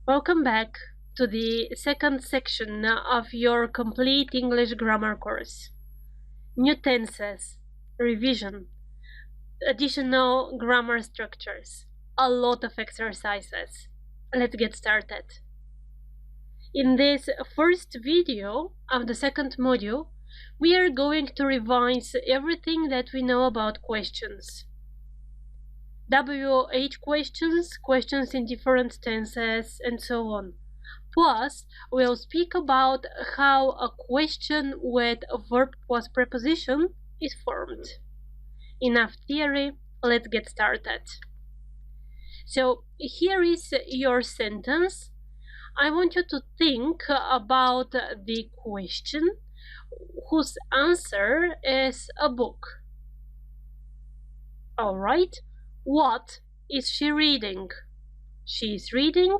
Welcome back to the second section of your complete English grammar course. New tenses, revision, additional grammar structures, a lot of exercises. Let's get started. In this first video of the second module, we are going to revise everything that we know about questions. WH questions, questions in different tenses, and so on. Plus, we'll speak about how a question with a verb plus preposition is formed. Enough theory, let's get started. So, here is your sentence. I want you to think about the question whose answer is a book. Alright, what is she reading? She is reading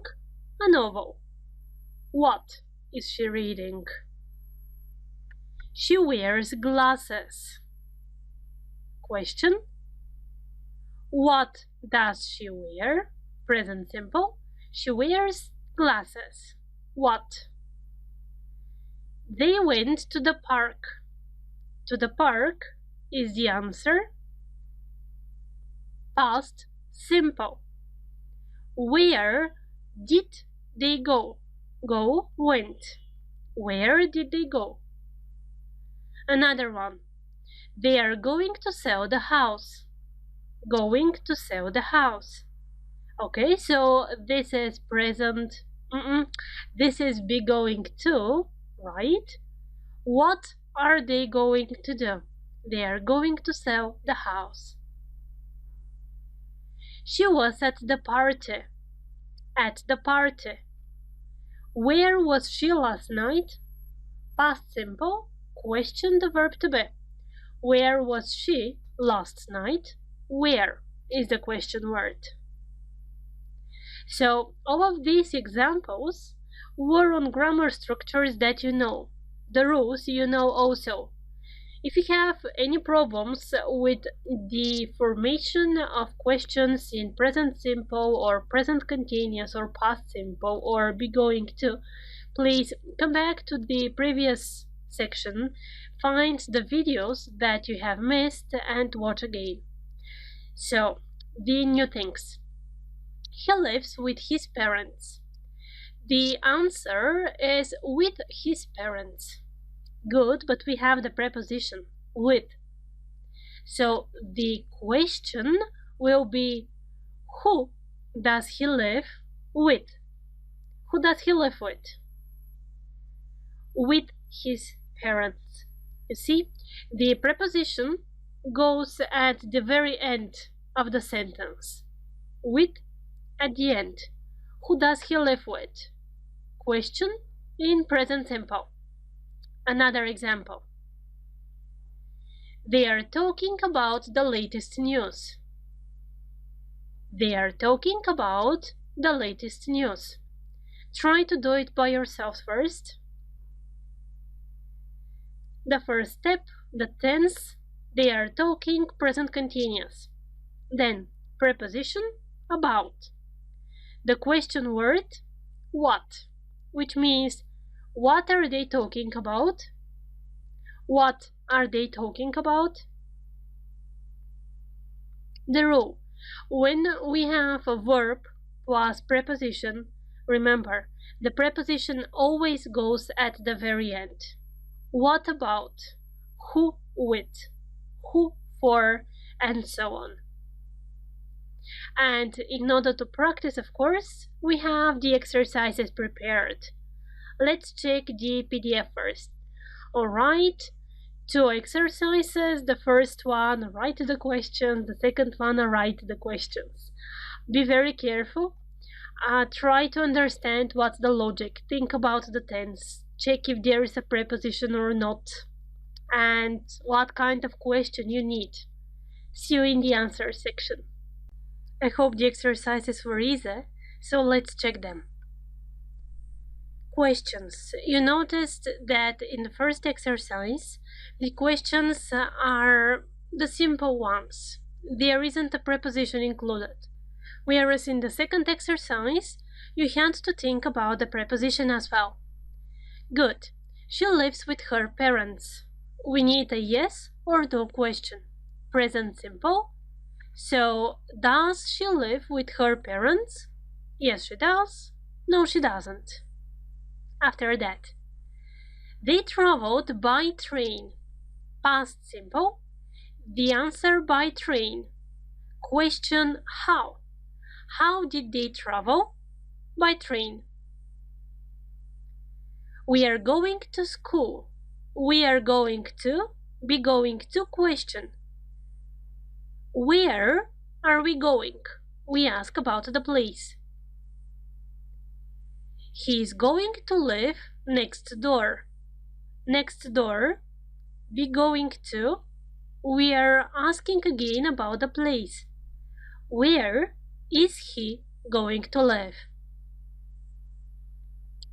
a novel. What is she reading? She wears glasses. Question. What does she wear? Present simple. She wears glasses. What? They went to the park. To the park is the answer. Past simple. Where did they go? Go, went. Where did they go? Another one. They are going to sell the house. Going to sell the house. Okay, so this is present. This is be going to, right? What are they going to do? They are going to sell the house. She was at the party. At the party. Where was she last night? Past simple. Question the verb to be. Where was she last night? Where is the question word. So all of these examples were on grammar structures that you know. The rules you know also. If you have any problems with the formation of questions in present simple or present continuous or past simple or be going to, please come back to the previous section, find the videos that you have missed and watch again. So, the new things. He lives with his parents. The answer is with his parents. Good, but we have the preposition with. So the question will be, who does he live with? Who does he live with? With his parents. You see, the preposition goes at the very end of the sentence. With at the end. Who does he live with? Question in present simple. Another example. They are talking about the latest news. They are talking about the latest news. Try to do it by yourself first. The first step, the tense, they are talking, present continuous. Then, preposition, about. The question word, what, which means what are they talking about? What are they talking about? The rule. When we have a verb plus preposition, remember, the preposition always goes at the very end. What about? Who with? Who for? And so on. And in order to practice, of course, we have the exercises prepared. Let's check the PDF first. Alright, 2 exercises. The first one, write the questions. The second one, write the questions. Be very careful. Try to understand what's the logic. Think about the tense. Check if there is a preposition or not. And what kind of question you need. See you in the answer section. I hope the exercises were easy, so let's check them. Questions. You noticed that in the first exercise, the questions are the simple ones. There isn't a preposition included. Whereas in the second exercise, you have to think about the preposition as well. Good. She lives with her parents. We need a yes or no question. Present simple. So, does she live with her parents? Yes, she does. No, she doesn't. After that, they traveled by train. Past simple. The answer by train. Question how? How did they travel? By train. We are going to school. We are going to be going to question. Where are we going? We ask about the place. He is going to live next door. Next door, be going to. We are asking again about the place. Where is he going to live?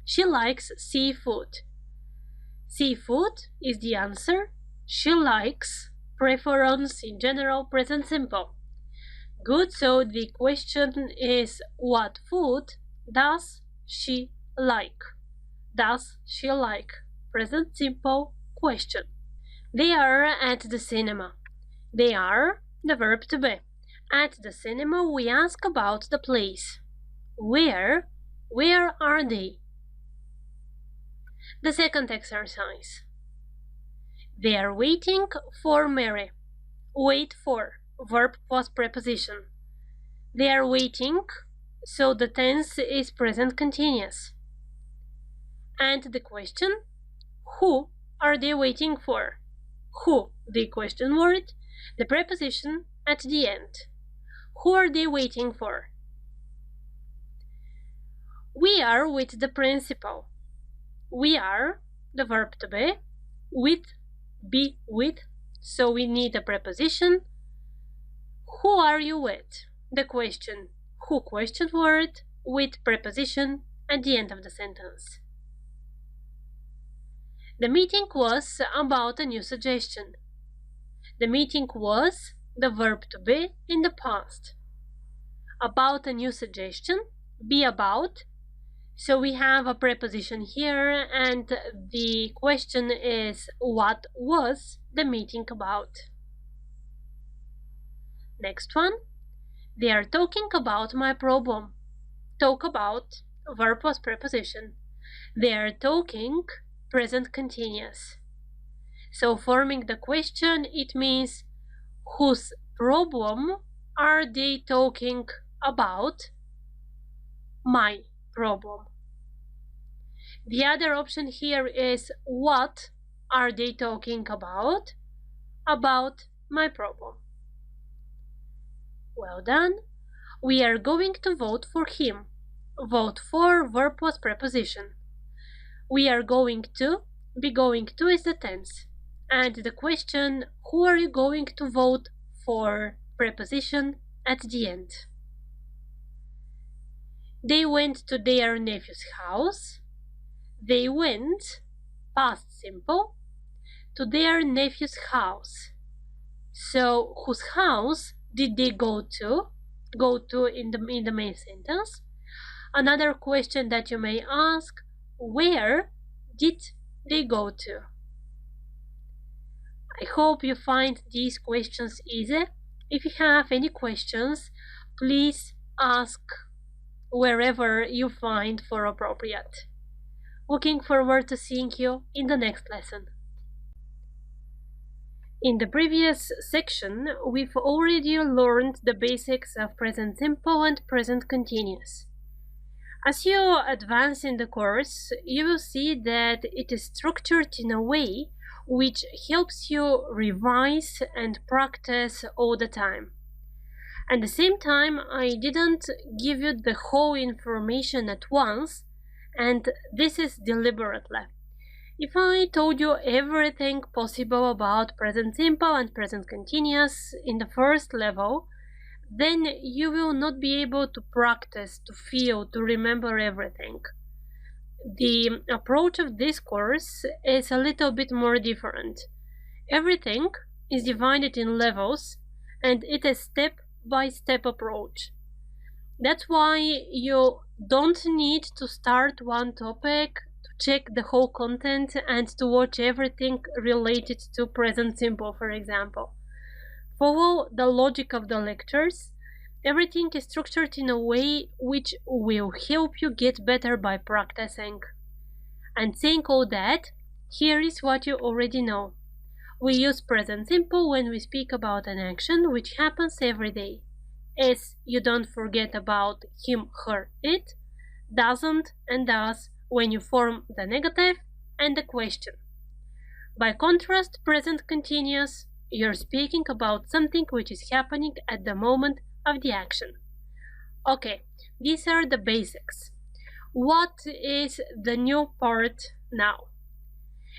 She likes seafood. Seafood is the answer. She likes. Preference in general, present simple. Good, so the question is what food does she like? Does she like? Present simple question. They are at the cinema. They are the verb to be. At the cinema we ask about the place. Where? Where are they? The second exercise. They are waiting for Mary. Wait for, verb plus preposition. They are waiting, so the tense is present continuous. And the question, who are they waiting for? Who, the question word, the preposition at the end. Who are they waiting for? We are with the principal. We are the verb to be with, so we need a preposition. Who are you with? The question, who question word with preposition at the end of the sentence. The meeting was about a new suggestion. The meeting was the verb to be in the past. About a new suggestion, be about. So we have a preposition here and the question is what was the meeting about? Next one. They are talking about my problem. Talk about, verb plus preposition. They are talking, present continuous. So forming the question, it means whose problem are they talking about? My problem. The other option here is what are they talking about? About my problem. Well done. We are going to vote for him. Vote for, verb plus preposition. We are going to, be going to is the tense. And the question, who are you going to vote for? Preposition at the end. They went to their nephew's house. They went, past simple, to their nephew's house. So, whose house did they go to? Go to in the main sentence. Another question that you may ask, where did they go to? I hope you find these questions easy. If you have any questions, please ask wherever you find for appropriate. Looking forward to seeing you in the next lesson. In the previous section, we've already learned the basics of present simple and present continuous. As you advance in the course, you will see that it is structured in a way which helps you revise and practice all the time. At the same time, I didn't give you the whole information at once, and this is deliberately. If I told you everything possible about present simple and present continuous in the first level, then you will not be able to practice, to feel, to remember everything. The approach of this course is a little bit more different. Everything is divided in levels and it is step-by-step approach. That's why you don't need to start one topic, to check the whole content, and to watch everything related to present simple, for example. Follow the logic of the lectures. Everything is structured in a way which will help you get better by practicing. And saying all that, here is what you already know. We use present simple when we speak about an action which happens every day. As you don't forget about him, her, it, doesn't and does when you form the negative and the question. By contrast, present continuous, you're speaking about something which is happening at the moment of the action. Okay, these are the basics. What is the new part now?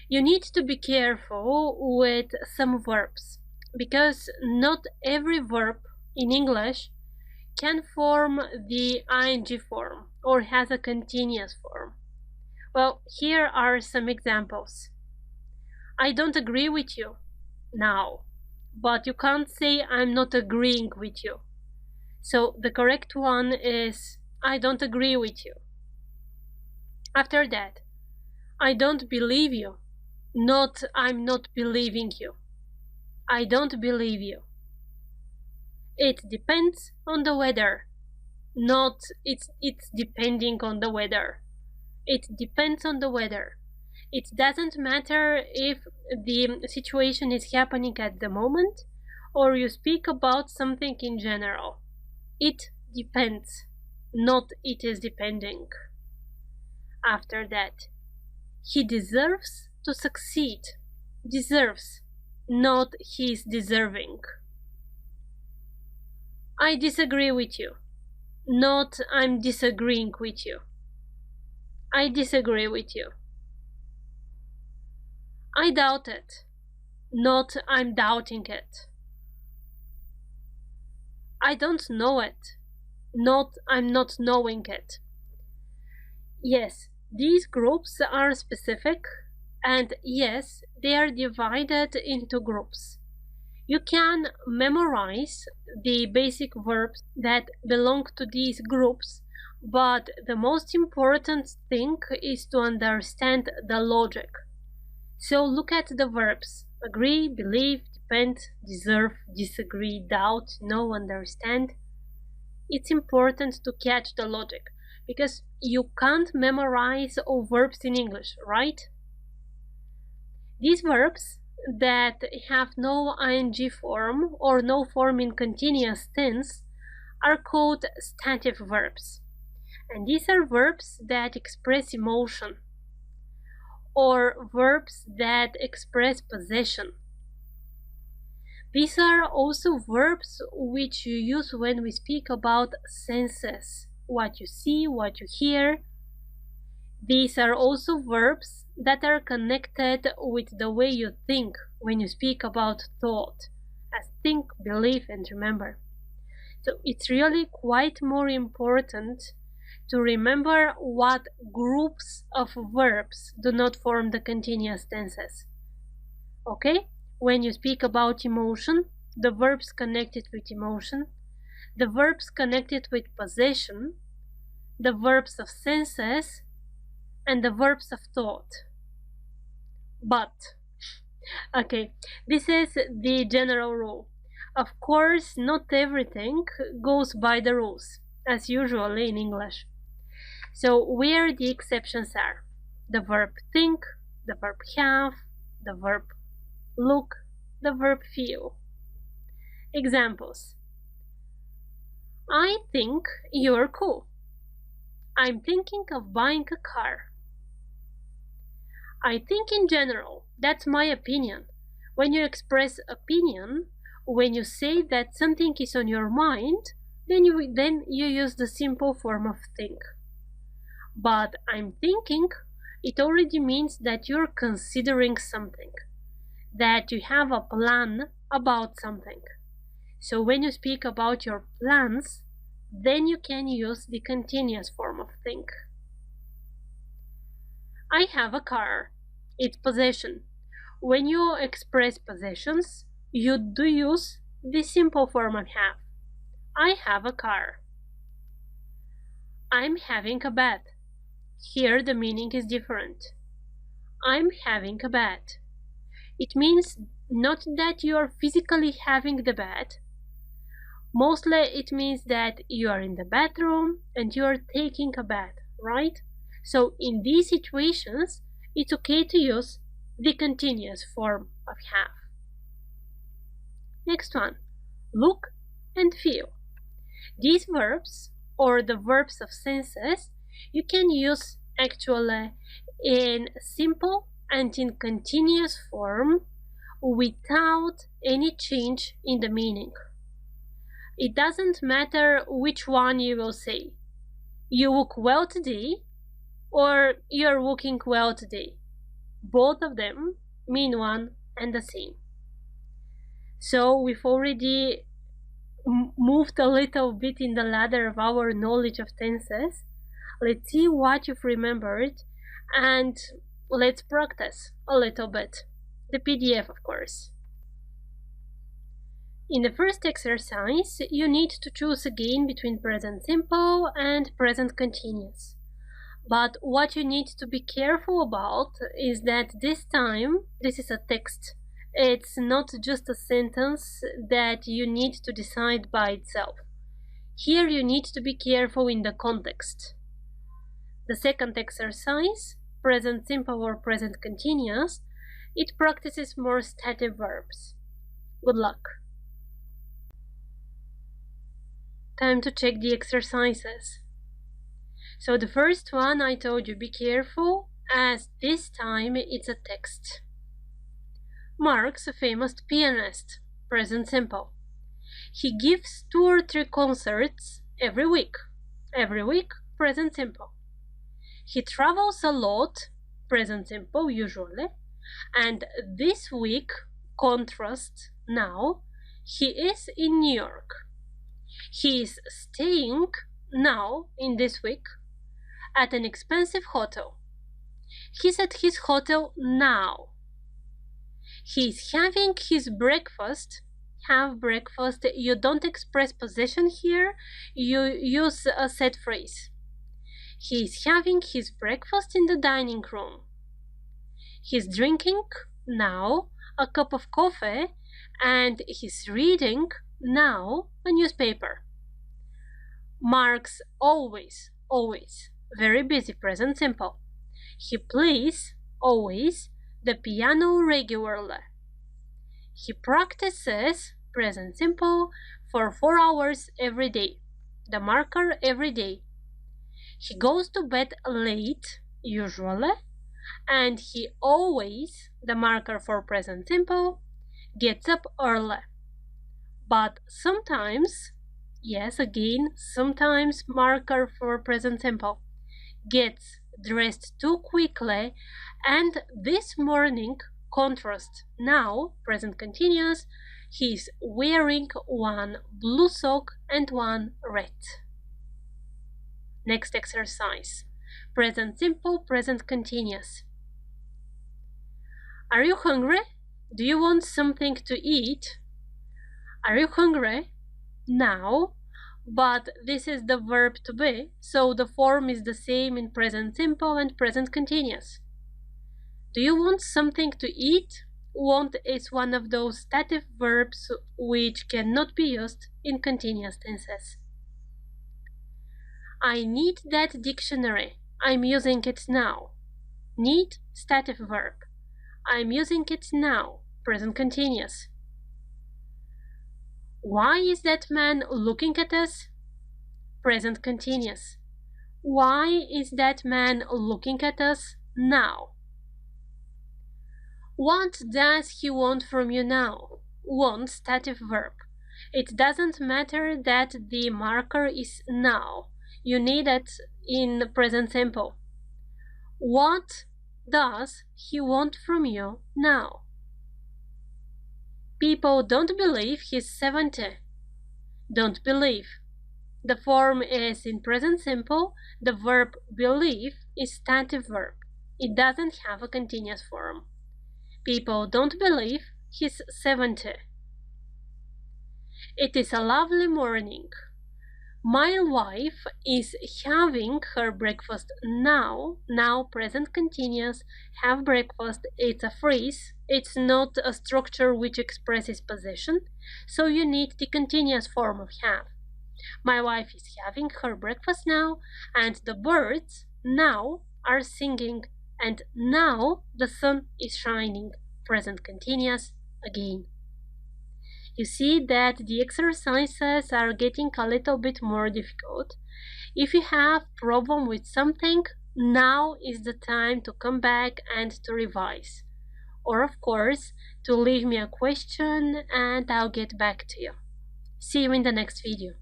You need to be careful with some verbs, because not every verb in English can form the ing form or has a continuous form. Well, here are some examples. I don't agree with you now, but you can't say I'm not agreeing with you. So the correct one is I don't agree with you. After that, I don't believe you, not I'm not believing you. I don't believe you. It depends on the weather, not it's depending on the weather. It depends on the weather. It doesn't matter if the situation is happening at the moment or you speak about something in general. It depends, not it is depending. After that, he deserves to succeed. Deserves, not he's deserving. I disagree with you, not I'm disagreeing with you. I disagree with you. I doubt it, not I'm doubting it. I don't know it, not I'm not knowing it. Yes, these groups are specific, and yes, they are divided into groups. You can memorize the basic verbs that belong to these groups, but the most important thing is to understand the logic. So look at the verbs: agree, believe, depend, deserve, disagree, doubt, know, understand. It's important to catch the logic, because you can't memorize all verbs in English, right? These verbs that have no ing form or no form in continuous tense are called stative verbs. And these are verbs that express emotion or verbs that express possession. These are also verbs which you use when we speak about senses, what you see, what you hear. These are also verbs that are connected with the way you think when you speak about thought, as think, believe, and remember. So it's really quite more important to remember what groups of verbs do not form the continuous tenses. Okay? When you speak about emotion, the verbs connected with emotion, the verbs connected with possession, the verbs of senses, and the verbs of thought. But, okay, this is the general rule. Of course, not everything goes by the rules, as usually in English. So where the exceptions are: the verb think, the verb have, the verb look, the verb feel. Examples: I think you're cool. I'm thinking of buying a car. I think in general, that's my opinion. When you express opinion, when you say that something is on your mind, then you use the simple form of think. But I'm thinking, it already means that you're considering something, that you have a plan about something. So when you speak about your plans, then you can use the continuous form of think. I have a car. It's possession. When you express possessions, you do use the simple form of have. I have a car. I'm having a bath. Here the meaning is different. I'm having a bath. It means not that you are physically having the bath. Mostly it means that you are in the bathroom and you are taking a bath, right? So in these situations, it's okay to use the continuous form of have. Next one, look and feel. These verbs, or the verbs of senses, you can use actually in simple and in continuous form without any change in the meaning. It doesn't matter which one you will say. You look well today or you're looking well today. Both of them mean one and the same. So we've already moved a little bit in the ladder of our knowledge of tenses. Let's see what you've remembered and let's practice a little bit. The PDF, of course. In the first exercise, you need to choose again between present simple and present continuous. But what you need to be careful about is that this time, this is a text. It's not just a sentence that you need to decide by itself. Here you need to be careful in the context. The second exercise, present simple or present continuous, it practices more stative verbs. Good luck. Time to check the exercises. So the first one I told you be careful, as this time it's a text. Mark's a famous pianist, present simple. He gives 2 or 3 concerts every week. Every week, present simple. He travels a lot, present simple usually, and this week, contrast now, he is in New York. He is staying now, in this week, at an expensive hotel. He's at his hotel now. He's having his breakfast. Have breakfast. You don't express possession here. You use a set phrase. He's having his breakfast in the dining room. He's drinking now a cup of coffee and he's reading now a newspaper. Mark's always, very busy, present simple. He plays always the piano regularly. He practices, present simple, for 4 hours every day. The marker every day. He goes to bed late, usually, and he always, the marker for present simple, gets up early. But sometimes, yes, again, sometimes marker for present simple, gets dressed too quickly, and this morning, contrast now, present continuous, he's wearing one blue sock and one red. Next exercise, present simple, present continuous. Are you hungry? Do you want something to eat? Are you hungry? Now, but this is the verb to be, so the form is the same in present simple and present continuous. Do you want something to eat? Want is one of those stative verbs which cannot be used in continuous tenses. I need that dictionary. I'm using it now. Need, stative verb. I'm using it now, present continuous. Why is that man looking at us? Present continuous. Why is that man looking at us now? What does he want from you now? Want, stative verb. It doesn't matter that the marker is now. You need it in present simple. What does he want from you now? People don't believe he's 70. Don't believe. The form is in present simple. The verb believe is stative verb. It doesn't have a continuous form. People don't believe he's 70. It is a lovely morning. My wife is having her breakfast now. Now, present continuous. Have breakfast. It's a phrase. It's not a structure which expresses possession. So you need the continuous form of have. My wife is having her breakfast now, and the birds now are singing, and now the sun is shining. Present continuous again. You see that the exercises are getting a little bit more difficult. If you have problem with something, now is the time to come back and to revise. Or of course, to leave me a question and I'll get back to you. See you in the next video.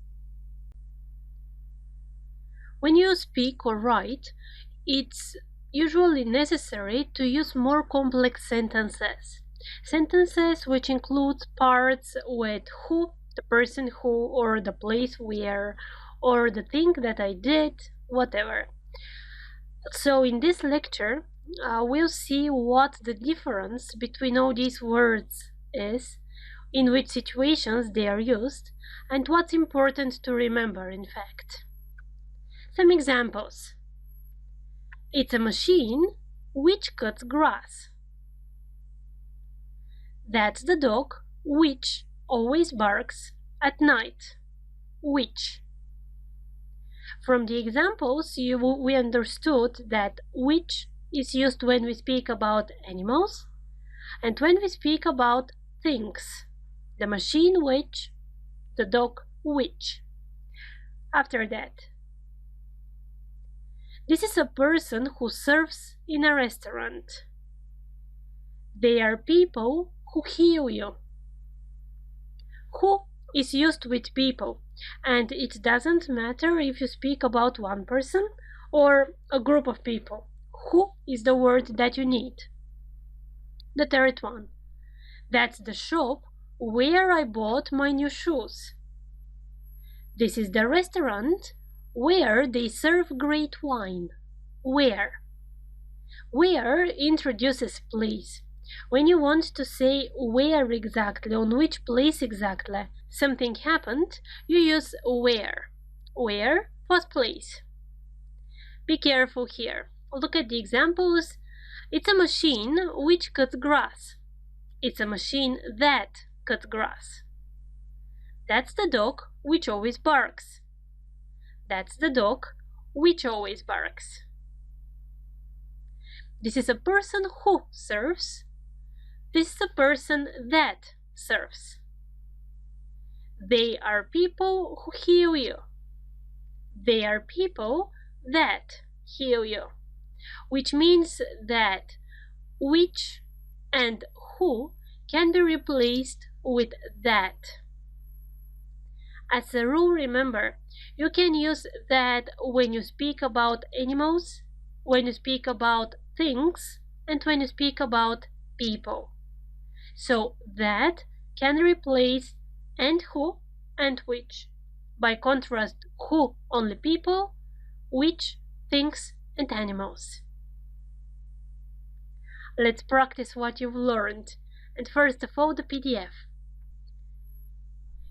When you speak or write, it's usually necessary to use more complex sentences. Sentences which include parts with who, the person who, or the place where, or the thing that I did, whatever. So in this lecture, we'll see what the difference between all these words is, in which situations they are used, and what's important to remember in fact. Some examples. It's a machine which cuts grass. That's the dog which always barks at night. Which. From the examples, we understood that which is used when we speak about animals and when we speak about things. The machine which, the dog which. After that, this is a person who serves in a restaurant. They are people who hear you. Who is used with people, and it doesn't matter if you speak about one person or a group of people. Who is the word that you need. The third one. That's the shop where I bought my new shoes. This is the restaurant where they serve great wine. Where. Where introduces place. When you want to say where exactly, on which place exactly something happened, you use where. Where was place. Be careful here. Look at the examples. It's a machine which cuts grass. It's a machine that cuts grass. That's the dog which always barks. That's the dog which always barks. This is a person who serves. This is a person that serves. They are people who hear you. They are people that hear you. Which means that which and who can be replaced with that. As a rule, remember, you can use that when you speak about animals, when you speak about things, and when you speak about people. So that can replace and who and which. By contrast, who only people, which things and animals. Let's practice what you've learned. And first of all, the PDF.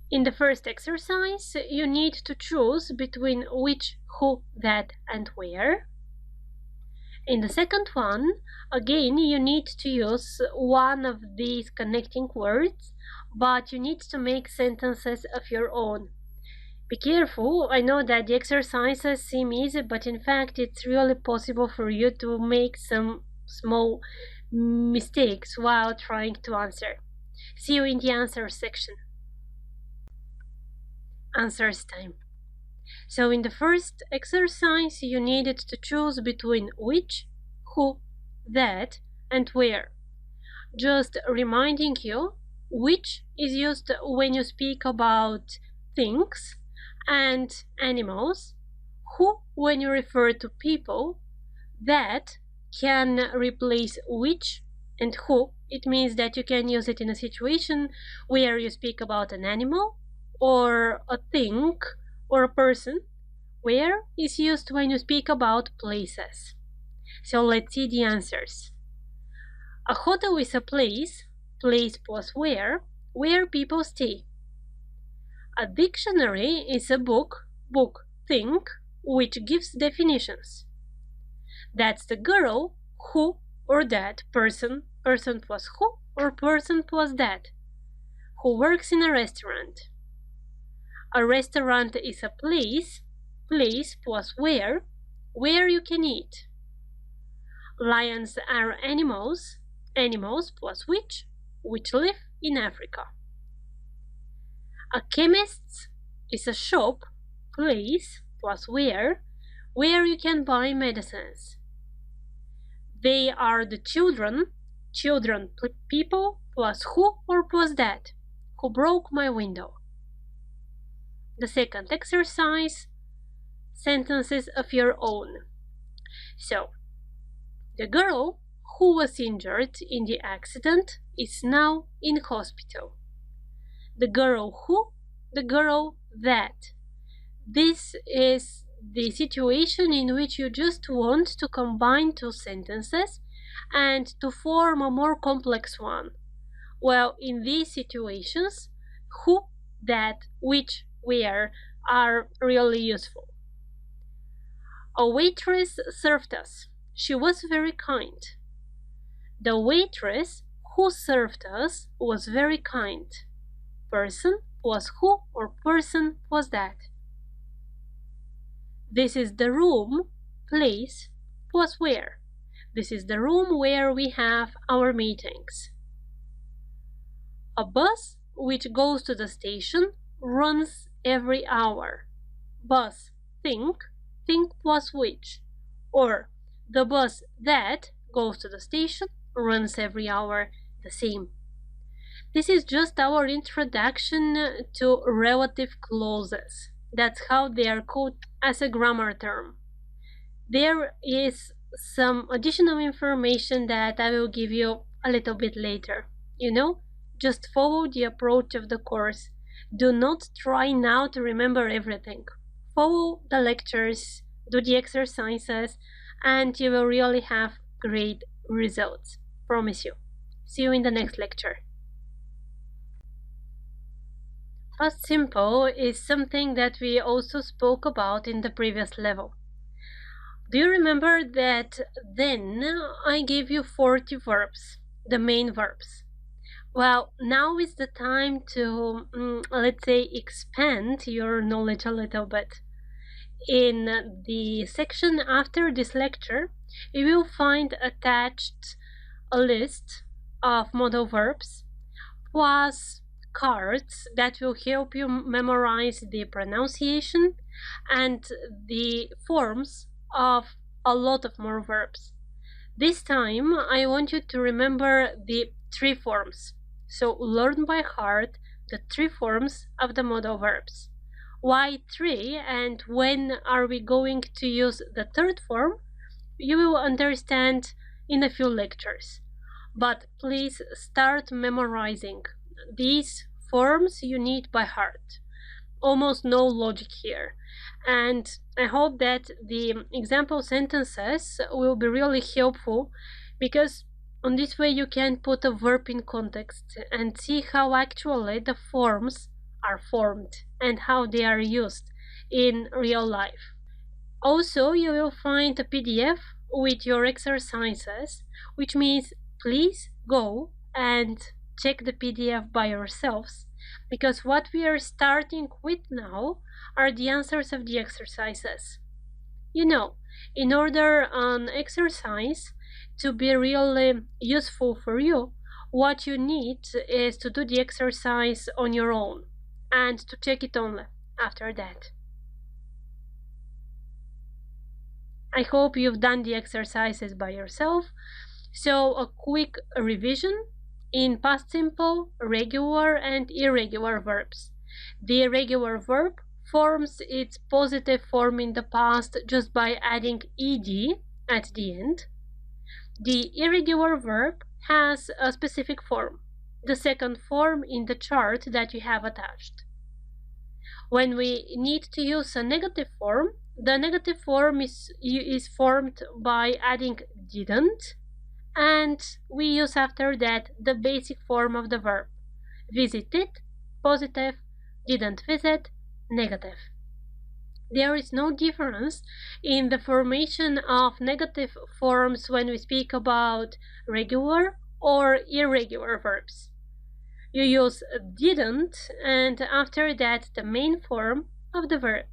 In the first exercise, you need to choose between which, who, that, and where. In the second one, again, you need to use one of these connecting words, but you need to make sentences of your own. Be careful, I know that the exercises seem easy, but in fact it's really possible for you to make some small mistakes while trying to answer. See you in the answer section. Answers time. So in the first exercise, you needed to choose between which, who, that, and where. Just reminding you, which is used when you speak about things and animals, who when you refer to people, that can replace which and who. It means that you can use it in a situation where you speak about an animal or a thing or a person. Where is used when you speak about places. So let's see the answers. A hotel is a place plus where people stay. A dictionary is a book book think, which gives definitions. That's the girl who or that person, person plus who or person plus that, who works in a restaurant. A restaurant is a place, place plus where you can eat. Lions are animals, animals plus which live in Africa. A chemist is a shop, place plus where you can buy medicines. They are the children, people plus who or plus that, who broke my window. The second exercise, sentences of your own. So, the girl who was injured in the accident is now in hospital. The girl who, the girl that. This is the situation in which you just want to combine two sentences and to form a more complex one. Well, in these situations, who, that, which, where are really useful. A waitress served us. She was very kind. The waitress who served us was very kind. Person plus who or person plus that. This is the room, place, plus where. This is the room where we have our meetings. A bus which goes to the station runs every hour. Bus, think plus which. Or the bus that goes to the station runs every hour, the same. This is just our introduction to relative clauses. That's how they are called as a grammar term. There is some additional information that I will give you a little bit later. Just follow the approach of the course. Do not try now to remember everything. Follow the lectures, do the exercises, and you will really have great results. Promise you. See you in the next lecture. Past simple is something that we also spoke about in the previous level. Do you remember that then I gave you 40 verbs, the main verbs? Well, now is the time to, let's say, expand your knowledge a little bit. In the section after this lecture, you will find attached a list of modal verbs plus cards that will help you memorize the pronunciation and the forms of a lot of more verbs. This time I want you to remember the 3 forms. So learn by heart the 3 forms of the modal verbs. Why 3 and when are we going to use the 3rd form? You will understand in a few lectures. But please start memorizing. These forms you need by heart. Almost no logic here. And I hope that the example sentences will be really helpful, because on this way you can put a verb in context and see how actually the forms are formed and how they are used in real life. Also, you will find a PDF with your exercises, which means please go and check the PDF by yourselves, because what we are starting with now are the answers of the exercises. In order an exercise to be really useful for you, what you need is to do the exercise on your own and to check it only after that. I hope you've done the exercises by yourself. So a quick revision: in past simple, regular and irregular verbs. The irregular verb forms its positive form in the past just by adding ed at the end. The irregular verb has a specific form, the second form in the chart that you have attached. When we need to use a negative form, the negative form is formed by adding didn't, and we use after that the basic form of the verb. Visited, positive; didn't visit, negative. There is no difference in the formation of negative forms when we speak about regular or irregular verbs. You use didn't and after that the main form of the verb.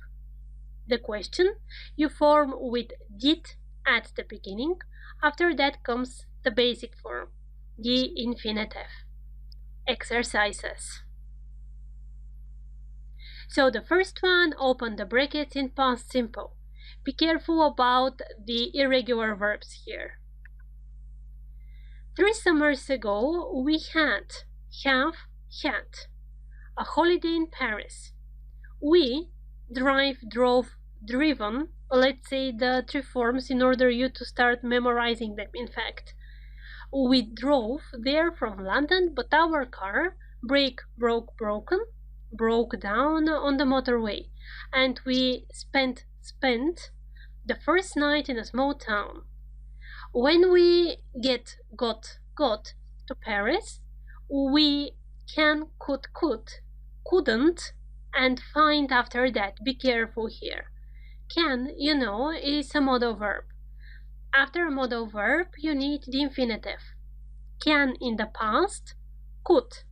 The question you form with did at the beginning. After that comes the basic form, the infinitive. Exercises. So the first one, open the brackets in past simple. Be careful about the irregular verbs here. 3 summers ago, we had a holiday in Paris. We drove, driven. Let's say the 3 forms in order you to start memorizing them. In fact, we drove there from London, but our car brake broke down on the motorway, and we spent the first night in a small town. When we got to Paris, we couldn't, and find after that. Be careful here. Can, is a modal verb. After a modal verb, you need the infinitive. Can in the past, could.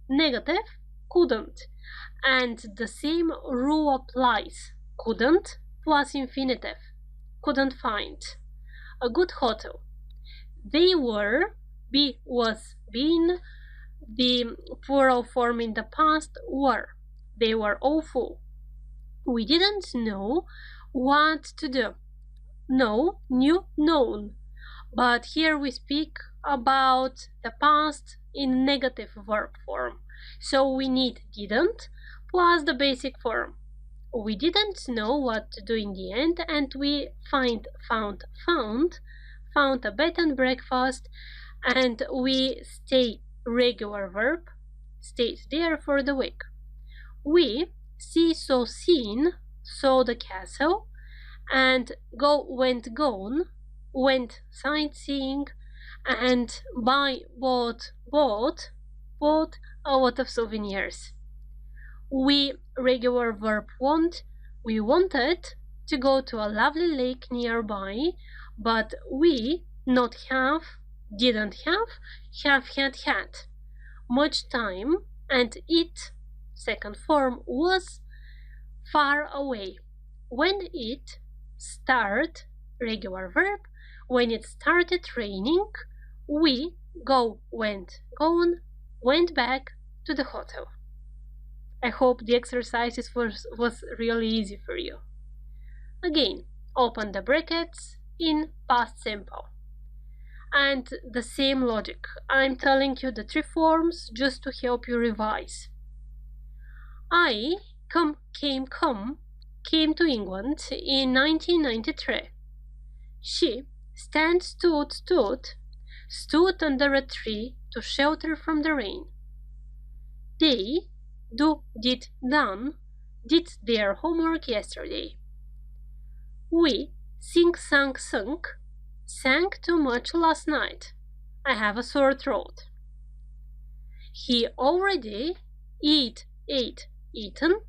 Negative, couldn't. And the same rule applies. Couldn't plus infinitive. Couldn't find. A good hotel. They were, was, been. The plural form in the past were. They were awful. We didn't know what to do. No, knew, known. But here we speak about the past in negative verb form. So we need didn't plus the basic form. We didn't know what to do in the end, and we found a bed and breakfast, and we stay, regular verb, stayed there for the week. We saw seen, saw the castle, and gone, went sightseeing, and bought a lot of souvenirs. We, regular verb want, we wanted to go to a lovely lake nearby, but we didn't have had much time, and it, second form, was far away. When it started, regular verb, when it started raining, we went back to the hotel. I hope the exercises was really easy for you. Again, open the brackets in past simple. And the same logic. I'm telling you the 3 forms just to help you revise. I came to England in 1993. She stood under a tree to shelter from the rain. They did their homework yesterday. We sang too much last night. I have a sore throat. He already eaten.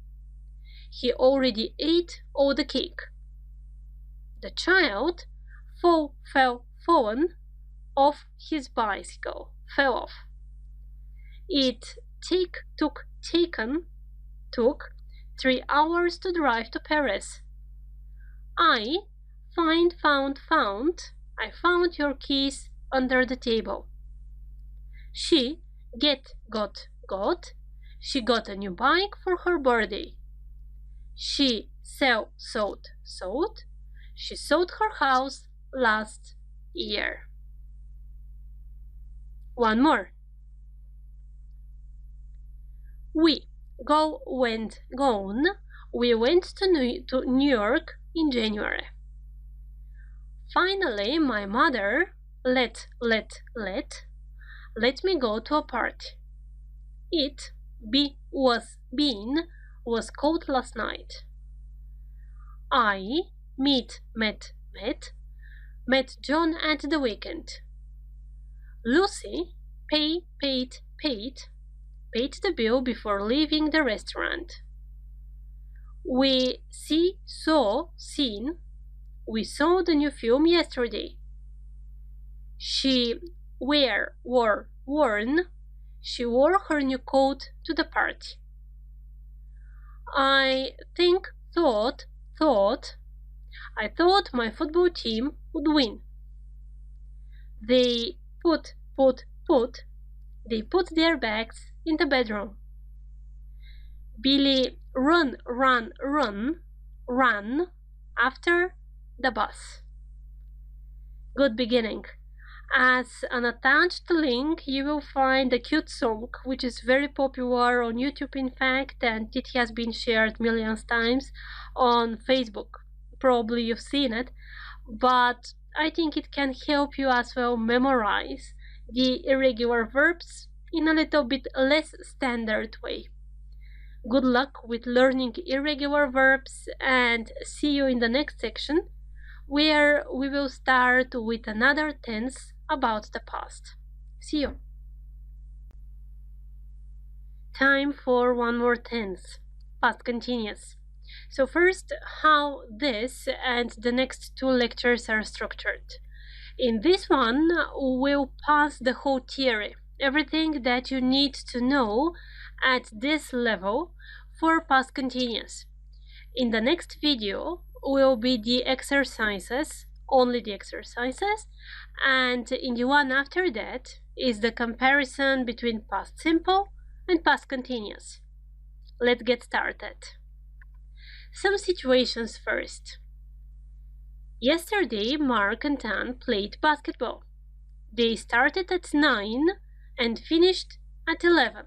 He already ate all the cake. The child fallen off his bicycle. Fell off. It took 3 hours to drive to Paris. I found your keys under the table. She she got a new bike for her birthday. She sold. She sold her house last year. One more. We went to New York in January. Finally, my mother let me go to a party. It was cold last night. I met John at the weekend. Lucy paid the bill before leaving the restaurant. We seen. We saw the new film yesterday. She wore, worn. She wore her new coat to the party. I thought. I thought my football team would win. They put. They put their bags in the bedroom. Billy ran after the bus. Good beginning. As an attached link, you will find a cute song which is very popular on YouTube, in fact, and it has been shared millions times on Facebook. Probably you've seen it, but I think it can help you as well memorize the irregular verbs in a little bit less standard way. Good luck with learning irregular verbs, and see you in the next section, where we will start with another tense about the past. See you! Time for one more tense, past continuous. So first, how this and the next two lectures are structured. In this one, we'll pass the whole theory, everything that you need to know at this level for past continuous. In the next video will be the exercises, only the exercises, and in the one after that is the comparison between past simple and past continuous. Let's get started. Some situations first. Yesterday, Mark and Anne played basketball. They started at 9 and finished at 11.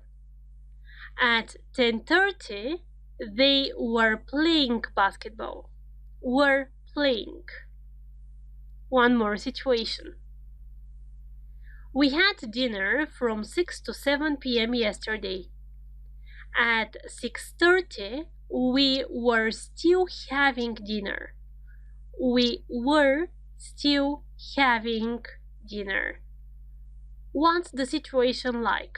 At 10:30, they were playing basketball. Were playing. One more situation. We had dinner from 6 to 7 p.m. yesterday. At 6:30, we were still having dinner. We were still having dinner. What's the situation like?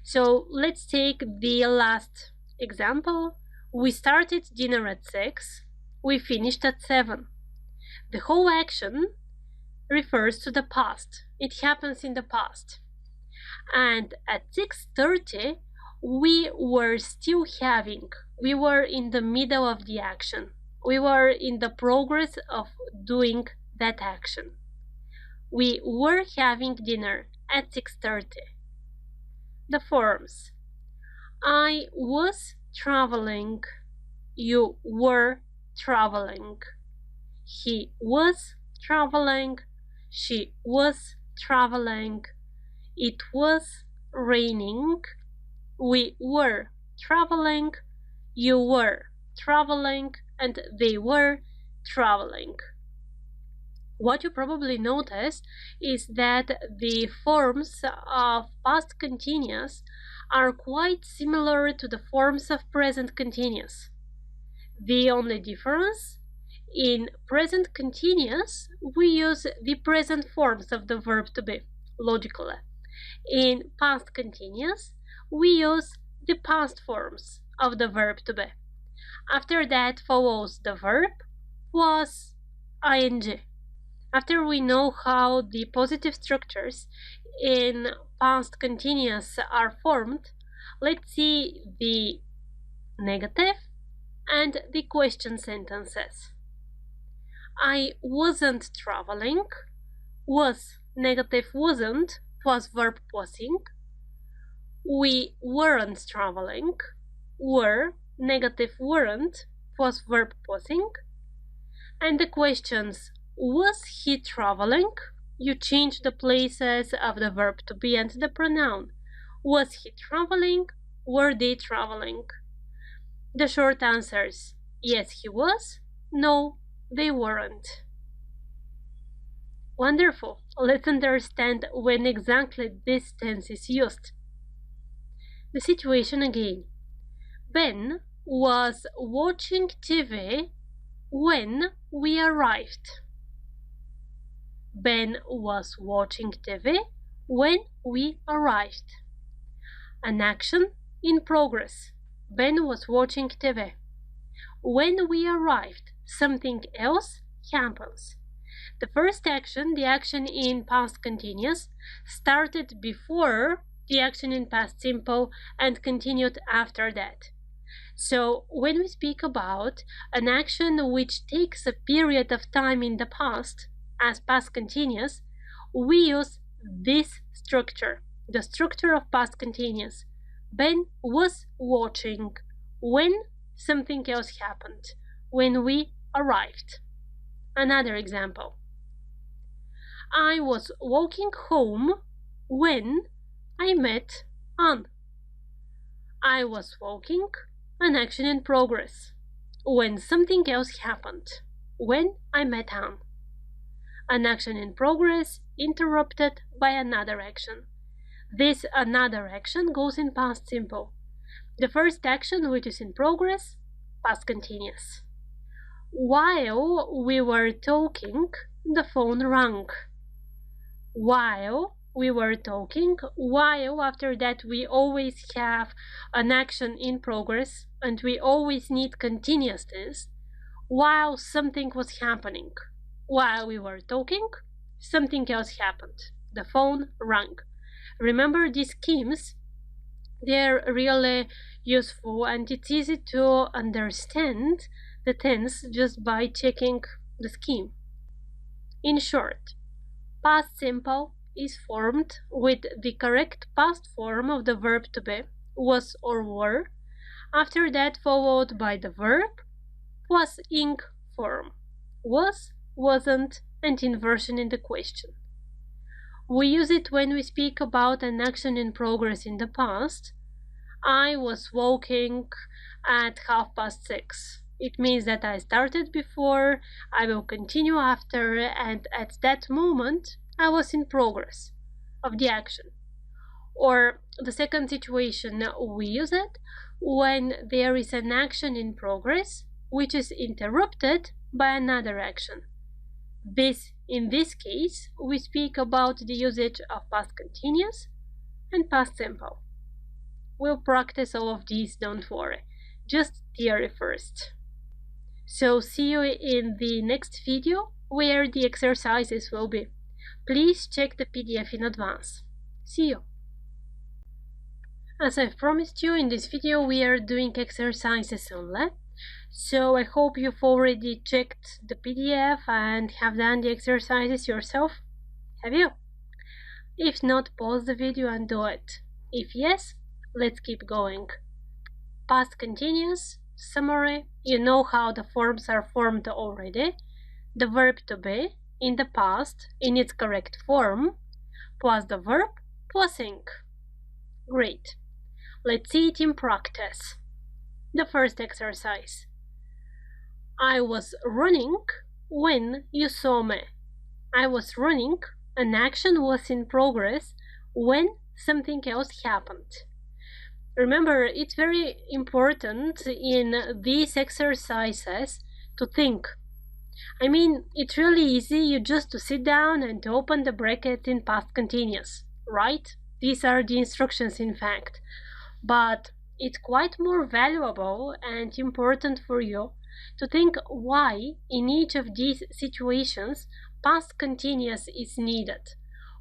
So let's take the last example. We started dinner at 6. We finished at 7. The whole action refers to the past. It happens in the past. And at 6:30, we were still having. We were in the middle of the action. We were in the progress of doing that action. We were having dinner at 6:30. The forms. I was traveling. You were traveling. He was traveling. She was traveling. It was raining. We were traveling. You were traveling. And they were traveling. What you probably noticed is that the forms of past continuous are quite similar to the forms of present continuous. The only difference, in present continuous, we use the present forms of the verb to be, logically. In past continuous, we use the past forms of the verb to be. After that follows the verb plus ing. After we know how the positive structures in past continuous are formed, let's see the negative and the question sentences. I wasn't traveling. Was negative wasn't plus verb wasing. We weren't traveling. Were negative weren't plus verb wasing. And the questions, was he traveling? You change the places of the verb to be and the pronoun. Was he traveling? Were they traveling? The short answers, yes he was, no they weren't. Wonderful. Let's understand when exactly this tense is used. The situation again. Ben was watching TV when we arrived. Ben was watching TV when we arrived. An action in progress. Ben was watching TV. When we arrived, something else happens. The first action, the action in past continuous, started before the action in past simple and continued after that. So when we speak about an action which takes a period of time in the past as past continuous, we use this structure, the structure of past continuous. Ben was watching when something else happened, when we arrived. Another example. I was walking home when I met Anne. I was walking, an action in progress, when something else happened, when I met Anne. An action in progress interrupted by another action. This another action goes in past simple. The first action, which is in progress, past continuous. While we were talking, the phone rang. While we were talking, while after that we always have an action in progress and we always need continuous tense. While something was happening. While we were talking, something else happened. The phone rang. Remember these schemes? They're really useful and it's easy to understand the tense just by checking the scheme. In short, past simple is formed with the correct past form of the verb to be, was or were, after that followed by the verb plus ing form, was, wasn't, and inversion in the question. We use it when we speak about an action in progress in the past. I was walking at 6:30. It means that I started before, I will continue after, and at that moment I was in progress of the action. Or the second situation, we use it when there is an action in progress which is interrupted by another action. In this case, we speak about the usage of past continuous and past simple. We'll practice all of these, don't worry. Just theory first. So see you in the next video where the exercises will be. Please check the PDF in advance. See you! As I've promised you, in this video we are doing exercises only. So I hope you've already checked the PDF and have done the exercises yourself. Have you? If not, pause the video and do it. If yes, let's keep going. Past continuous, summary, you know how the forms are formed already. The verb to be in the past in its correct form, plus the verb plus ing. Great. Let's see it in practice. The first exercise. I was running when you saw me. I was running, an action was in progress when something else happened. Remember, it's very important in these exercises to think. I mean, it's really easy you just to sit down and open the bracket in past continuous, right? These are the instructions in fact. But it's quite more valuable and important for you to think why in each of these situations past continuous is needed.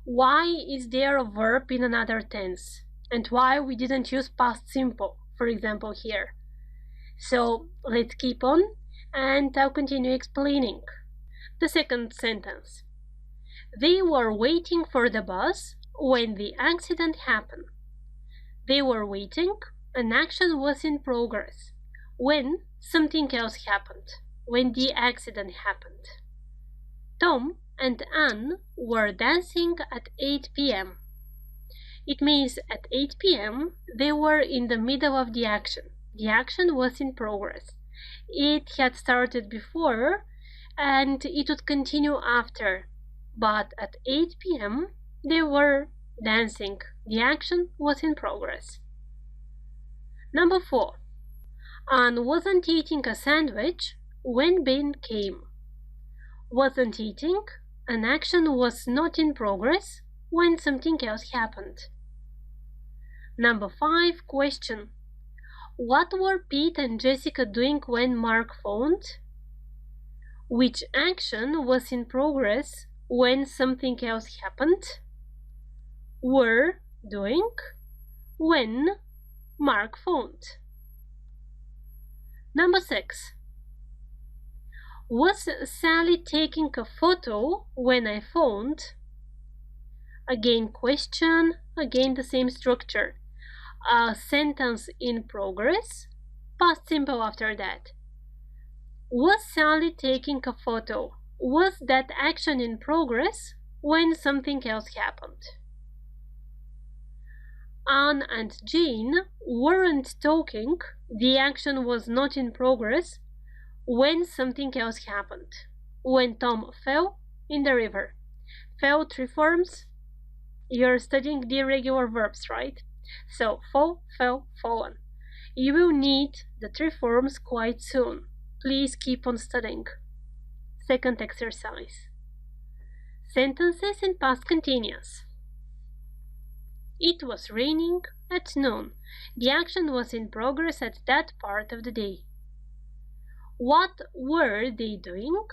Why is there a verb in another tense? And why we didn't use past simple, for example, here. So let's keep on and I'll continue explaining. The second sentence. They were waiting for the bus when the accident happened. They were waiting, an action was in progress when something else happened, when the accident happened. Tom and Anne were dancing at 8 p.m. It means at 8 p.m. they were in the middle of the action. The action was in progress. It had started before and it would continue after. But at 8 p.m. they were dancing. The action was in progress. Number 4. Anne wasn't eating a sandwich when Ben came. Wasn't eating, an action was not in progress when something else happened. Number 5. Question. What were Pete and Jessica doing when Mark phoned? Which action was in progress when something else happened? Were doing when Mark phoned. Number 6. Was Sally taking a photo when I phoned? Again question, again the same structure. A sentence in progress, past simple after that. Was Sally taking a photo? Was that action in progress when something else happened? Anne and Jane weren't talking, the action was not in progress when something else happened. When Tom fell in the river. Fell, 3 forms. You're studying the irregular verbs, right? So fall, fell, fallen. You will need the 3 forms quite soon. Please keep on studying. Second exercise. Sentences in past continuous. It was raining at noon. The action was in progress at that part of the day. What were they doing?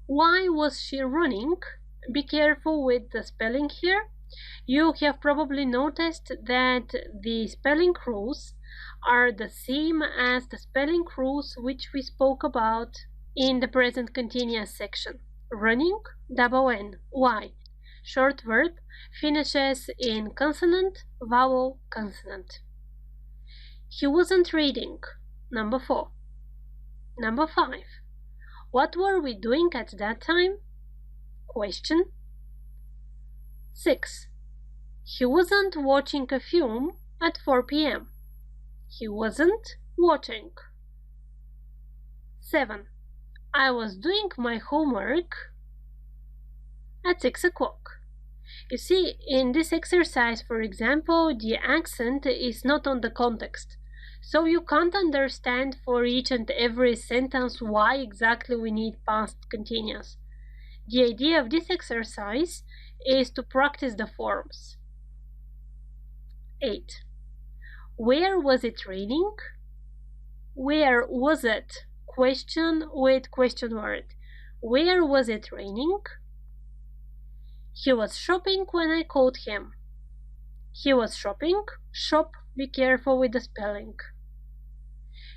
Why was she running? Be careful with the spelling here. You have probably noticed that the spelling rules are the same as the spelling rules which we spoke about in the present continuous section. Running, double N. Why? Short verb finishes in consonant, vowel, consonant. He wasn't reading. Number 4. Number 5. What were we doing at that time? Question. 6. He wasn't watching a film at 4 p.m. He wasn't watching. 7. I was doing my homework at 6 o'clock. You see, in this exercise, for example, the accent is not on the context. So you can't understand for each and every sentence why exactly we need past continuous. The idea of this exercise is to practice the forms. 8. Where was it raining? Where was it? Question with question word. Where was it raining? He was shopping when I called him. He was shopping. Shop, be careful with the spelling.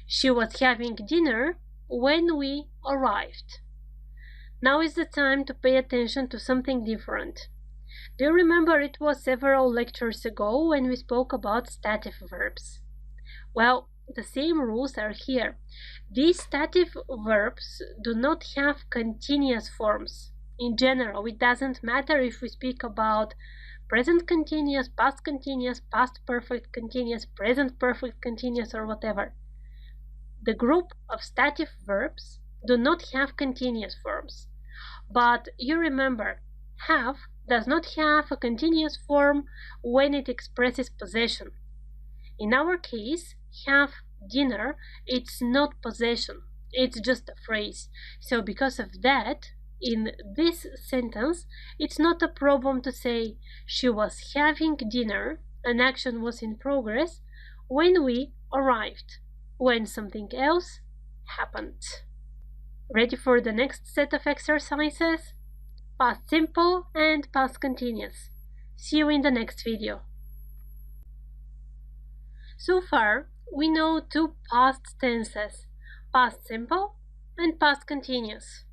She was having dinner when we arrived. Now is the time to pay attention to something different. Do you remember it was several lectures ago when we spoke about stative verbs? Well, the same rules are here. These stative verbs do not have continuous forms. In general, it doesn't matter if we speak about present continuous, past perfect continuous, present perfect continuous, or whatever. The group of stative verbs do not have continuous forms. But you remember, have does not have a continuous form when it expresses possession. In our case, have dinner, it's not possession, it's just a phrase. So because of that, in this sentence, it's not a problem to say she was having dinner, an action was in progress, when we arrived, when something else happened. Ready for the next set of exercises? Past simple and past continuous. See you in the next video. So far, we know 2 past tenses, past simple and past continuous.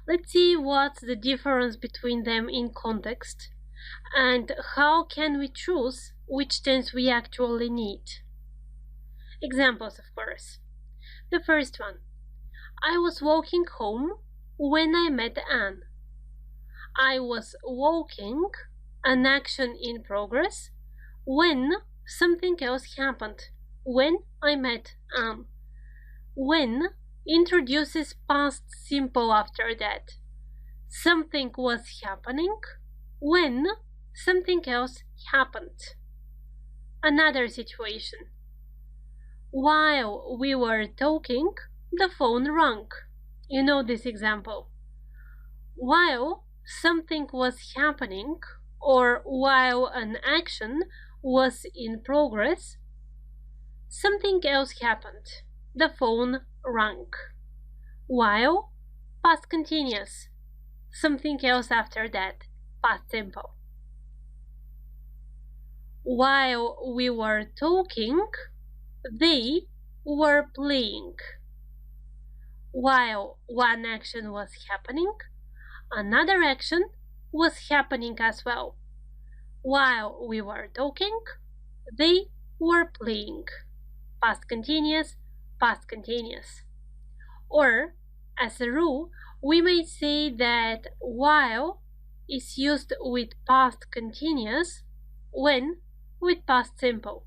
Let's see what's the difference between them in context and how can we choose which tense we actually need. Examples, of course. The first one. I was walking home when I met Anne. I was walking, an action in progress, when something else happened, when I met Anne. When introduces past simple after that. Something was happening when something else happened. Another situation. While we were talking, the phone rang. You know this example. While something was happening or while an action was in progress, Something else happened. The phone rang. While, past continuous. Something else after that, past simple. While we were talking, they were playing. While one action was happening, another action was happening as well. While we were talking, they were playing. Past continuous, past continuous. Or, as a rule, we may say that while is used with past continuous when with past simple.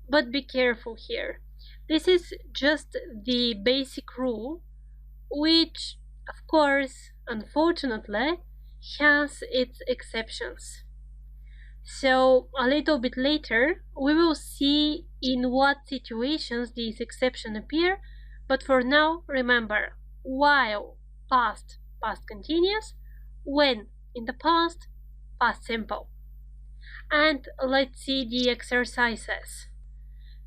But be careful here. This is just the basic rule, which, of course, unfortunately, has its exceptions. So, a little bit later, we will see in what situations these exceptions appear, but for now, remember, while, past, past continuous, when, in the past, past simple. And let's see the exercises.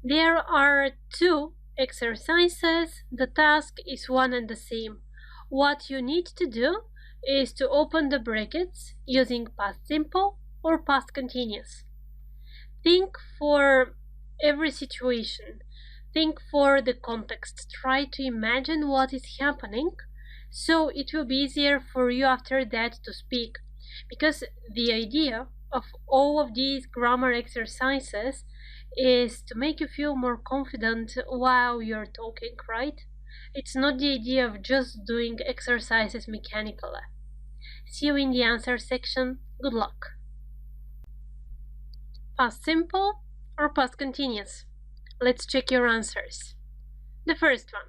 There are 2 exercises. The task is one and the same. What you need to do is to open the brackets using past simple or past continuous. Think for every situation. Think for the context. Try to imagine what is happening so it will be easier for you after that to speak. Because the idea of all of these grammar exercises is to make you feel more confident while you're talking, right? It's not the idea of just doing exercises mechanically. See you in the answer section. Good luck. Past simple or past continuous? Let's check your answers. The first one.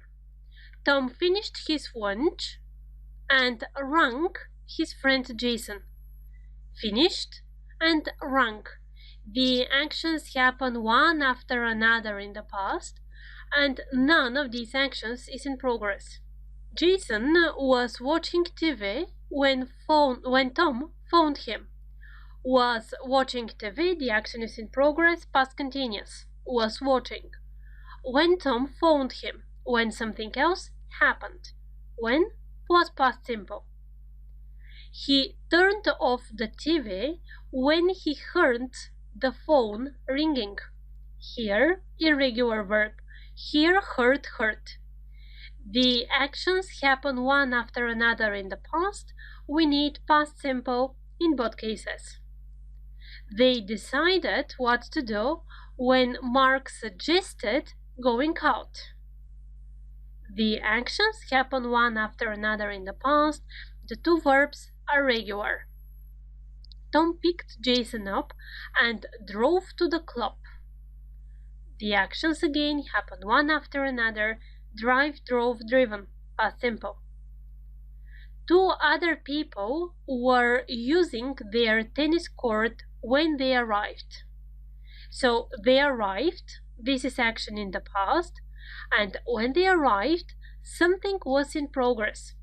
Tom finished his lunch and rang his friend Jason. Finished and rang. The actions happen one after another in the past, and none of these actions is in progress. Jason was watching TV when Tom phoned him. Was watching TV, the action is in progress, past continuous. Was watching. When Tom phoned him, when something else happened. When was past simple. He turned off the TV when he heard the phone ringing. Here, irregular verb. Here, heard. The actions happen one after another in the past. We need past simple in both cases. They decided what to do when Mark suggested going out. The actions happen one after another in the past. The 2 verbs are regular. Tom picked Jason up and drove to the club. The actions again happen one after another. Drive, drove, driven. Past simple. 2 other people were using their tennis court when they arrived. So they arrived, this is action in the past, and when they arrived, something was in progress.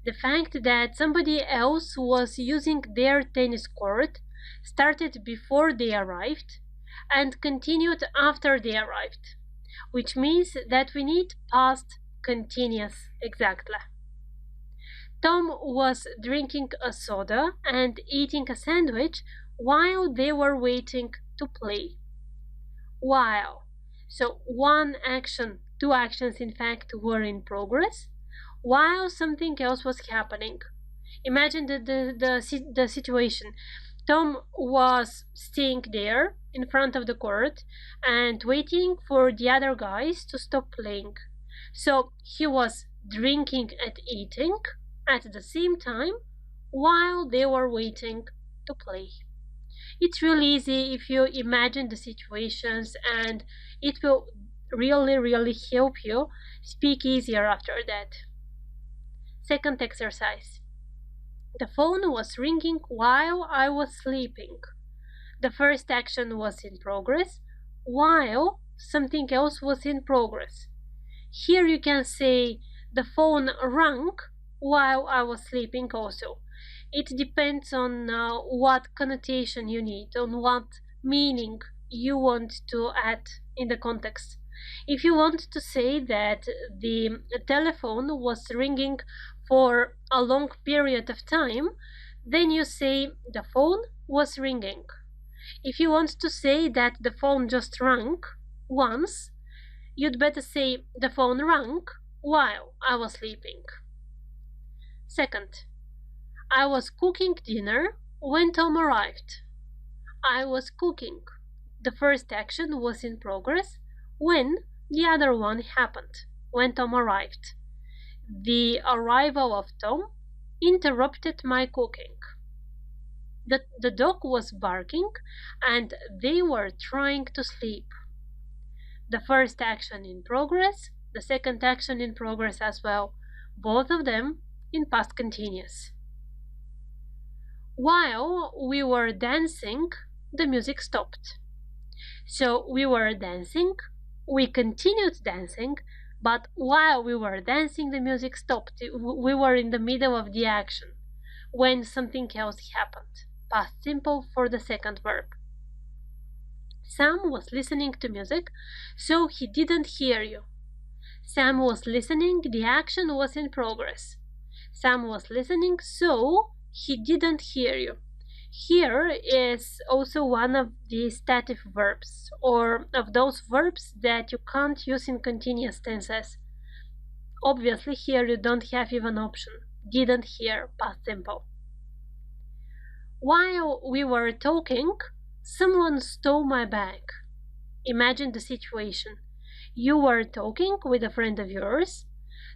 The fact that somebody else was using their tennis court started before they arrived and continued after they arrived, which means that we need past continuous exactly. Tom was drinking a soda and eating a sandwich while they were waiting to play. While. So 1 action, 2 actions in fact were in progress while something else was happening. Imagine the situation. Tom was staying there in front of the court and waiting for the other guys to stop playing. So he was drinking and eating at the same time while they were waiting to play. It's really easy if you imagine the situations, and it will really help you speak easier after that. Second exercise. The phone was ringing while I was sleeping. The first action was in progress while something else was in progress. Here you can say the phone rang while I was sleeping also. It depends on what connotation you need, on what meaning you want to add in the context. If you want to say that the telephone was ringing for a long period of time, then you say the phone was ringing. If you want to say that the phone just rang once, you'd better say the phone rang while I was sleeping. Second, I was cooking dinner when Tom arrived. I was cooking. The first action was in progress when the other one happened, when Tom arrived. The arrival of Tom interrupted my cooking. The dog was barking and they were trying to sleep. The first action in progress, the second action in progress as well, both of them in past continuous. While we were dancing, the music stopped. So we were dancing, we continued dancing, but while we were dancing, the music stopped. We were in the middle of the action when something else happened. Past simple for the second verb. Sam was listening to music, so he didn't hear you. Sam was listening, the action was in progress. Sam was listening, so he didn't hear you. Here is also one of the stative verbs, or of those verbs that you can't use in continuous tenses. Obviously, here you don't have even option. Didn't hear, past simple. While we were talking, someone stole my bag. Imagine the situation. You were talking with a friend of yours.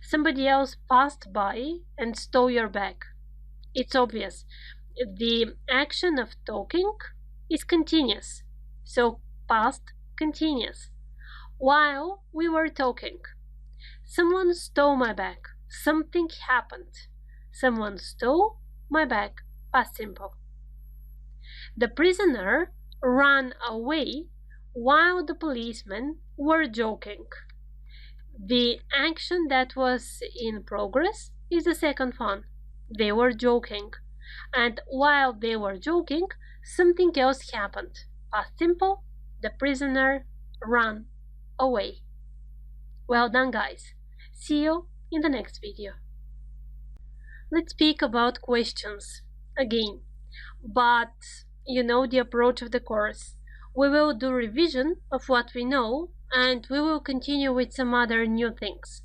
Somebody else passed by and stole your bag. It's obvious. The action of talking is continuous. So past continuous. While we were talking, someone stole my bag. Something happened. Someone stole my bag. Past simple. The prisoner ran away while the policemen were joking. The action that was in progress is the second one. They were joking. And while they were joking, something else happened. Past simple, the prisoner ran away. Well done, guys. See you in the next video. Let's speak about questions again. But you know the approach of the course. We will do revision of what we know and we will continue with some other new things.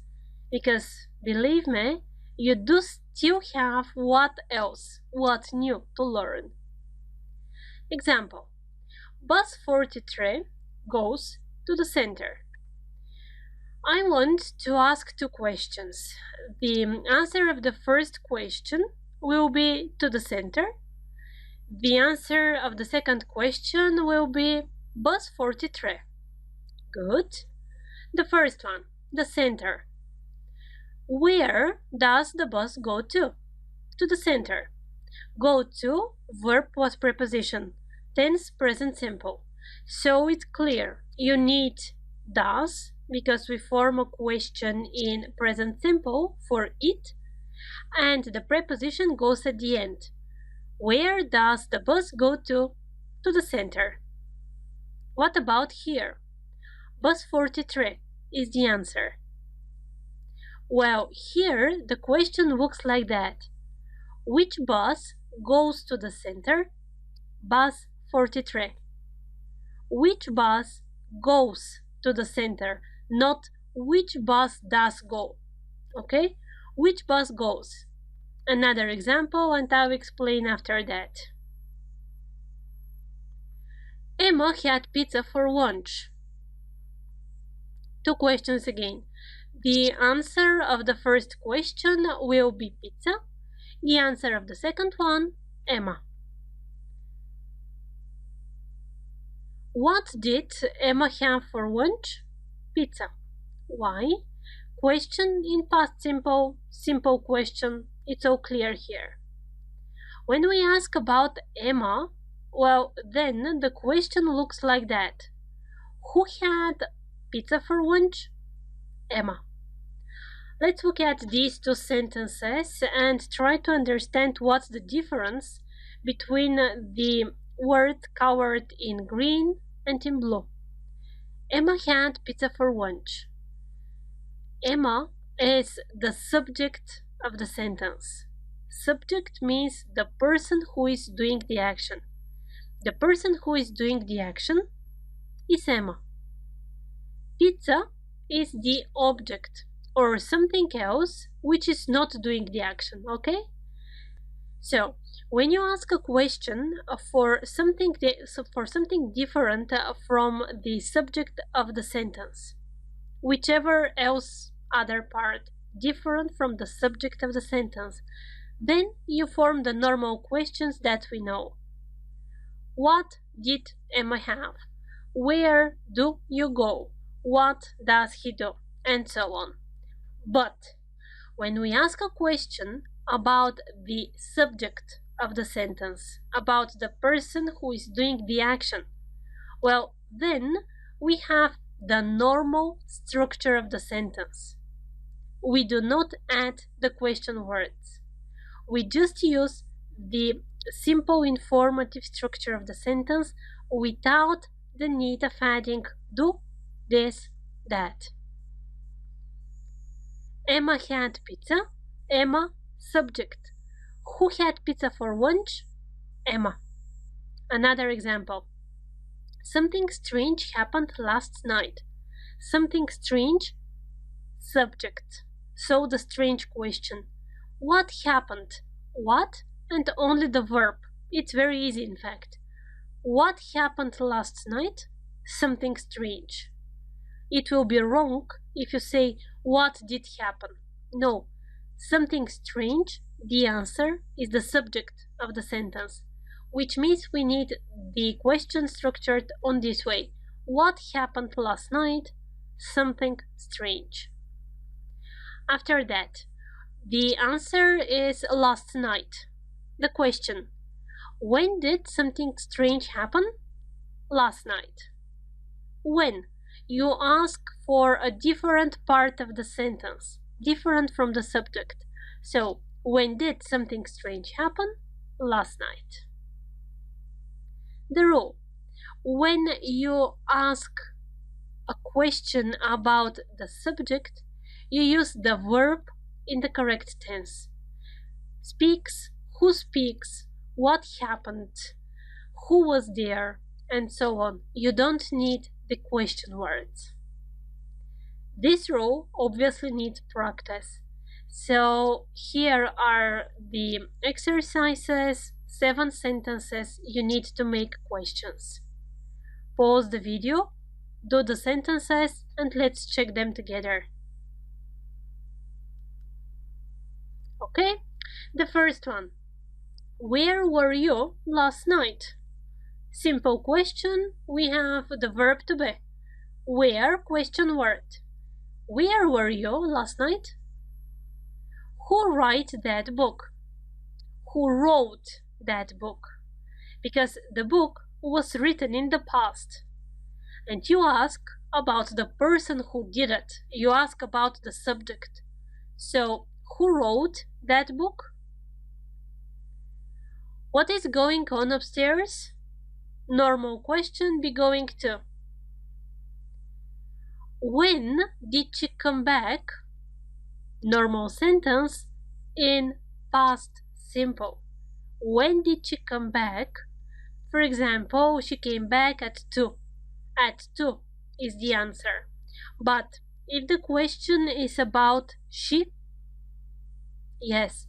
Because believe me, you do still have what new to learn. Example. Bus 43 goes to the center. I want to ask two questions. The answer of the first question will be to the center. The answer of the second question will be bus 43. Good. The first one, the center. Where does the bus go to? To the center. Go to, verb plus preposition, tense present simple. So it's clear. You need does, because we form a question in present simple for it, and the preposition goes at the end. Where does the bus go to? To the center. What about here? Bus 43 is the answer. Well, here the question looks like that. Which bus goes to the center? Bus 43. Which bus goes to the center? Not which bus does go. Okay? Which bus goes? Another example, and I'll explain after that. Emma had pizza for lunch. Two questions again. The answer of the first question will be pizza. The answer of the second one, Emma. What did Emma have for lunch? Pizza. Why? Question in past simple, simple question. It's all clear here. When we ask about Emma, well, then the question looks like that. Who had pizza for lunch? Emma. Let's look at these two sentences and try to understand what's the difference between the word colored in green and in blue. Emma had pizza for lunch. Emma is the subject of the sentence. Subject means the person who is doing the action. The person who is doing the action is Emma. Pizza is the object or something else which is not doing the action, okay? So, when you ask a question for something different from the subject of the sentence, whichever else other part different from the subject of the sentence, then you form the normal questions that we know. What did Emma have? Where do you go? What does he do? And so on. But when we ask a question about the subject of the sentence, about the person who is doing the action, well, then we have the normal structure of the sentence. We do not add the question words. We just use the simple informative structure of the sentence without the need of adding do, this, that. Emma had pizza. Emma, subject. Who had pizza for lunch? Emma. Another example. Something strange happened last night. Something strange, subject. So the strange question. What happened? What? And only the verb. It's very easy, in fact. What happened last night? Something strange. It will be wrong if you say, what did happen? No. Something strange, the answer, is the subject of the sentence, which means we need the question structured on this way. What happened last night? Something strange. After that, the answer is last night. The question, when did something strange happen? Last night. When? You ask for a different part of the sentence, different from the subject. So, when did something strange happen? Last night. The rule. When you ask a question about the subject, you use the verb in the correct tense. Speaks, who speaks, what happened, who was there, and so on. You don't need the question words. This rule obviously needs practice. So here are the exercises, 7 sentences you need to make questions. Pause the video, do the sentences, and let's check them together. Okay, the first one. Where were you last night? Simple question, we have the verb to be. Where, question word. Where were you last night? Who wrote that book? Who wrote that book? Because the book was written in the past. And you ask about the person who did it. You ask about the subject. So, who wrote that book? What is going on upstairs? Normal question be going to. When did she come back? Normal sentence in past simple. When did she come back? For example, she came back at 2. At 2 is the answer. But if the question is about she, yes,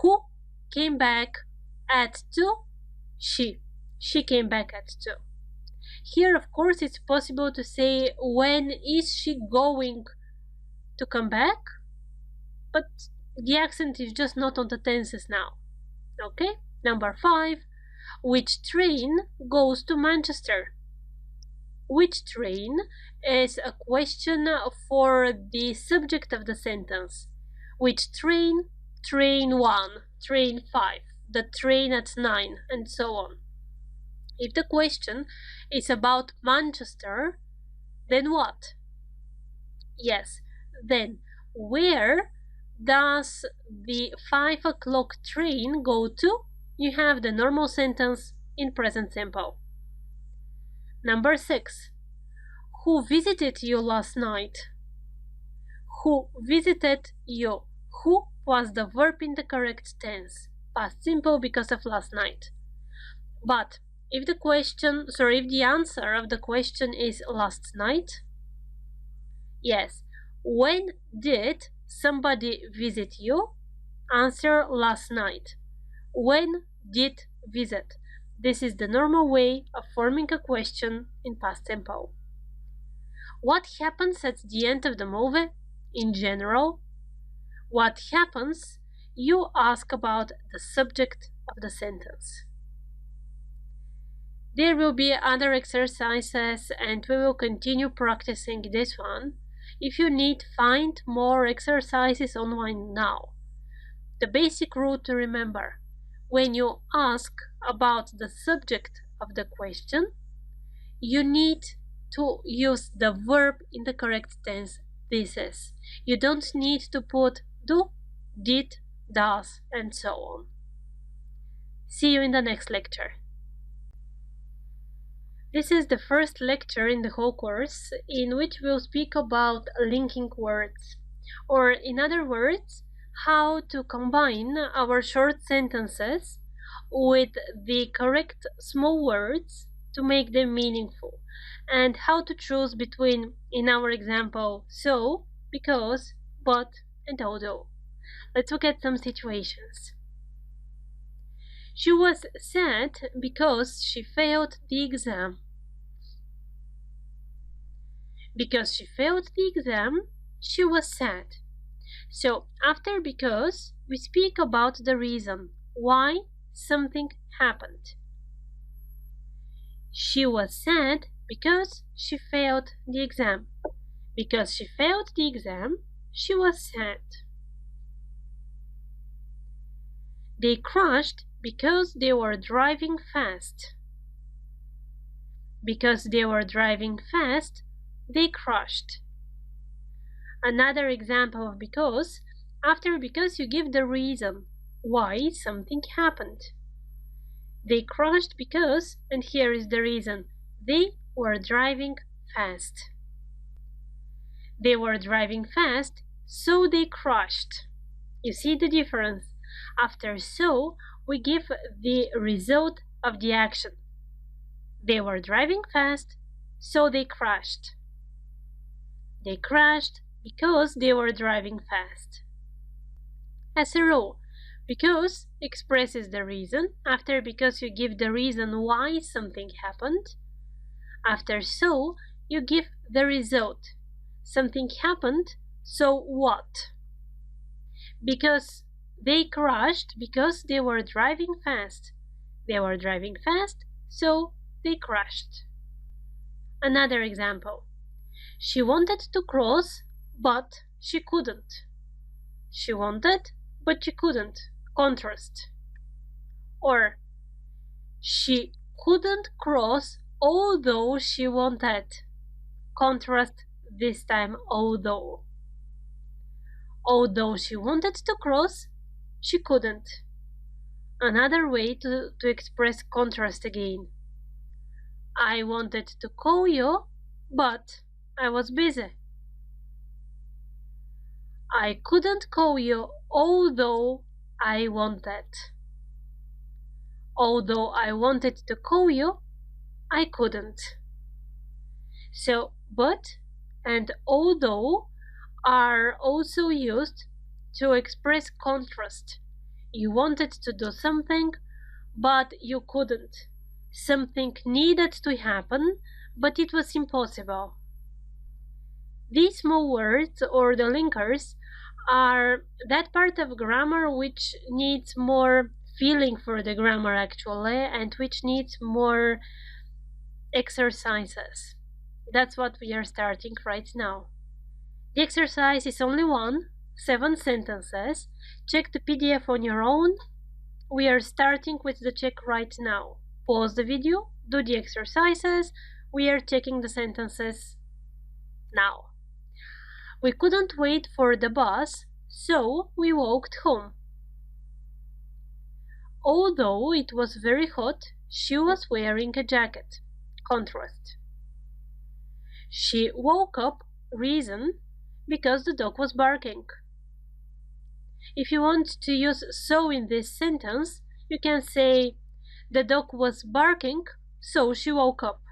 who came back at 2? She. She came back at 2. Here, of course, it's possible to say when is she going to come back? But the accent is just not on the tenses now. Okay? Number 5. Which train goes to Manchester? Which train is a question for the subject of the sentence. Which train? Train 1, train 5, the train at 9, and so on. If the question is about Manchester, then what? Yes, then where does the 5 o'clock train go to? You have the normal sentence in present simple. Number 6. Who visited you last night? Who visited you? Who was the verb in the correct tense? Past simple because of last night. But if the answer of the question is last night, yes. When did somebody visit you? Answer last night. When did visit? This is the normal way of forming a question in past simple. What happens at the end of the movie? In general, what happens? You ask about the subject of the sentence. There will be other exercises and we will continue practicing this one. If you need, find more exercises online now. The basic rule to remember: when you ask about the subject of the question, you need to use the verb in the correct tense. This is. You don't need to put do, did, does, and so on. See you in the next lecture. This is the first lecture in the whole course in which we'll speak about linking words, or in other words, how to combine our short sentences with the correct small words to make them meaningful, and how to choose between, in our example, so, because, but, and although. Let's look at some situations. She was sad because she failed the exam. Because she failed the exam, she was sad. So after because, we speak about the reason why something happened. She was sad because she failed the exam. Because she failed the exam, she was sad. They crashed because they were driving fast. Because they were driving fast, they crashed. Another example of because: after because you give the reason why something happened. They crashed because, and here is the reason, they were driving fast. They were driving fast, so they crashed. You see the difference? After so, we give the result of the action. They were driving fast, so they crashed. They crashed because they were driving fast. As a rule, because expresses the reason. After because you give the reason why something happened. After so, you give the result. Something happened, so what? Because they crashed because they were driving fast. They were driving fast, so they crashed. Another example. She wanted to cross, but she couldn't. She wanted, but she couldn't. Contrast. Or she couldn't cross although she wanted. Contrast this time although. Although she wanted to cross, she couldn't. Another way to express contrast again. I wanted to call you, but I was busy. I couldn't call you although I wanted. Although I wanted to call you, I couldn't. So, but and although are also used to express contrast. You wanted to do something, but you couldn't. Something needed to happen, but it was impossible. These small words, or the linkers, are that part of grammar which needs more feeling for the grammar actually, and which needs more exercises. That's what we are starting right now. The exercise is only 7 sentences. Check the PDF on your own. We are starting with the check right now. Pause the video, do the exercises. We are checking the sentences now. We couldn't wait for the bus, so we walked home. Although it was very hot, she was wearing a jacket. Contrast. She woke up, reason, because the dog was barking. If you want to use so in this sentence, you can say, the dog was barking, so she woke up.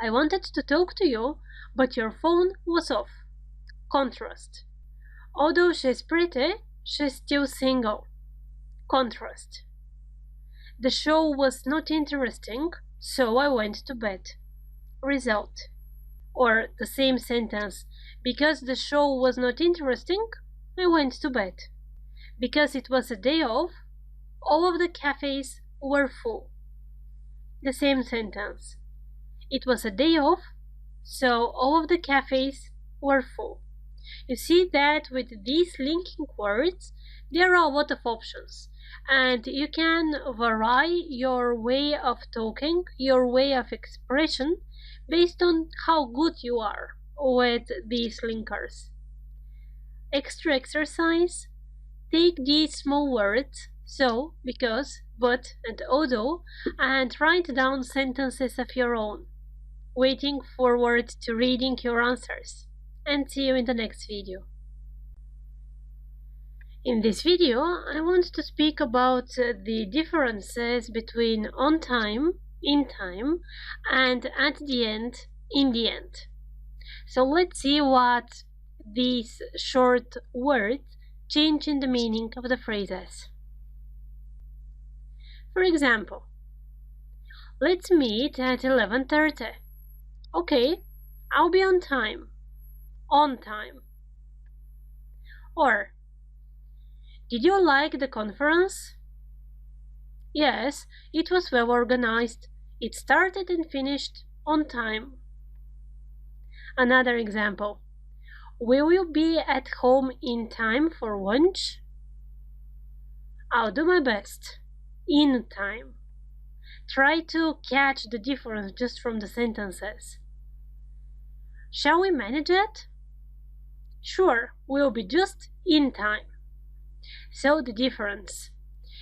I wanted to talk to you, but your phone was off. Contrast. Although she's pretty, she's still single. Contrast. The show was not interesting, so I went to bed. Result. Or the same sentence, because the show was not interesting, I went to bed. Because it was a day off, all of the cafes were full. The same sentence. It was a day off, so all of the cafes were full. You see that with these linking words, there are a lot of options, and you can vary your way of talking, your way of expression, based on how good you are with these linkers. Extra exercise. Take these small words, so, because, but, and although, and write down sentences of your own. Waiting forward to reading your answers. And see you in the next video. In this video, I want to speak about the differences between on time, in time, and at the end, in the end. So let's see what these short words change in the meaning of the phrases. For example, let's meet at 11:30. Okay, I'll be on time. On time. Or, did you like the conference? Yes, it was well organized. It started and finished on time. Another example. Will you be at home in time for lunch? I'll do my best. In time. Try to catch the difference just from the sentences. Shall we manage it? Sure, we'll be just in time. So the difference.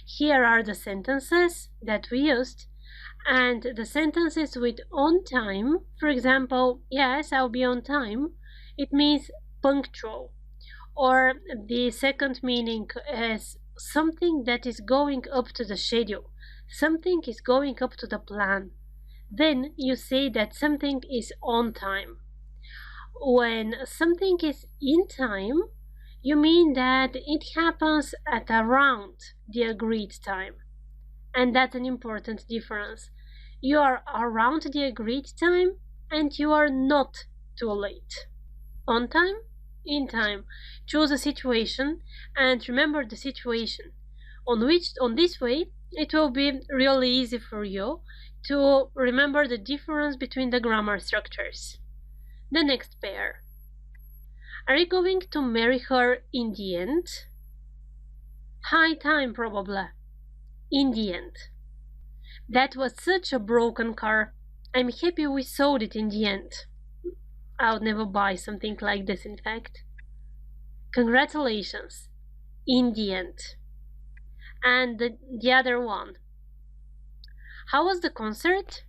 Here are the sentences that we used, and the sentences with on time, for example, yes, I'll be on time, it means punctual. Or the second meaning is something that is going up to the schedule. Something is going up to the plan. Then you say that something is on time. When something is in time, you mean that it happens at around the agreed time. And that's an important difference. You are around the agreed time and you are not too late. On time, in time. Choose a situation and remember the situation. On this way, it will be really easy for you to remember the difference between the grammar structures. The next pair. Are you going to marry her in the end? High time, probably. In the end. That was such a broken car. I'm happy we sold it in the end. I would never buy something like this, in fact. Congratulations. In the end. And the other one. How was the concert?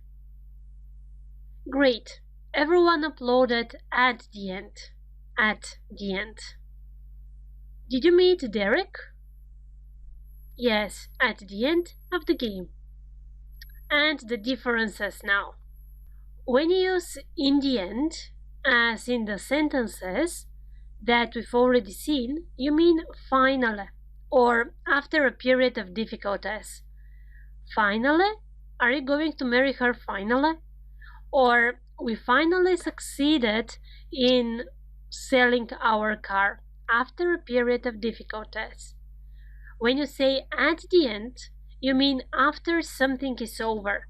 Great. Everyone applauded at the end. At the end. Did you meet Derek? Yes, at the end of the game. And the differences now. When you use in the end, as in the sentences that we've already seen, you mean finally, or after a period of difficulties. Finally? Are you going to marry her finally? Or we finally succeeded in selling our car after a period of difficulties. When you say at the end, you mean after something is over.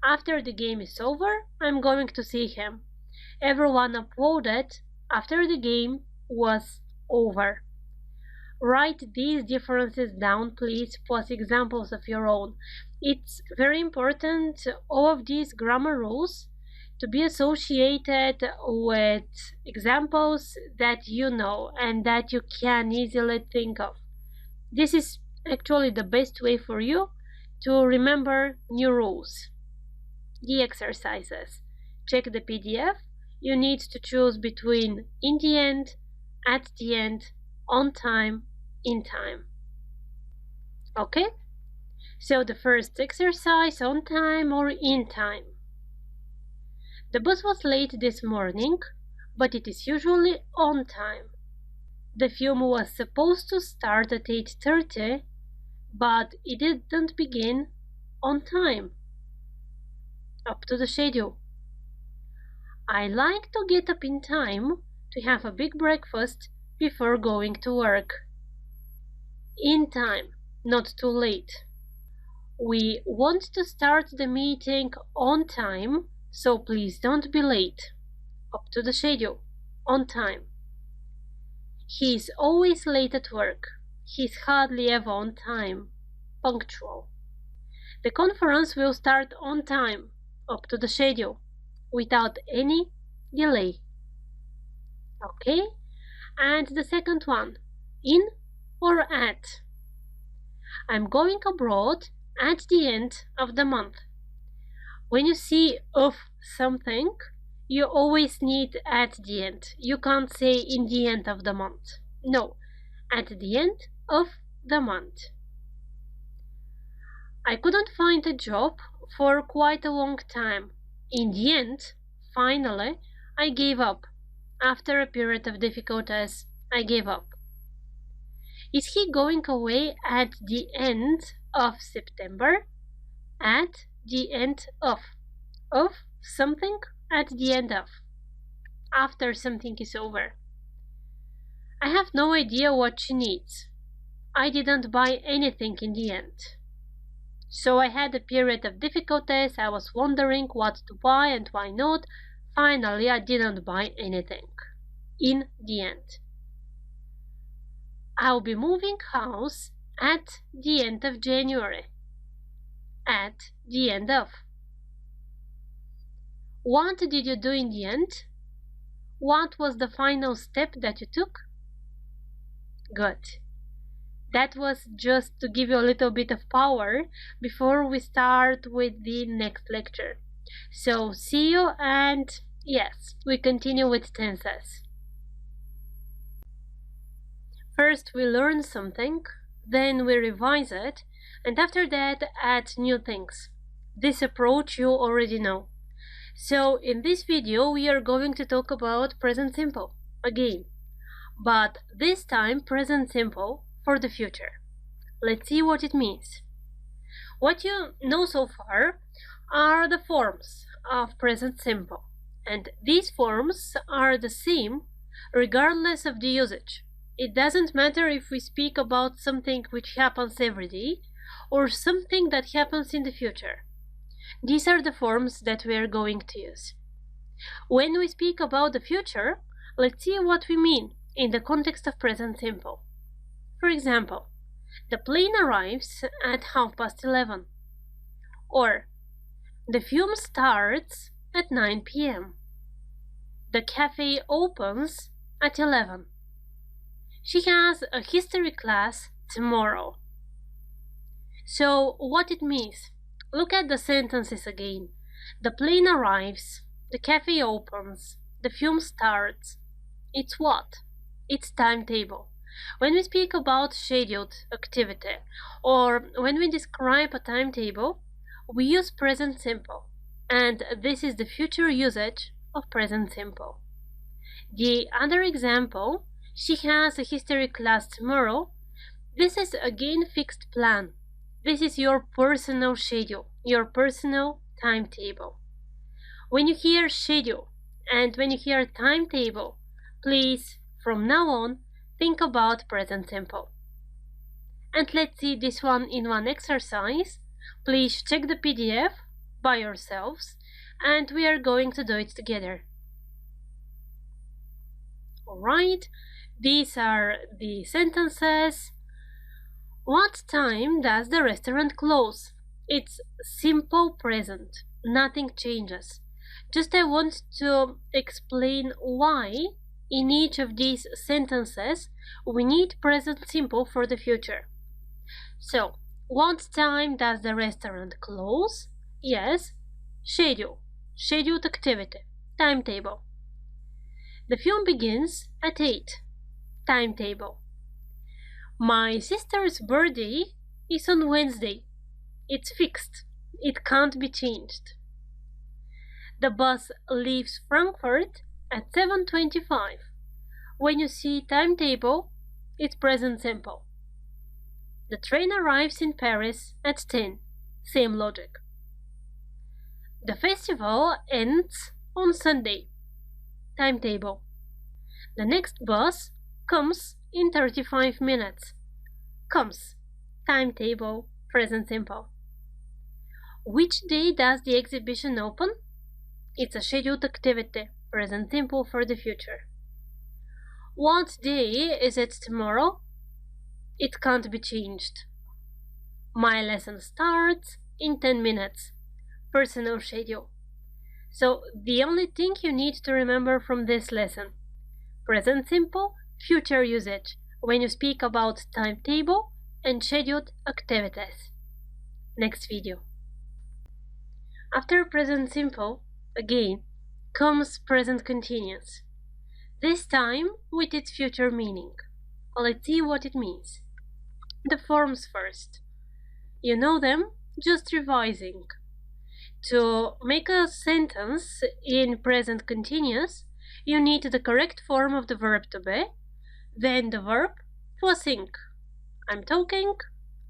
After the game is over, I'm going to see him. Everyone applauded after the game was over. Write these differences down, please, plus examples of your own. It's very important, all of these grammar rules, to be associated with examples that you know and that you can easily think of. This is actually the best way for you to remember new rules. The exercises. Check the PDF. you need to choose between in the end, at the end, on time, in time. Okay? So the first exercise, on time or in time. The bus was late this morning, but it is usually on time. The film was supposed to start at 8:30, but it didn't begin on time. Up to the schedule. I like to get up in time to have a big breakfast before going to work. In time, not too late. We want to start the meeting on time, so please don't be late. Up to the schedule. On time. He's always late at work. He's hardly ever on time. Punctual. The conference will start on time. Up to the schedule. Without any delay. Okay? And the second one. In or at. I'm going abroad at the end of the month. When you see of something, you always need at the end. You can't say in the end of the month. No, at the end of the month. I couldn't find a job for quite a long time. In the end, finally, I gave up. After a period of difficulties, I gave up. Is he going away at the end of September? At the end of. Of something at the end of. After something is over. I have no idea what she needs. I didn't buy anything in the end. So I had a period of difficulties. I was wondering what to buy and why not. Finally, I didn't buy anything. In the end. I'll be moving house at the end of January. At the end of. What did you do in the end? What was the final step that you took? Good. That was just to give you a little bit of power before we start with the next lecture. So see you, and yes, we continue with tenses. First we learn something, then we revise it, and after that add new things. This approach you already know. So in this video we are going to talk about present simple again, but this time present simple for the future. Let's see what it means. What you know so far are the forms of present simple, and these forms are the same regardless of the usage. It doesn't matter if we speak about something which happens every day or something that happens in the future. These are the forms that we are going to use. When we speak about the future, let's see what we mean in the context of present simple. For example, the plane arrives at 11:30, or the film starts at 9 p.m. The cafe opens at 11. She has a history class tomorrow. So what it means? Look at the sentences again. The plane arrives, the cafe opens, the film starts. It's what? It's timetable. When we speak about scheduled activity, or when we describe a timetable, we use present simple, and this is the future usage of present simple. The other example, she has a history class tomorrow. This is again fixed plan. This is your personal schedule, your personal timetable. When you hear schedule and when you hear timetable, please, from now on, think about present simple. And let's see this one in one exercise. Please check the PDF by yourselves, and we are going to do it together. Alright, these are the sentences. What time does the restaurant close? It's simple present. Nothing changes. Just I want to explain why in each of these sentences we need present simple for the future. So, what time does the restaurant close? Yes, schedule. Scheduled activity. Timetable. The film begins at 8. Timetable. My sister's birthday is on Wednesday. It's fixed. It can't be changed. The bus leaves Frankfurt at 7:25. When you see timetable, it's present simple. The train arrives in Paris at 10. Same logic. The festival ends on Sunday. Timetable. The next bus comes in 35 minutes. Comes. Timetable. Present simple. Which day does the exhibition open? It's a scheduled activity. Present simple for the future. What day is it tomorrow? It can't be changed. My lesson starts in 10 minutes. Personal schedule. So the only thing you need to remember from this lesson: present simple, future usage when you speak about timetable and scheduled activities. Next video. After present simple, again, comes present continuous. This time with its future meaning. Let's see what it means. The forms first. You know them, just revising. To make a sentence in present continuous, you need the correct form of the verb to be, then the verb plus ing. I'm talking,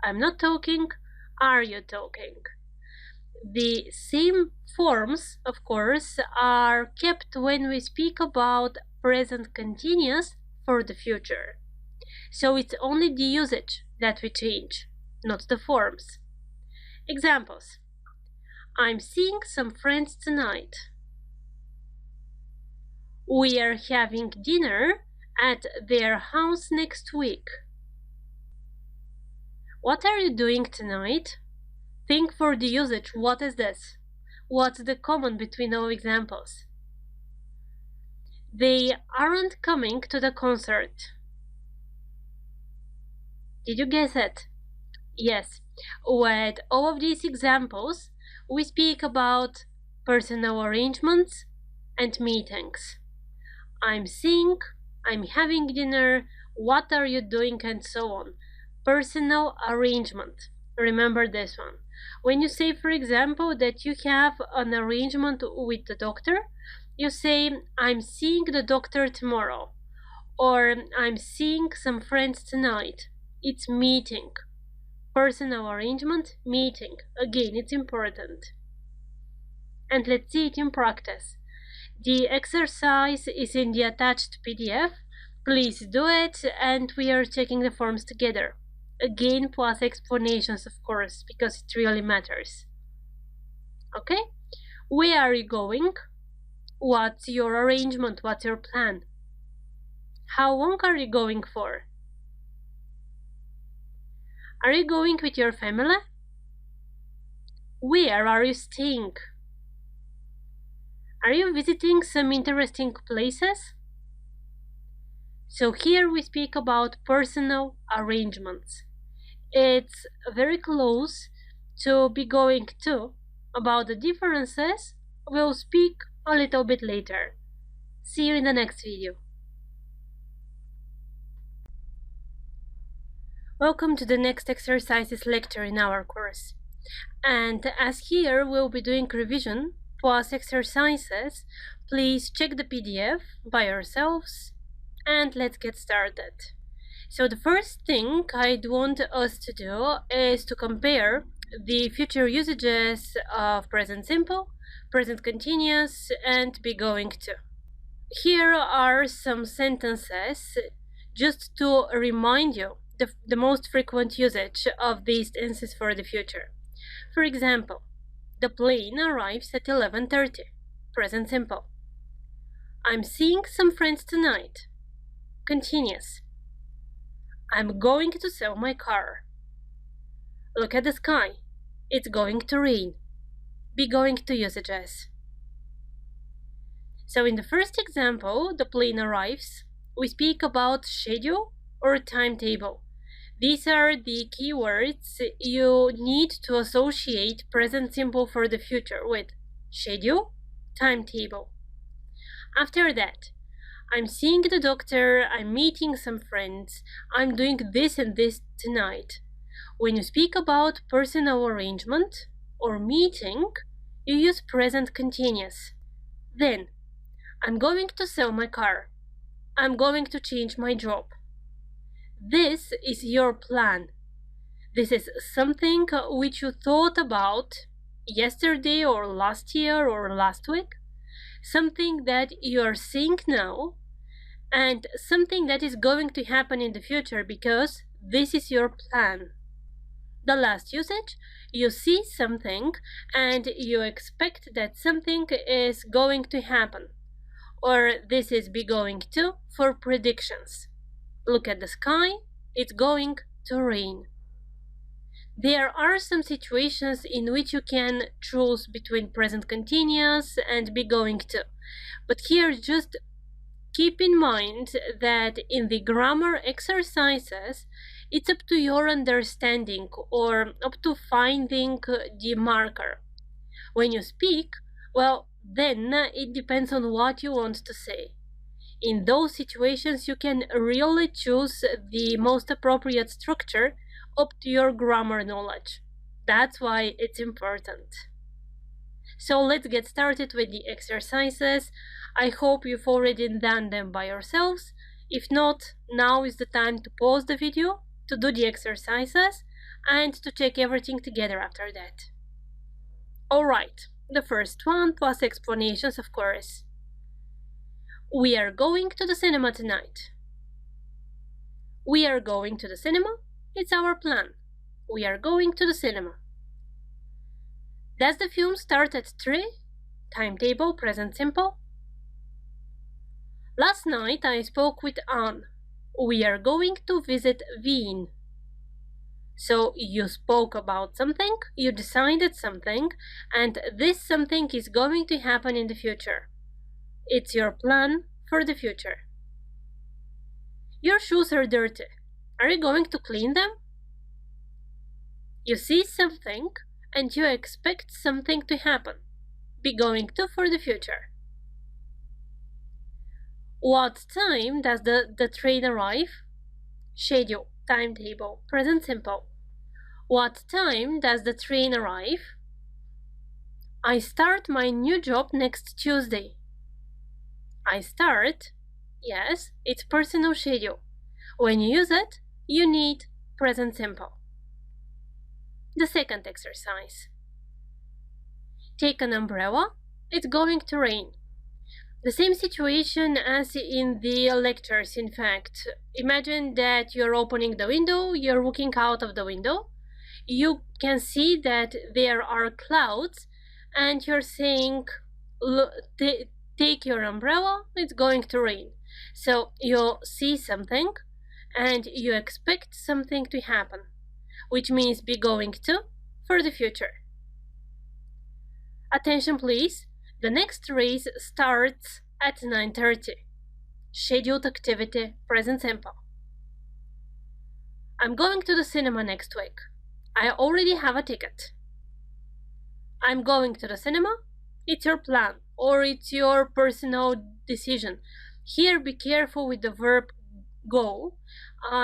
I'm not talking, are you talking? The same forms, of course, are kept when we speak about present continuous for the future. So it's only the usage that we change, not the forms. Examples. I'm seeing some friends tonight. We are having dinner at their house next week. What are you doing tonight? Think for the usage. What is this? What's the common between all examples? They aren't coming to the concert. Did you guess it? Yes. With all of these examples, we speak about personal arrangements and meetings. I'm seeing, I'm having dinner, what are you doing, and so on. Personal arrangement. Remember this one. When you say, for example, that you have an arrangement with the doctor, you say, I'm seeing the doctor tomorrow, or I'm seeing some friends tonight. It's meeting. Personal arrangement, meeting. Again, it's important. And let's see it in practice. The exercise is in the attached PDF. Please do it, and we are checking the forms together. Again, plus explanations, of course, because it really matters. Okay? Where are you going? What's your arrangement? What's your plan? How long are you going for? Are you going with your family? Where are you staying? Are you visiting some interesting places? So here we speak about personal arrangements. It's very close to be going to. About the differences, we'll speak a little bit later. See you in the next video. Welcome to the next exercises lecture in our course. And as here we'll be doing revision plus exercises, please check the PDF by yourselves and let's get started. So the first thing I'd want us to do is to compare the future usages of present simple, present continuous, and be going to. Here are some sentences just to remind you the most frequent usage of these tenses for the future. For example, the plane arrives at 11:30. Present simple. I'm seeing some friends tonight. Continuous. I'm going to sell my car. Look at the sky. It's going to rain. Be going to usages. So in the first example, the plane arrives, we speak about schedule or timetable. These are the keywords you need to associate present simple for the future with: schedule, timetable. After that, I'm seeing the doctor, I'm meeting some friends, I'm doing this and this tonight. When you speak about personal arrangement or meeting, you use present continuous. Then, I'm going to sell my car. I'm going to change my job. This is your plan. This is something which you thought about yesterday or last year or last week. Something that you are seeing now and something that is going to happen in the future because this is your plan. The last usage, you see something and you expect that something is going to happen, or this is be going to for predictions. Look at the sky, it's going to rain. There are some situations in which you can choose between present continuous and be going to, but here just keep in mind that in the grammar exercises, it's up to your understanding or up to finding the marker. When you speak, well, then it depends on what you want to say. In those situations, you can really choose the most appropriate structure up to your grammar knowledge. That's why it's important. So let's get started with the exercises. I hope you've already done them by yourselves. If not, now is the time to pause the video, to do the exercises, and to check everything together after that. Alright, the first one plus explanations, of course. We are going to the cinema tonight. We are going to the cinema. It's our plan. We are going to the cinema. Does the film start at 3? Timetable, present simple. Last night I spoke with Anne. We are going to visit Wien. So you spoke about something, you decided something, and this something is going to happen in the future. It's your plan for the future. Your shoes are dirty. Are you going to clean them? You see something and you expect something to happen. Be going to for the future. What time does the train arrive? Schedule, timetable, present simple. What time does the train arrive? I start my new job next Tuesday. I start, yes, it's personal schedule. When you use it, you need present simple. The second exercise. Take an umbrella. It's going to rain. The same situation as in the lectures, in fact. Imagine that you're opening the window, you're looking out of the window. You can see that there are clouds and you're saying, take your umbrella, it's going to rain. So you see something and you expect something to happen, which means be going to for the future. Attention please, the next race starts at 9:30. Scheduled activity, present simple. I'm going to the cinema next week. I already have a ticket. I'm going to the cinema. It's your plan or it's your personal decision. Here be careful with the verb go.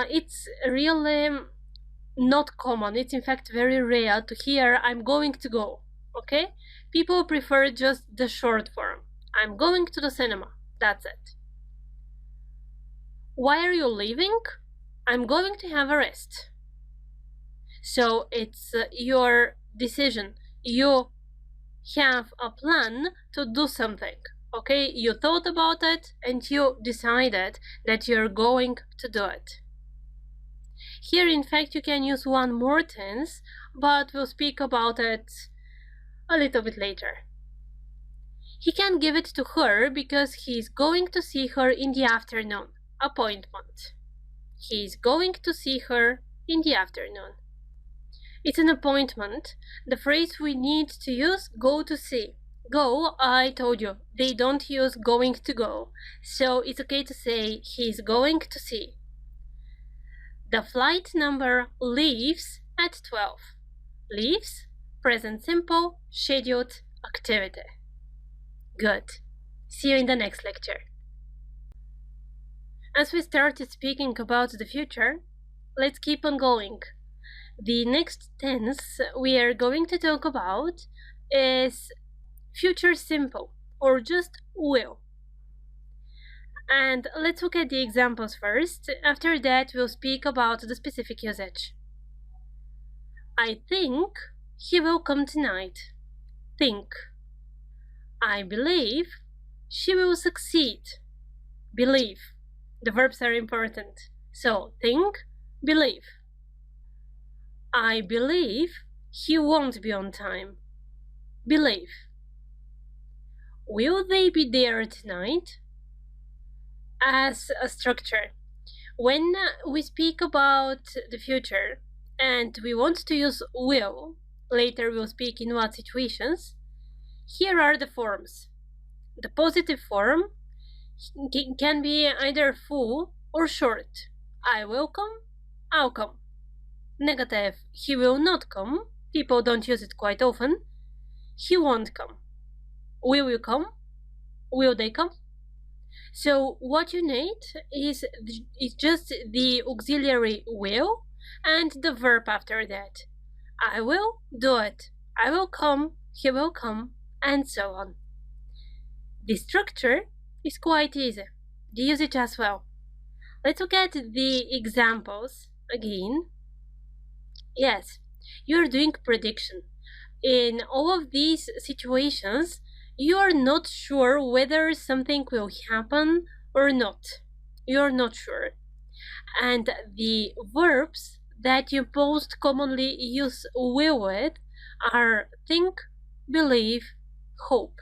It's really not common. It's in fact very rare to hear I'm going to go. Okay? People prefer just the short form. I'm going to the cinema. That's it. Why are you leaving? I'm going to have a rest. So it's your decision. You have a plan to do something. Okay? You thought about it and you decided that you're going to do it. Here, in fact, you can use one more tense, but we'll speak about it a little bit later. He can give it to her because he's going to see her in the afternoon. Appointment. He's going to see her in the afternoon. It's an appointment. The phrase we need to use, go to see. Go, I told you, they don't use going to go. So it's okay to say he's going to see. The flight number leaves at 12. Leaves, present simple, scheduled activity. Good. See you in the next lecture. As we started speaking about the future, let's keep on going. The next tense we are going to talk about is future simple or just will. And let's look at the examples first. After that, we'll speak about the specific usage. I think he will come tonight. Think. I believe she will succeed. Believe. The verbs are important. So, think, believe. I believe he won't be on time. Believe. Will they be there tonight? As a structure. When we speak about the future and we want to use will, later we'll speak in what situations, here are the forms. The positive form can be either full or short. I will come, I'll come. Negative, he will not come. People don't use it quite often. He won't come. Will you come? Will they come? So what you need is just the auxiliary will and the verb after that. I will do it. I will come, he will come, and so on. The structure is quite easy. The usage as well. Let's look at the examples again. Yes, you're doing prediction. In all of these situations, you are not sure whether something will happen or not. You're not sure. And the verbs that you most commonly use will with are think, believe, hope.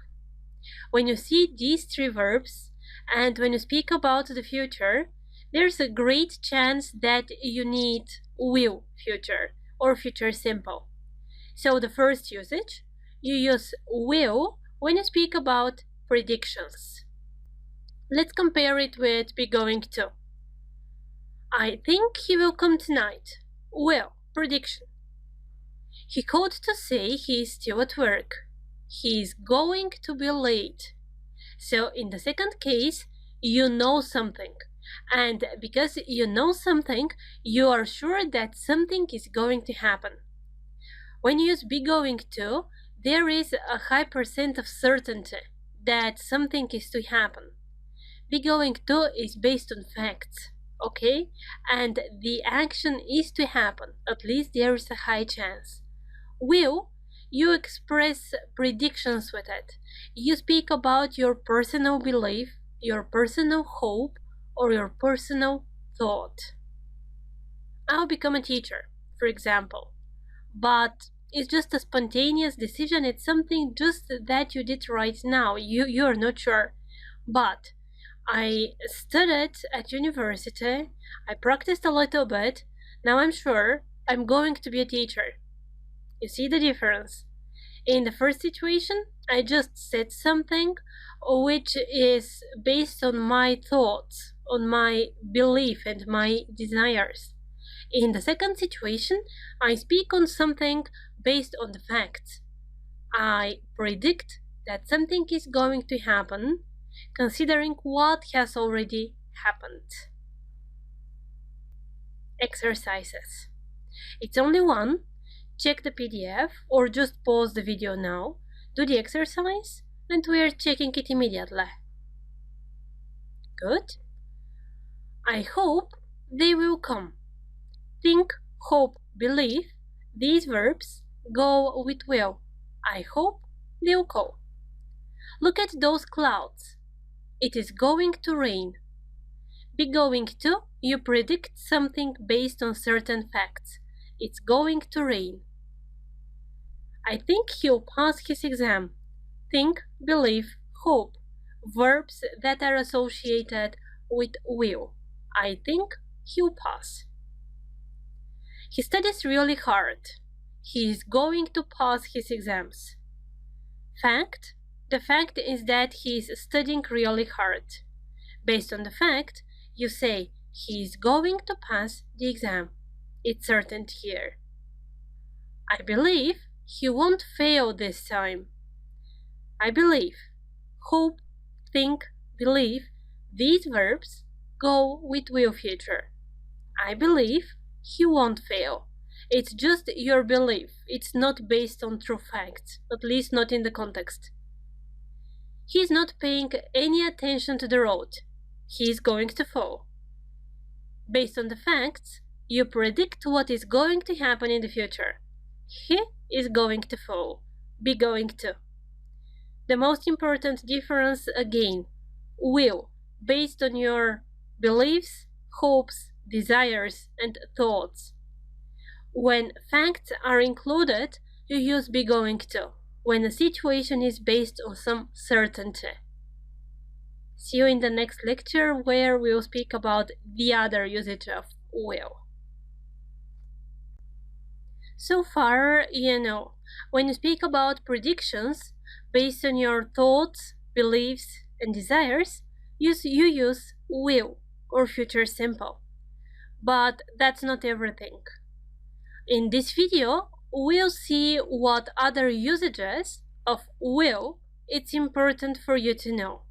When you see these three verbs and when you speak about the future, there's a great chance that you need will future or future simple. So the first usage, you use will when you speak about predictions. Let's compare it with be going to. I think he will come tonight. Will, prediction. He called to say he is still at work. He is going to be late. So in the second case, you know something. And because you know something, you are sure that something is going to happen. When you use be going to, there is a high percent of certainty that something is to happen. Be going to is based on facts, okay? And the action is to happen. At least there is a high chance. Will, you express predictions with it. You speak about your personal belief, your personal hope, or your personal thought. I'll become a teacher, for example. But it's just a spontaneous decision. It's something just that you did right now. You're not sure. But I studied at university. I practiced a little bit. Now I'm sure I'm going to be a teacher. You see the difference? In the first situation, I just said something which is based on my thoughts, on my belief and my desires. In the second situation, I speak on something based on the facts. I predict that something is going to happen, considering what has already happened. Exercises. It's only one. Check the PDF or just pause the video now, do the exercise, and we are checking it immediately. Good. I hope they will come. Think, hope, believe. These verbs go with will. I hope they'll go. Look at those clouds. It is going to rain. Be going to, you predict something based on certain facts. It's going to rain. I think he'll pass his exam. Think, believe, hope. Verbs that are associated with will. I think he'll pass. He studies really hard. He is going to pass his exams. Fact. The fact is that he is studying really hard. Based on the fact, you say he is going to pass the exam. It's certain here. I believe he won't fail this time. I believe, hope, think, believe. These verbs go with will future. I believe he won't fail. It's just your belief. It's not based on true facts, at least not in the context. He's not paying any attention to the road. He's going to fall. Based on the facts, you predict what is going to happen in the future. He is going to fall. Be going to. The most important difference again, will, based on your beliefs, hopes, desires, and thoughts. When facts are included, you use be going to, when a situation is based on some certainty. See you in the next lecture where we'll speak about the other usage of will. So far, you know, when you speak about predictions based on your thoughts, beliefs, and desires, you use will or future simple. But that's not everything. In this video, we'll see what other usages of will it's important for you to know.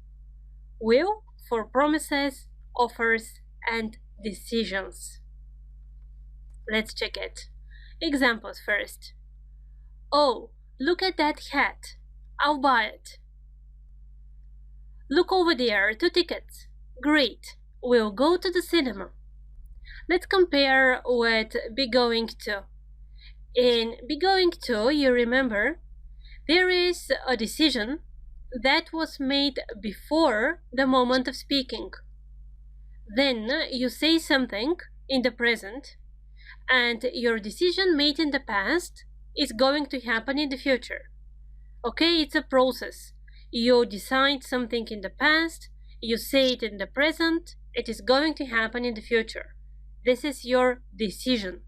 Will for promises, offers, and decisions. Let's check it. Examples first. Oh, look at that hat. I'll buy it. Look over there, 2 tickets. Great, we'll go to the cinema. Let's compare with be going to. In be going to, you remember, there is a decision that was made before the moment of speaking. Then you say something in the present, and your decision made in the past is going to happen in the future. Okay, it's a process. You decide something in the past, you say it in the present, it is going to happen in the future. This is your decision.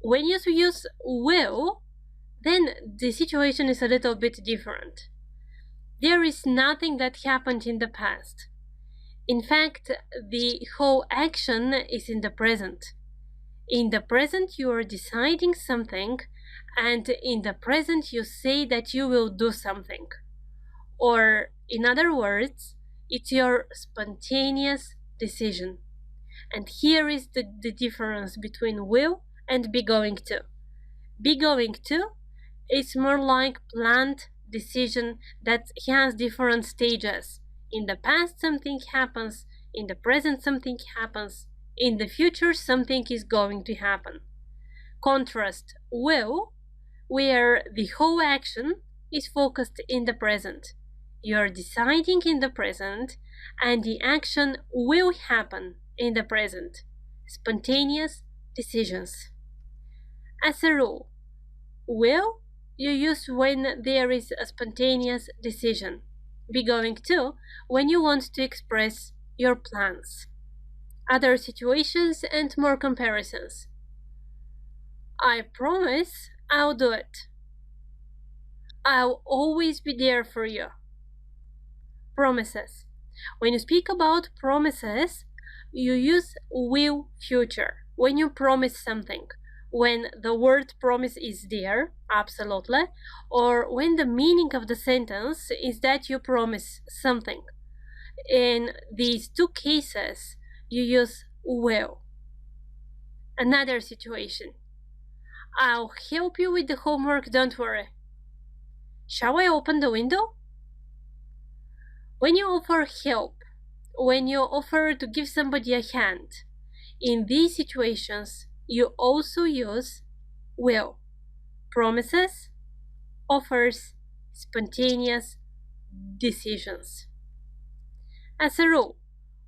When you use will, then the situation is a little bit different. There is nothing that happened in the past. In fact, the whole action is in the present. In the present, you are deciding something, and in the present, you say that you will do something. Or, in other words, it's your spontaneous decision. And here is the difference between will and be going to. Be going to is more like planned decision that has different stages. In the past, something happens. In the present, something happens. In the future, something is going to happen. Contrast will, where the whole action is focused in the present. You're deciding in the present, and the action will happen in the present. Spontaneous decisions. As a rule, will you use when there is a spontaneous decision. Be going to when you want to express your plans. Other situations and more comparisons. I promise I'll do it. I'll always be there for you. Promises. When you speak about promises, you use will future. When you promise something, when the word promise is there, absolutely, or when the meaning of the sentence is that you promise something. In these two cases, you use will. Another situation. I'll help you with the homework, don't worry. Shall I open the window? When you offer help, when you offer to give somebody a hand, in these situations, you also use will. Promises, offers, spontaneous decisions. As a rule,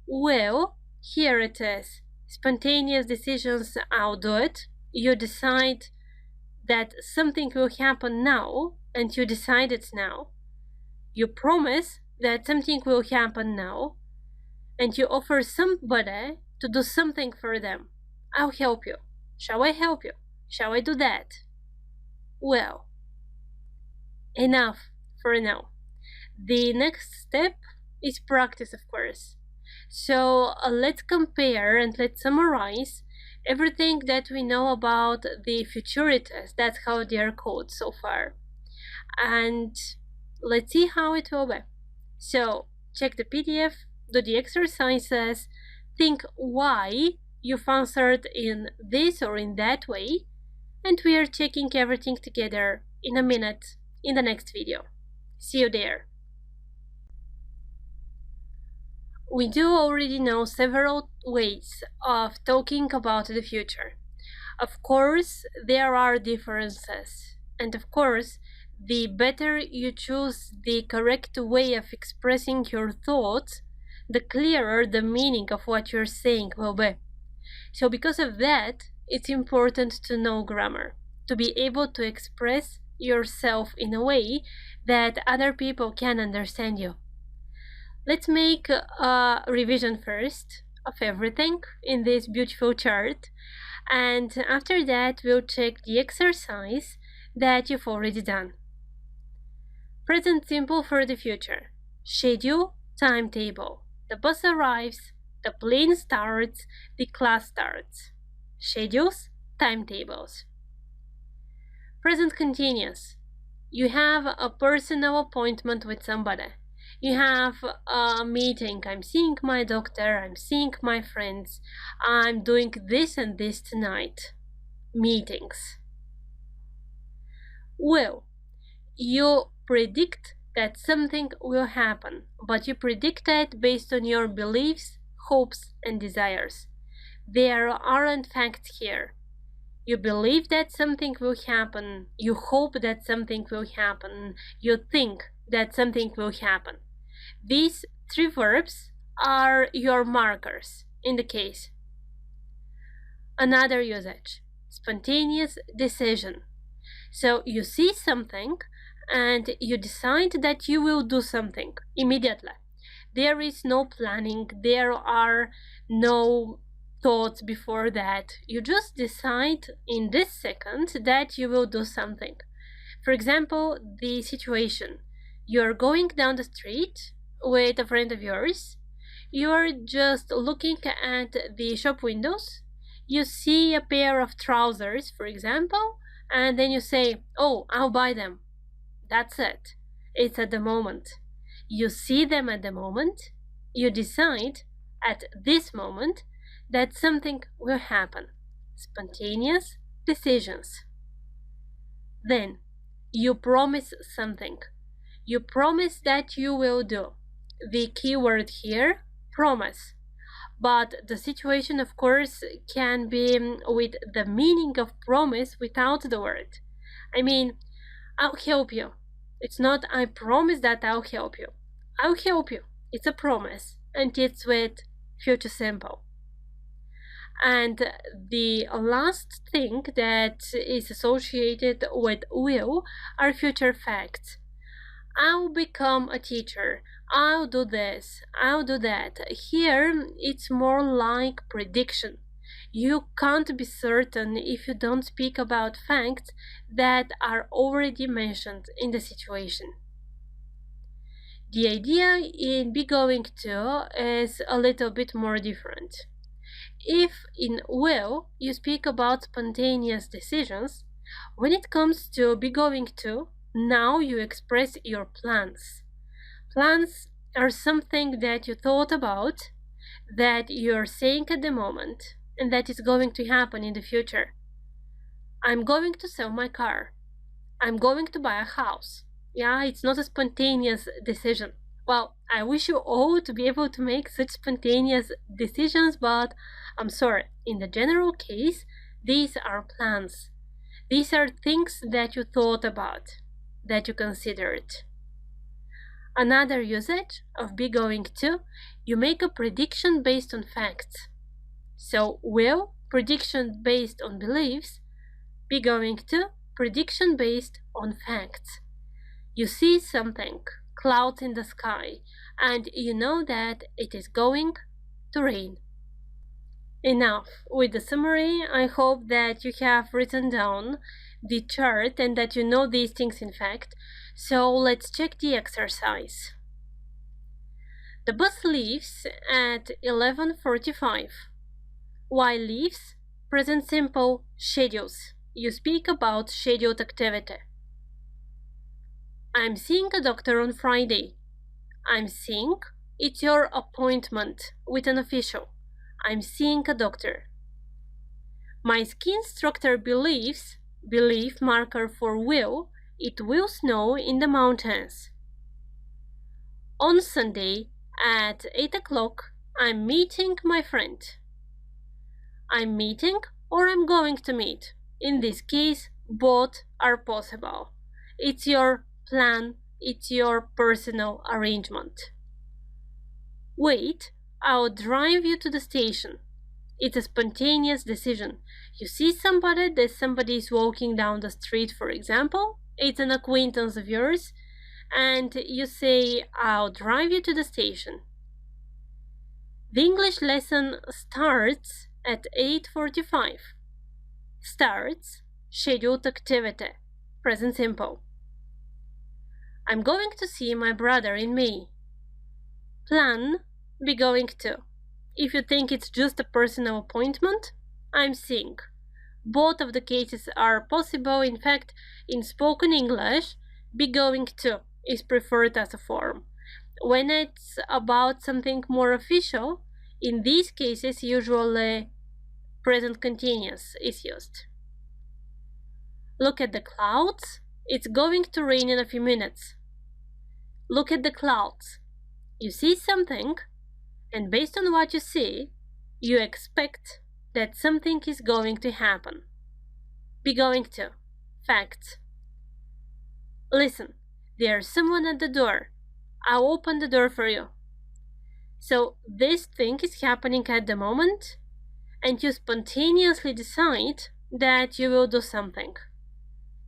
will, here it is, spontaneous decisions, I'll do it. You decide that something will happen now, and you decide it now. You promise that something will happen now, and you offer somebody to do something for them. I'll help you. Shall I help you? Shall I do that? Well, enough for now. The next step is practice, of course. So let's compare and let's summarize everything that we know about the futurities. That's how they are called so far. And let's see how it will be. So check the PDF, do the exercises, think why you've answered in this or in that way, and we are checking everything together in a minute in the next video. See you there. We do already know several ways of talking about the future. Of course, there are differences, and of course, the better you choose the correct way of expressing your thoughts, the clearer the meaning of what you're saying will be. So because of that, it's important to know grammar, to be able to express yourself in a way that other people can understand you. Let's make a revision first of everything in this beautiful chart, and after that we'll check the exercise that you've already done. Present simple for the future. Schedule, timetable. The bus arrives, the plane starts, the class starts. Schedules, timetables. Present continuous. You have a personal appointment with somebody. You have a meeting. I'm seeing my doctor, I'm seeing my friends, I'm doing this and this tonight. Meetings. Will. You predict that something will happen, but you predict it based on your beliefs, hopes, and desires. There aren't facts here. You believe that something will happen, you hope that something will happen, you think that something will happen. These three verbs are your markers in the case. Another usage, spontaneous decision. So you see something and you decide that you will do something immediately. There is no planning, there are no thoughts before that. You just decide in this second that you will do something. For example, the situation. You're going down the street with a friend of yours. You're just looking at the shop windows. You see a pair of trousers, for example, and then you say, oh, I'll buy them. That's it. It's at the moment. You see them at the moment. You decide at this moment that something will happen. Spontaneous decisions. Then you promise something. You promise that you will do. The key word here, promise. But the situation, of course, can be with the meaning of promise without the word. I mean, I'll help you. It's not I promise that I'll help you. I'll help you. It's a promise, and it's with future simple. And the last thing that is associated with will are future facts. I'll become a teacher. I'll do this. I'll do that. Here, it's more like prediction. You can't be certain if you don't speak about facts that are already mentioned in the situation. The idea in be going to is a little bit more different. If in will you speak about spontaneous decisions, when it comes to be going to, now you express your plans. Plans are something that you thought about, that you're saying at the moment, and that is going to happen in the future. I'm going to sell my car. I'm going to buy a house. Yeah, it's not a spontaneous decision. Well, I wish you all to be able to make such spontaneous decisions, but I'm sorry. In the general case, these are plans. These are things that you thought about, that you considered. Another usage of be going to, you make a prediction based on facts. So will, prediction based on beliefs, be going to, prediction based on facts. You see something, clouds in the sky, and you know that it is going to rain. Enough with the summary. I hope that you have written down the chart and that you know these things in fact. So let's check the exercise. The bus leaves at 11:45. Why leaves? Present simple, schedules. You speak about scheduled activity. I'm seeing a doctor on Friday. I'm seeing, it's your appointment with an official. I'm seeing a doctor. My ski instructor believes, belief marker for will, it will snow in the mountains. On Sunday at 8 o'clock, I'm meeting my friend. I'm meeting or I'm going to meet. In this case, both are possible. It's your plan, it's your personal arrangement. Wait, I'll drive you to the station. It's a spontaneous decision. You see somebody that somebody is walking down the street, for example. It's an acquaintance of yours, and you say, I'll drive you to the station. The English lesson starts at 8:45. Starts, scheduled activity, present simple. I'm going to see my brother in May. Plan, be going to. If you think it's just a personal appointment, I'm seeing. Both of the cases are possible. In fact, in spoken English, be going to is preferred as a form. When it's about something more official, in these cases, usually present continuous is used. Look at the clouds. It's going to rain in a few minutes. Look at the clouds. You see something, and based on what you see, you expect that something is going to happen. Be going to. Facts. Listen, there's someone at the door. I'll open the door for you. So this thing is happening at the moment, and you spontaneously decide that you will do something.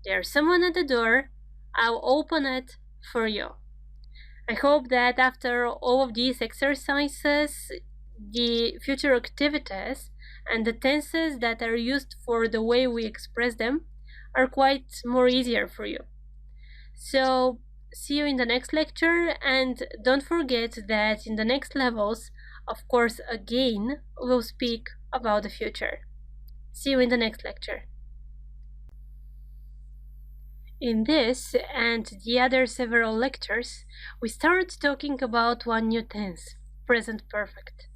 There's someone at the door. I'll open it for you. I hope that after all of these exercises, the future activities and the tenses that are used for the way we express them are quite more easier for you. So see you in the next lecture, and don't forget that in the next levels, of course, again, we'll speak about the future. See you in the next lecture. In this and the other several lectures, we start talking about one new tense, present perfect.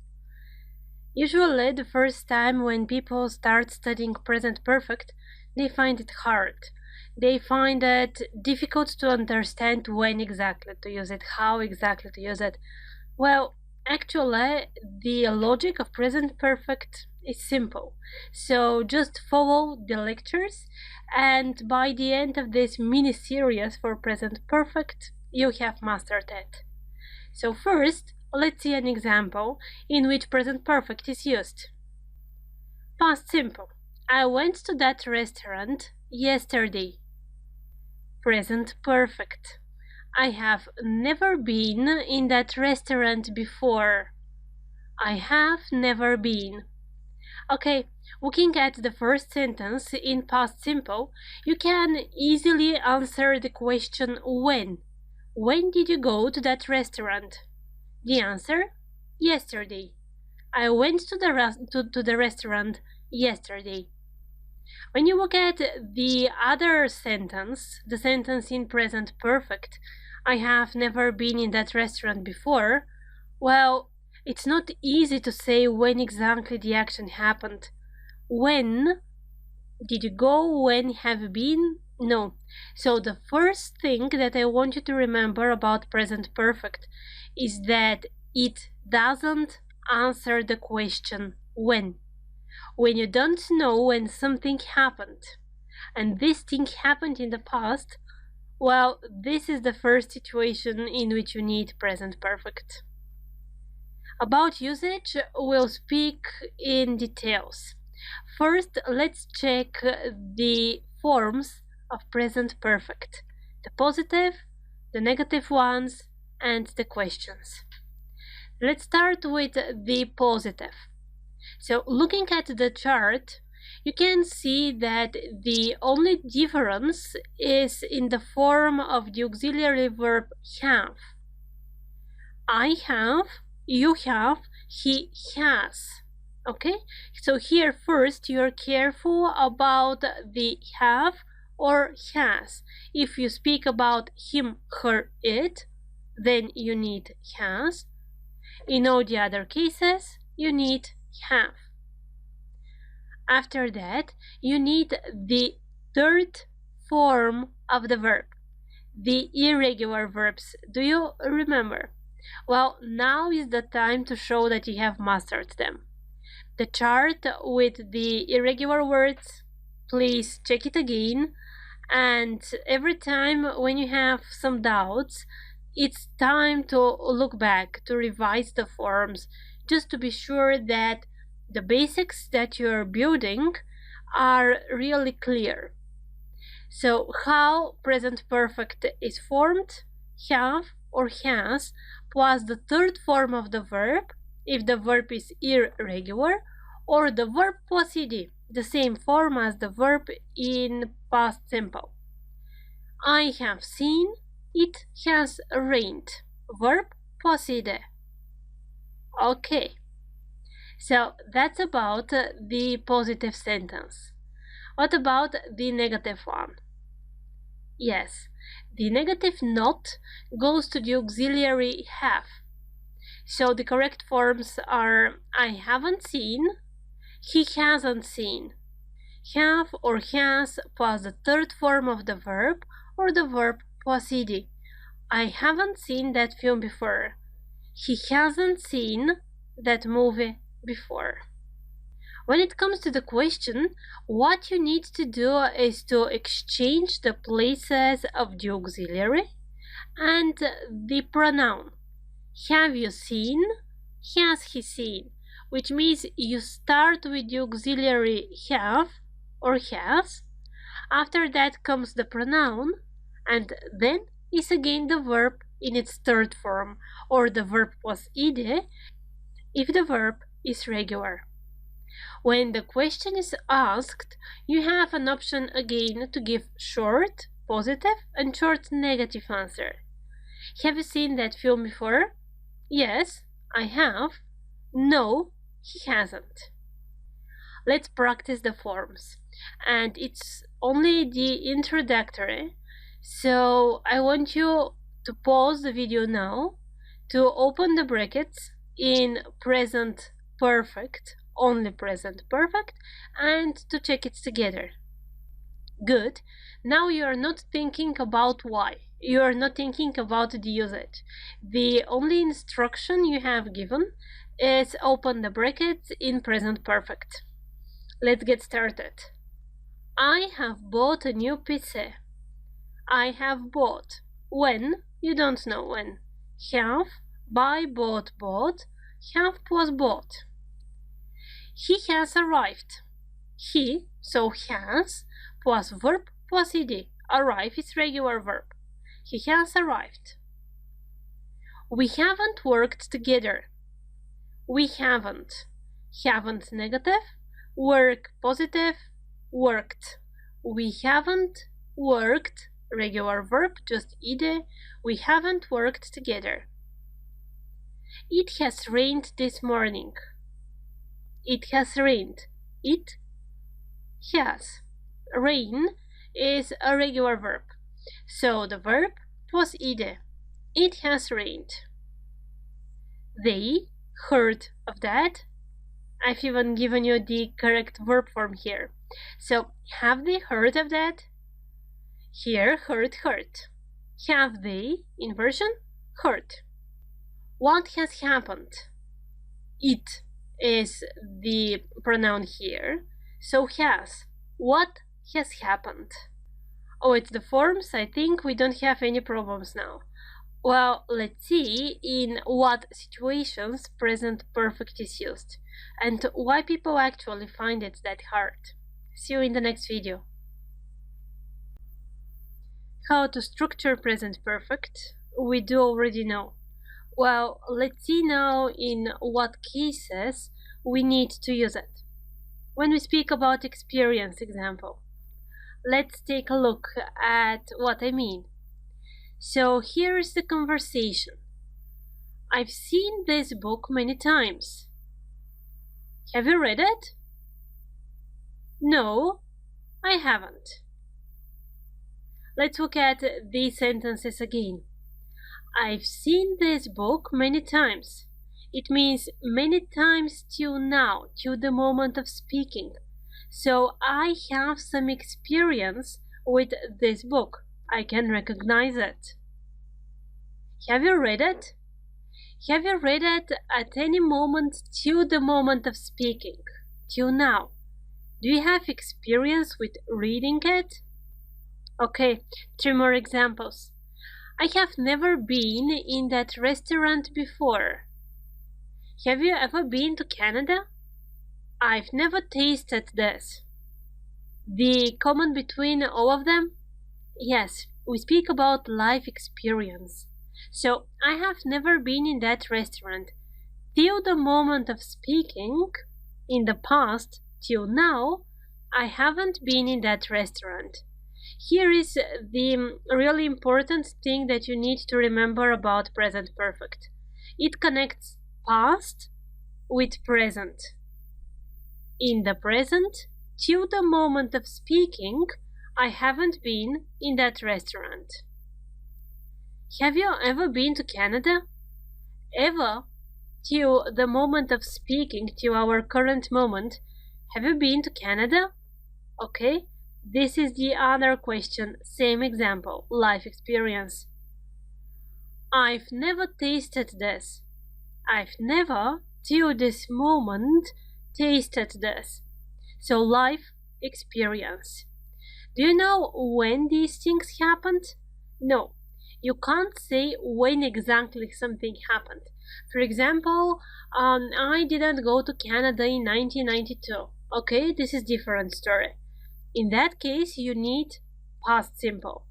Usually, the first time when people start studying present perfect, they find it hard. They find it difficult to understand when exactly to use it, how exactly to use it. Well, actually, the logic of present perfect is simple. So just follow the lectures, and by the end of this mini series for present perfect, you have mastered it. So first, let's see an example in which present perfect is used. Past simple. I went to that restaurant yesterday. Present perfect. I have never been in that restaurant before. I have never been. Okay, looking at the first sentence in past simple, you can easily answer the question when. When did you go to that restaurant? The answer? Yesterday. I went to the restaurant yesterday. When you look at the other sentence, the sentence in present perfect, I have never been in that restaurant before, well, it's not easy to say when exactly the action happened. When did you go? When have you been? No. So the first thing that I want you to remember about present perfect is that it doesn't answer the question when. When you don't know when something happened, and this thing happened in the past, well, this is the first situation in which you need present perfect. About usage, we'll speak in details. First, let's check the forms of present perfect, the positive, the negative ones, and the questions. Let's start with the positive. So looking at the chart, you can see that the only difference is in the form of the auxiliary verb have. I have, you have, he has. Okay, so here first you're careful about the have or has. If you speak about him, her, it, then you need has. In all the other cases, you need have. After that, you need the third form of the verb, the irregular verbs. Do you remember? Well, now is the time to show that you have mastered them. The chart with the irregular words, please check it again, and every time when you have some doubts, it's time to look back, to revise the forms, just to be sure that the basics that you're building are really clear. So how present perfect is formed? Have or has plus the third form of the verb if the verb is irregular, or the verb plus ed, the same form as the verb in past simple. I have seen, it has rained. Verb plus ed. Okay. So that's about the positive sentence. What about the negative one? Yes, the negative not goes to the auxiliary have. So the correct forms are I haven't seen, he hasn't seen. Have or has plus the third form of the verb or the verb plus ed. I haven't seen that film before. He hasn't seen that movie before. When it comes to the question, what you need to do is to exchange the places of the auxiliary and the pronoun. Have you seen? Has he seen? Which means you start with the auxiliary have or has. After that comes the pronoun, and then is again the verb in its third form, or the verb plus ed if the verb is regular. When the question is asked, you have an option again to give short positive and short negative answer. Have you seen that film before? Yes, I have. No, he hasn't. Let's practice the forms. And it's only the introductory, so I want you to pause the video now, to open the brackets in present perfect, only present perfect, and to check it together. Good. Now you are not thinking about why. You are not thinking about the usage. The only instruction you have given is open the brackets in present perfect. Let's get started. I have bought a new PC. I have bought. When? You don't know when. Have, buy, bought, bought. Have plus bought. He has arrived. He, so has, plus verb plus ed. Arrive is regular verb. He has arrived. We haven't worked together. We haven't. Haven't negative. Work positive. Worked. We haven't worked, regular verb, just ed. We haven't worked together. It has rained this morning. It has rained. It has. Rain is a regular verb, so the verb plus ed. It has rained. They heard of that. I've even given you the correct verb form here. So, have they heard of that? Here, heard. Have they, inversion, heard. What has happened? It is the pronoun here, so has. What has happened? Oh, it's the forms. I think we don't have any problems now. Well, let's see in what situations present perfect is used and why people actually find it that hard. See you in the next video. How to structure present perfect, we do already know. Well, let's see now in what cases we need to use it. When we speak about experience example, let's take a look at what I mean. So here is the conversation. I've seen this book many times. Have you read it? No, I haven't. Let's look at these sentences again. I've seen this book many times. It means many times till now, till the moment of speaking. So I have some experience with this book. I can recognize it. Have you read it? Have you read it at any moment till the moment of speaking? Till now? Do you have experience with reading it? Okay, 3 more examples. I have never been in that restaurant before. Have you ever been to Canada? I've never tasted this. The common between all of them? Yes, we speak about life experience. So, I have never been in that restaurant. Till the moment of speaking, in the past, till now, I haven't been in that restaurant. Here is the really important thing that you need to remember about present perfect. It connects past with present. In the present, till the moment of speaking, I haven't been in that restaurant. Have you ever been to Canada? Ever, till the moment of speaking, till our current moment, have you been to Canada? Okay, this is the other question, same example, life experience. I've never tasted this. I've never, till this moment, tasted this. So life experience. Do you know when these things happened? No, you can't say when exactly something happened. For example, I didn't go to Canada in 1992. Okay, this is different story. In that case, you need past simple.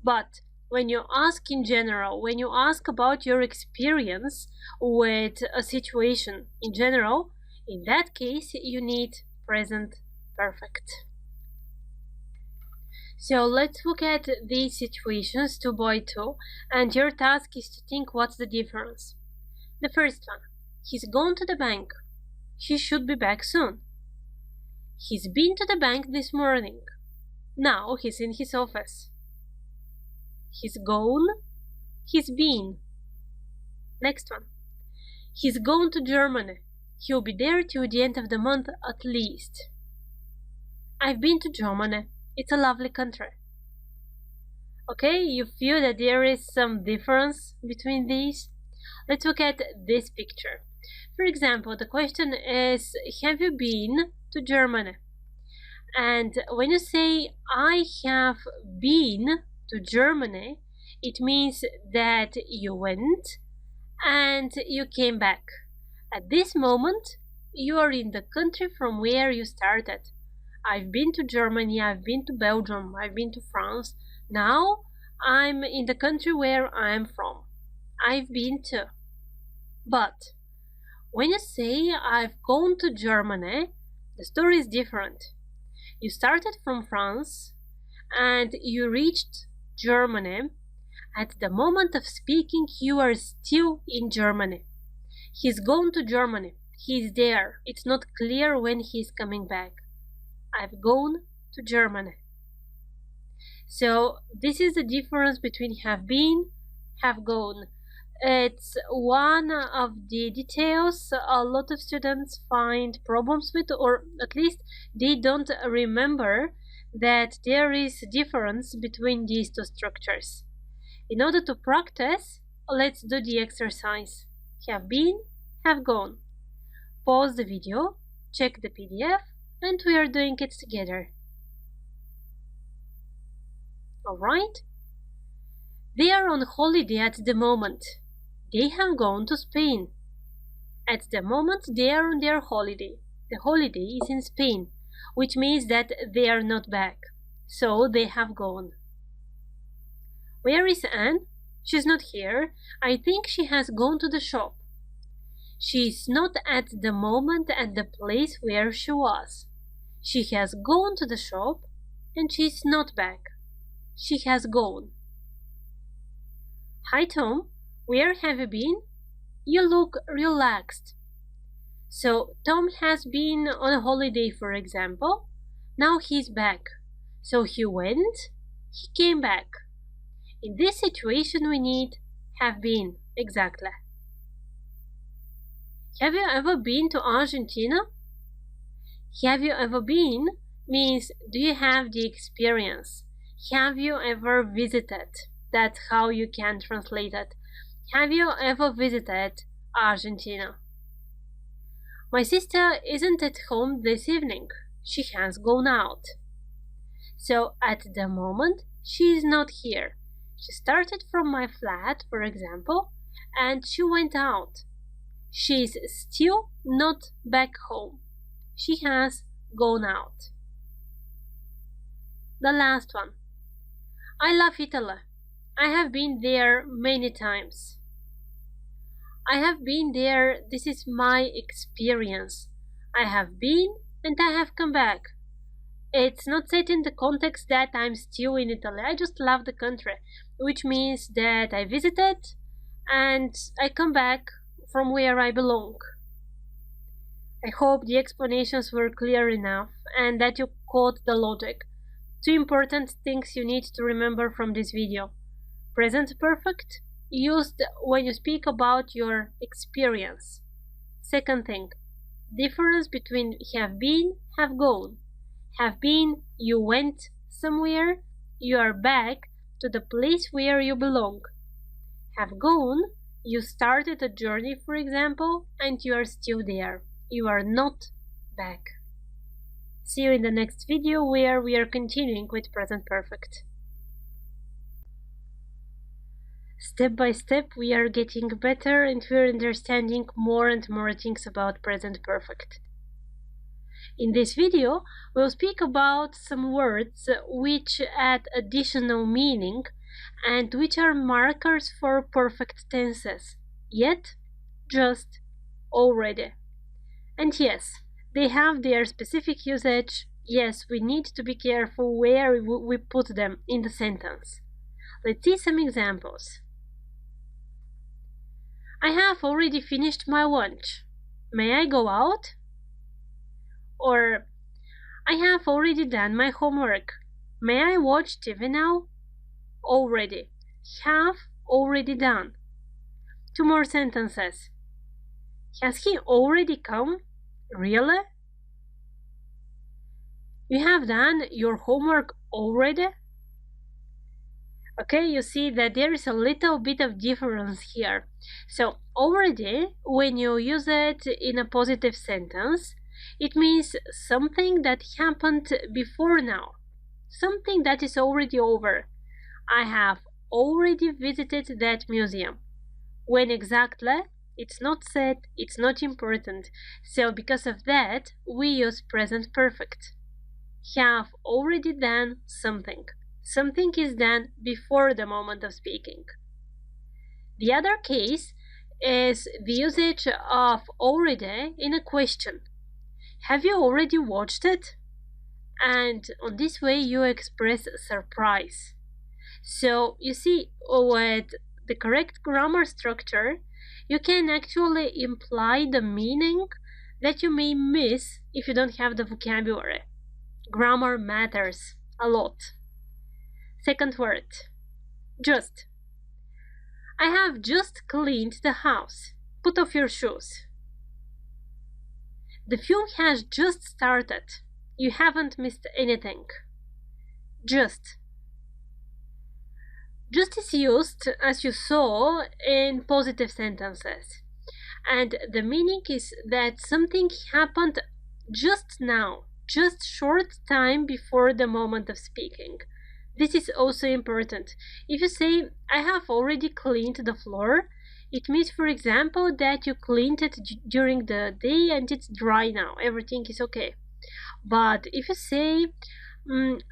But when you ask in general, when you ask about your experience with a situation in general, in that case, you need present perfect. So let's look at these situations 2 by 2, and your task is to think what's the difference. The first one, he's gone to the bank. He should be back soon. He's been to the bank this morning. Now he's in his office. He's gone. He's been. Next one. He's gone to Germany. He'll be there till the end of the month at least. I've been to Germany. It's a lovely country. Okay, you feel that there is some difference between these? Let's look at this picture. For example, the question is, have you been to Germany? And when you say, I have been to Germany, it means that you went and you came back. At this moment, you are in the country from where you started. I've been to Germany, I've been to Belgium, I've been to France. Now I'm in the country where I'm from. I've been to. But when you say I've gone to Germany, the story is different. You started from France and you reached Germany. At the moment of speaking, you are still in Germany. He's gone to Germany. He's there. It's not clear when he's coming back. I've gone to Germany. So this is the difference between have been, have gone. It's one of the details a lot of students find problems with, or at least they don't remember that there is a difference between these two structures. In order to practice, let's do the exercise. Have been, have gone. Pause the video, check the PDF, and we are doing it together. Alright? They are on holiday at the moment. They have gone to Spain. At the moment they are on their holiday. The holiday is in Spain, which means that they are not back. So they have gone. Where is Anne? She's not here. I think she has gone to the shop. She is not at the moment at the place where she was. She has gone to the shop and she is not back. She has gone. Hi Tom, where have you been? You look relaxed. So Tom has been on a holiday, for example. Now he's back. So he went, he came back. In this situation we need have been, exactly. Have you ever been to Argentina? Have you ever been means do you have the experience? Have you ever visited? That's how you can translate it. Have you ever visited Argentina? My sister isn't at home this evening. She has gone out. So at the moment, she is not here. She started from my flat, for example, and she went out. She is still not back home. She has gone out. The last one. I love Italy. I have been there many times. I have been there. This is my experience. I have been and I have come back. It's not set in the context that I'm still in Italy. I just love the country, which means that I visited and I come back from where I belong. I hope the explanations were clear enough and that you caught the logic. Two important things you need to remember from this video. Present perfect, used when you speak about your experience. Second thing, difference between have been, have gone. Have been, you went somewhere, you are back to the place where you belong. Have gone, you started a journey, for example, and you are still there. You are not back. See you in the next video where we are continuing with present perfect. Step by step we are getting better and we're understanding more and more things about present perfect. In this video, we'll speak about some words which add additional meaning and which are markers for perfect tenses. Yet, just, already. And yes, they have their specific usage. Yes, we need to be careful where we put them in the sentence. Let's see some examples. I have already finished my lunch. May I go out? Or, I have already done my homework. May I watch TV now? Already. Have already done. Two more sentences. Has he already come? Really? You have done your homework already? Okay, you see that there is a little bit of difference here. So, already, when you use it in a positive sentence, it means something that happened before now. Something that is already over. I have already visited that museum. When exactly? It's not said, it's not important. So because of that, we use present perfect. Have already done something. Something is done before the moment of speaking. The other case is the usage of already in a question. Have you already watched it? And on this way you express surprise. So you see, with the correct grammar structure, you can actually imply the meaning that you may miss if you don't have the vocabulary. Grammar matters a lot. Second word, just. I have just cleaned the house. Put off your shoes. The film has just started. You haven't missed anything. Just. Just is used, as you saw, in positive sentences. And the meaning is that something happened just now, just short time before the moment of speaking. This is also important. If you say, I have already cleaned the floor, it means, for example, that you cleaned it during the day and it's dry now. Everything is okay. But if you say,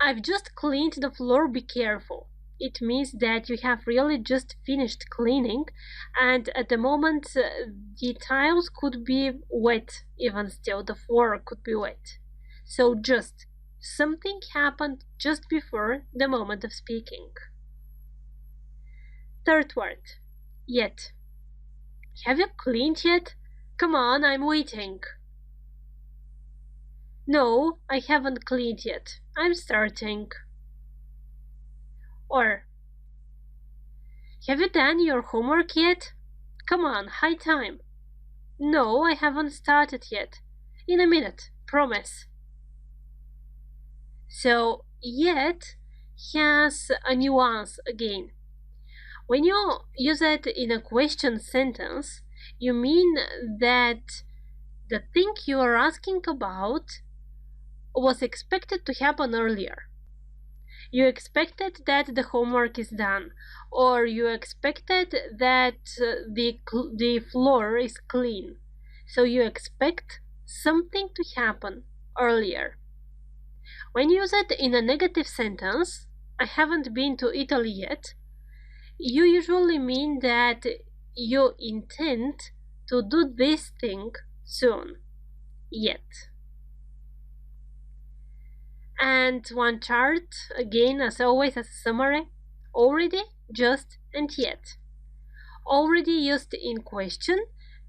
I've just cleaned the floor, be careful. It means that you have really just finished cleaning and at the moment the tiles could be wet, even still the floor could be wet. So just. Something happened just before the moment of speaking. Third word, yet. Have you cleaned yet? Come on, I'm waiting. No, I haven't cleaned yet. I'm starting. Or, have you done your homework yet? Come on, high time. No, I haven't started yet. In a minute, promise. So, yet has a nuance again. When you use it in a question sentence, you mean that the thing you are asking about was expected to happen earlier. You expected that the homework is done, or you expected that the floor is clean. So you expect something to happen earlier. When you use it in a negative sentence, I haven't been to Italy yet, you usually mean that you intend to do this thing soon, yet. And one chart, again, as always, as a summary: already, just, and yet. Already used in question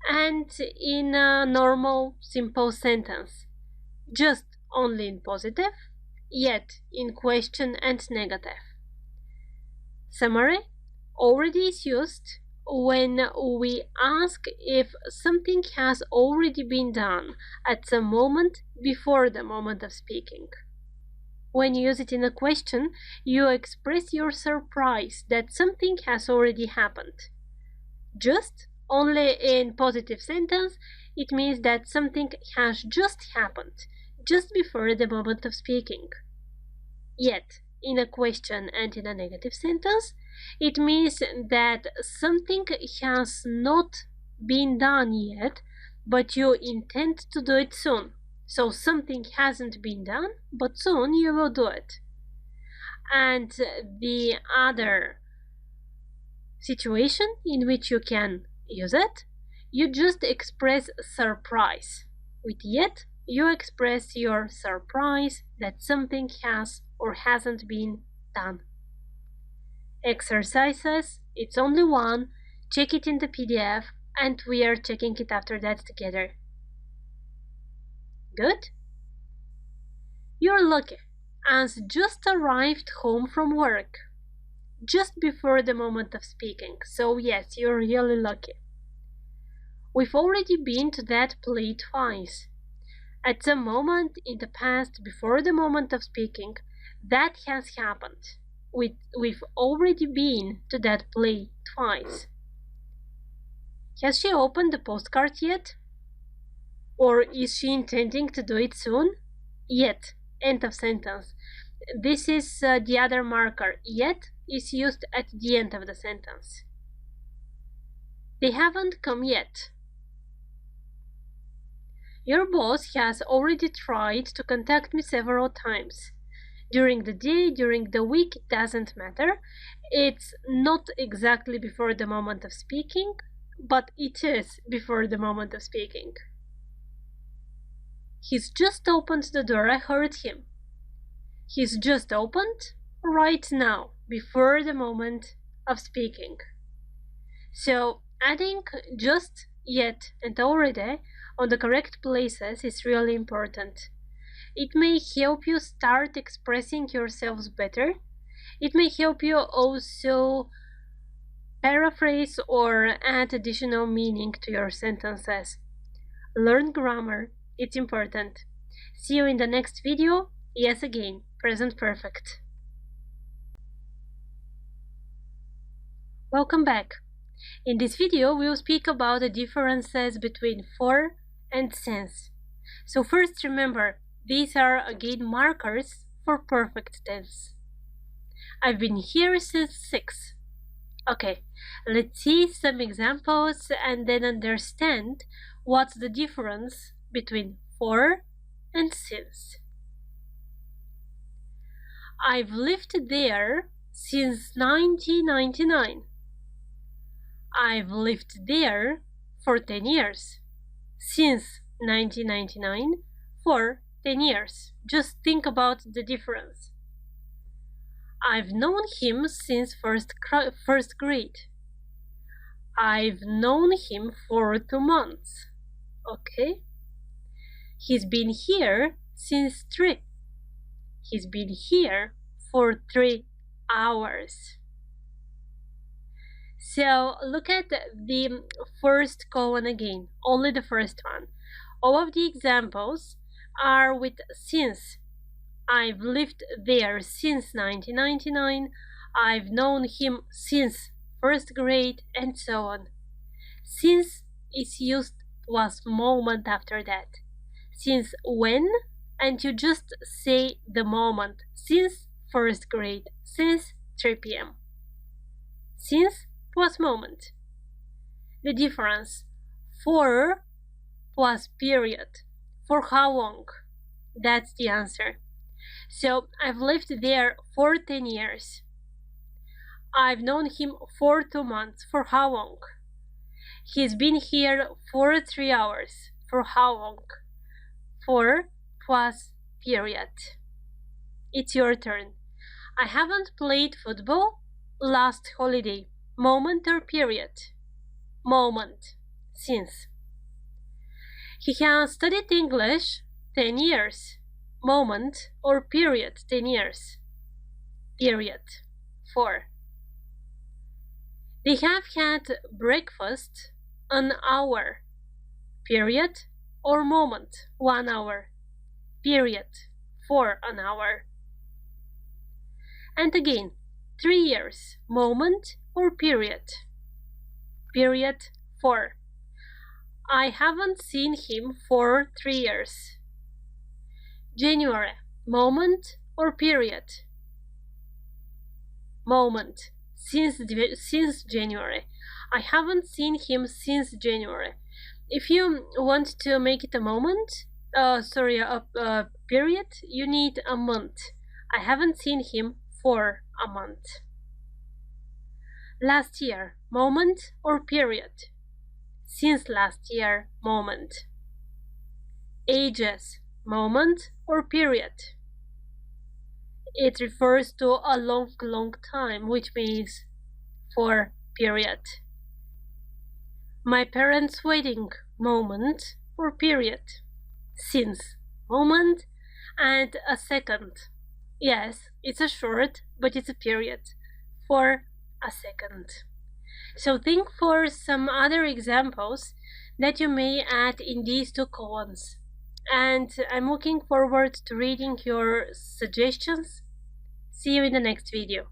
and in a normal, simple sentence. Just only in positive, yet in question and negative. Summary: already is used when we ask if something has already been done at some moment before the moment of speaking. When you use it in a question, you express your surprise that something has already happened. Just only in positive sentence, it means that something has just happened, just before the moment of speaking. Yet, in a question and in a negative sentence, it means that something has not been done yet, but you intend to do it soon. So something hasn't been done, but soon you will do it. And the other situation in which you can use it, you just express surprise. With yet, you express your surprise that something has or hasn't been done. Exercises, it's only one. Check it in the PDF, and we are checking it after that together. Good? You're lucky, as just arrived home from work, just before the moment of speaking. So yes, you're really lucky. We've already been to that play twice. At some moment in the past, before the moment of speaking, that has happened. We've already been to that play twice. Has she opened the postcard yet? Or is she intending to do it soon? Yet. End of sentence. This is the other marker. Yet is used at the end of the sentence. They haven't come yet. Your boss has already tried to contact me several times. During the day, during the week, it doesn't matter. It's not exactly before the moment of speaking, but it is before the moment of speaking. He's just opened the door, I heard him. He's just opened right now, before the moment of speaking. So adding just, yet, and already on the correct places is really important. It may help you start expressing yourselves better. It may help you also paraphrase or add additional meaning to your sentences. Learn grammar. It's important. See you in the next video. Yes, again, present perfect. Welcome back. In this video, we will speak about the differences between for and since. So first, remember, these are again markers for perfect tense. I've been here since 6. Okay, let's see some examples and then understand what's the difference between for and since. I've lived there since 1999. I've lived there for 10 years. Since 1999, for 10 years. Just think about the difference. I've known him since first grade. I've known him for 2 months. Okay? He's been here since 3. He's been here for 3 hours. So look at the first colon again, only the first one. All of the examples are with since. I've lived there since 1999. I've known him since first grade, and so on. Since is used plus moment after that. Since when? And you just say the moment. Since first grade. Since 3 p.m. Since plus moment. The difference. For plus period. For how long? That's the answer. So I've lived there for 10 years. I've known him for 2 months. For how long? He's been here for 3 hours. For how long? For plus period. It's your turn. I haven't played football last holiday. Moment or period? Moment. Since. He has studied English 10 years. Moment or period? 10 years. Period. For. They have had breakfast an hour. Period or moment? 1 hour. Period. For an hour. And again, 3 years. Moment or period? Period. For. I haven't seen him for 3 years. January. Moment or period? Moment. Since January. I haven't seen him since January. If you want to make it a moment, a period, you need a month. I haven't seen him for a month. Last year. Moment or period? Since last year. Moment. Ages. Moment or period? It refers to a long time, which means for period. My parents' wedding. Moment or period? Since. Moment and a second. Yes, it's a short, but it's a period. For a second. So think for some other examples that you may add in these 2 columns. And I'm looking forward to reading your suggestions. See you in the next video.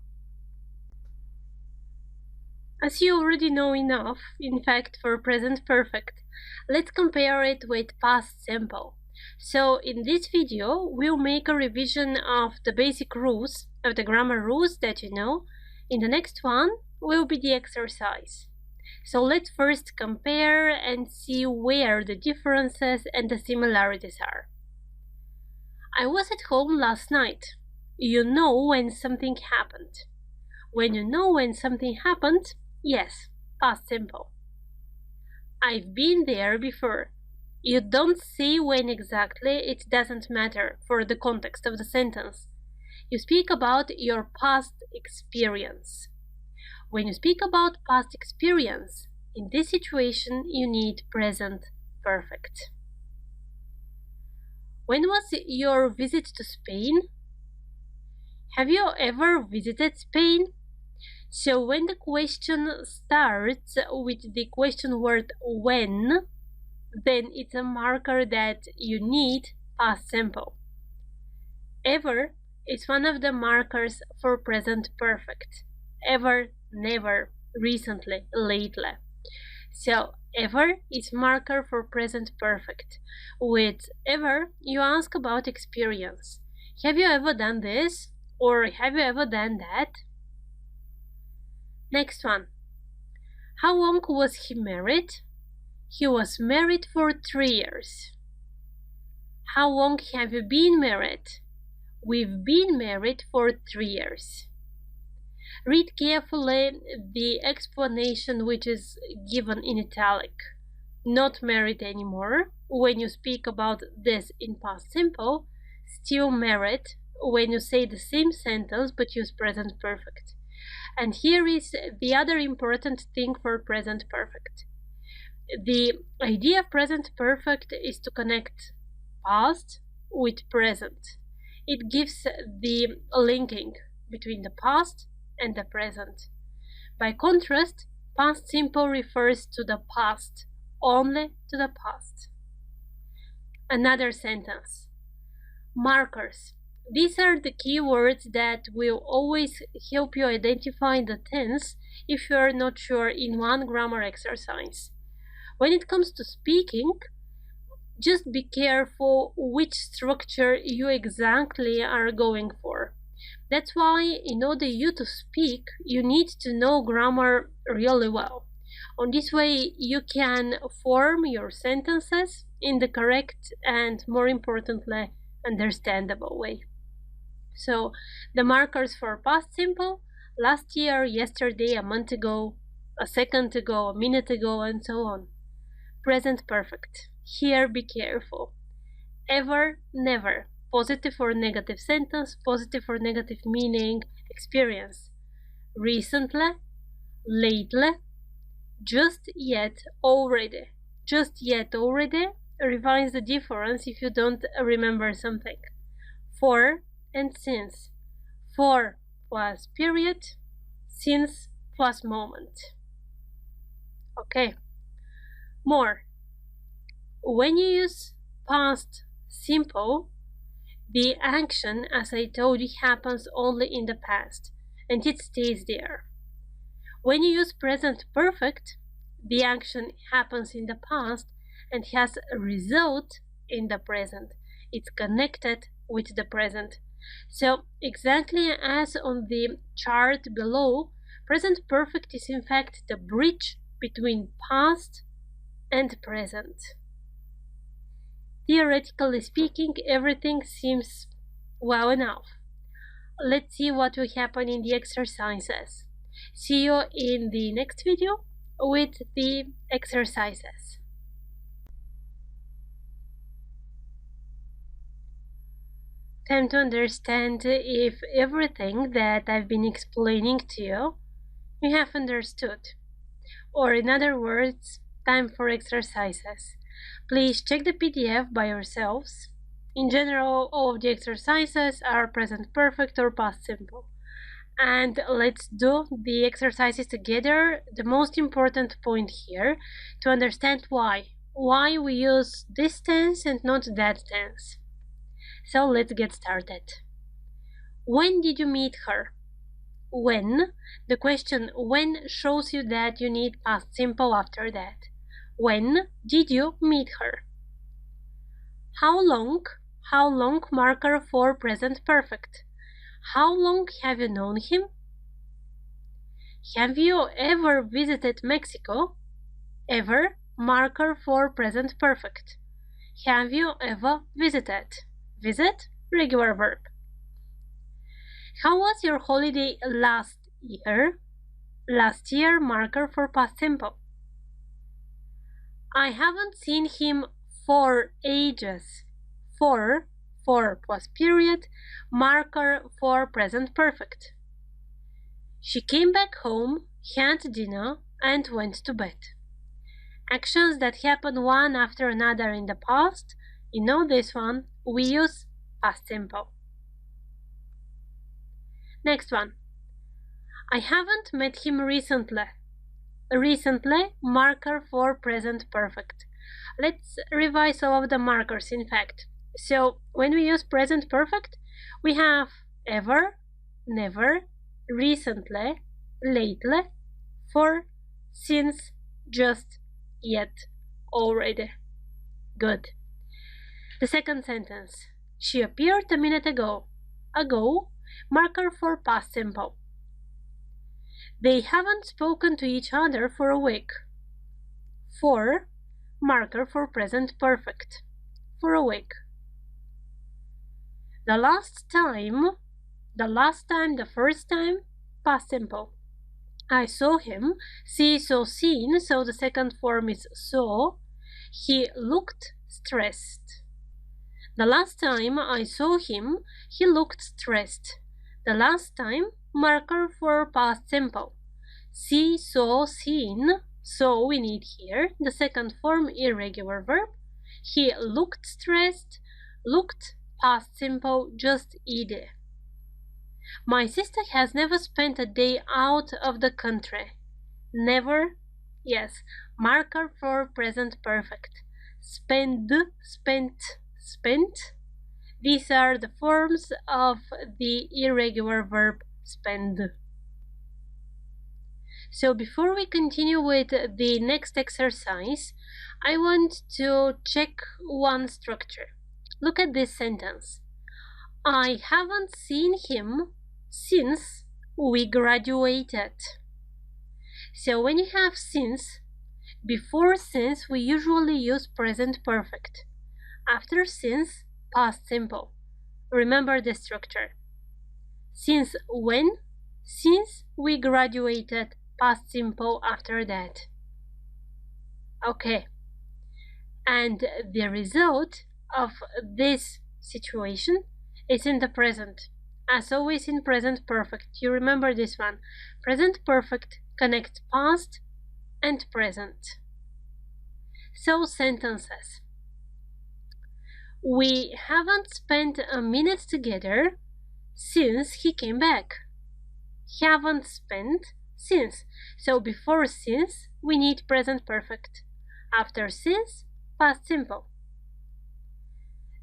As you already know enough, in fact, for present perfect, let's compare it with past simple. So in this video, we'll make a revision of the basic rules, of the grammar rules that you know. In the next one will be the exercise. So let's first compare and see where the differences and the similarities are. I was at home last night. You know when something happened. When you know when something happened, yes, past simple. I've been there before. You don't say when exactly, it doesn't matter for the context of the sentence. You speak about your past experience. When you speak about past experience, in this situation you need present perfect. When was your visit to Spain? Have you ever visited Spain? So when the question starts with the question word when, then it's a marker that you need past simple. Ever is one of the markers for present perfect. Ever, never, recently, lately. So ever is marker for present perfect. With ever, you ask about experience. Have you ever done this? Or have you ever done that? Next one. How long was he married? He was married for 3 years. How long have you been married? We've been married for 3 years. Read carefully the explanation which is given in italic. Not married anymore when you speak about this in past simple, still married when you say the same sentence but use present perfect. And here is the other important thing for present perfect. The idea of present perfect is to connect past with present. It gives the linking between the past and the present. By contrast, past simple refers to the past, only to the past. Another sentence. Markers. These are the key words that will always help you identify the tense if you are not sure in one grammar exercise. When it comes to speaking, just be careful which structure you exactly are going for. That's why in order you to speak, you need to know grammar really well. On this way, you can form your sentences in the correct and, more importantly, understandable way. So, the markers for past simple: last year, yesterday, a month ago, a second ago, a minute ago, and so on. Present perfect. Here, be careful. Ever, never. Positive or negative sentence, positive or negative meaning, experience. Recently, lately, just yet, already. Just yet, already revise the difference if you don't remember something. For and since. For plus period, since plus moment. Okay. More. When you use past simple, the action, as I told you, happens only in the past, and it stays there. When you use present perfect, the action happens in the past and has a result in the present. It's connected with the present. So, exactly as on the chart below, present perfect is in fact the bridge between past and present. Theoretically speaking, everything seems well enough. Let's see what will happen in the exercises. See you in the next video with the exercises. Time to understand if everything that I've been explaining to you, you have understood. Or in other words, time for exercises. Please check the PDF by yourselves. In general, all of the exercises are present perfect or past simple. And let's do the exercises together. The most important point here, to understand why we use this tense and not that tense. So let's get started. When did you meet her? When. The question when shows you that you need past simple after that. When did you meet her? How long? How long marker for present perfect. How long have you known him? Have you ever visited Mexico? Ever marker for present perfect. Have you ever visited? Visit, regular verb. How was your holiday last year? Last year marker for past simple. I haven't seen him for ages. For plus period, marker for present perfect. She came back home, had dinner, and went to bed. Actions that happen one after another in the past, you know this one, we use past simple. Next one. I haven't met him recently. Recently, marker for present perfect. Let's revise all of the markers, in fact. So, when we use present perfect, we have ever, never, recently, lately, for, since, just, yet, already. Good. The second sentence. She appeared a minute ago. Ago, marker for past simple. They haven't spoken to each other for a week. For, marker for present perfect. For a week. The last time, the first time, past simple. I saw him, see, saw, seen, so the second form is saw. He looked stressed. The last time I saw him, he looked stressed. The last time, marker for past simple. See, saw, seen, so we need here the second form irregular verb. He looked stressed, looked past simple, just ed. My sister has never spent a day out of the country. Never Yes, marker for present perfect. Spend, spent, spent. These are the forms of the irregular verb spend. So before we continue with the next exercise, I want to check one structure. Look at this sentence. I haven't seen him since we graduated. So when you have since, before since we usually use present perfect. After since, past simple. Remember the structure. Since when? Since we graduated, past simple after that. Okay. And the result of this situation is in the present. As always in present perfect. You remember this one. Present perfect connects past and present. So sentences. We haven't spent a minute together since he came back. Haven't spent since. So before since, we need present perfect. After since, past simple.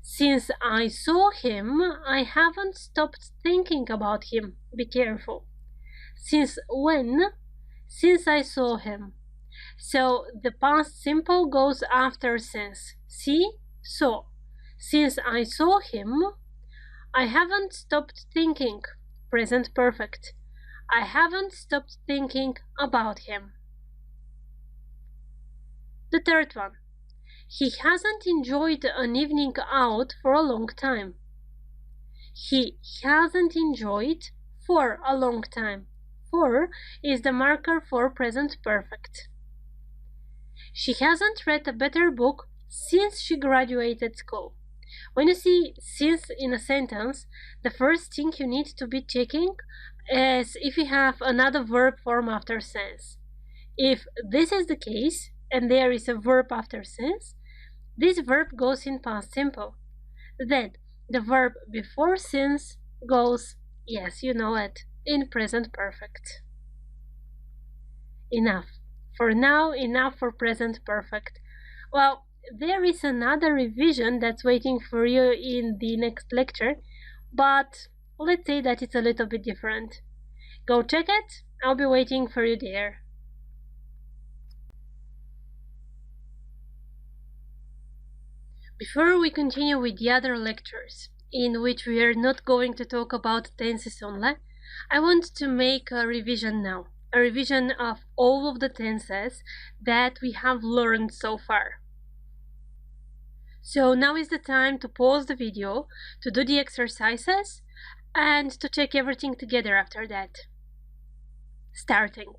Since I saw him, I haven't stopped thinking about him. Be careful. Since when? Since I saw him. So the past simple goes after since. See? So. Since I saw him, I haven't stopped thinking. Present perfect. I haven't stopped thinking about him. The third one. He hasn't enjoyed an evening out for a long time. He hasn't enjoyed for a long time. For is the marker for present perfect. She hasn't read a better book since she graduated school. When you see since in a sentence, the first thing you need to be checking is if you have another verb form after since. If this is the case, and there is a verb after since, this verb goes in past simple. Then the verb before since goes, yes, you know it, in present perfect. Enough. For now, enough for present perfect. Well, there is another revision that's waiting for you in the next lecture, but let's say that it's a little bit different. Go check it. I'll be waiting for you there. Before we continue with the other lectures, in which we are not going to talk about tenses only, I want to make a revision now. A revision of all of the tenses that we have learned so far. So now is the time to pause the video, to do the exercises, and to check everything together after that. Starting.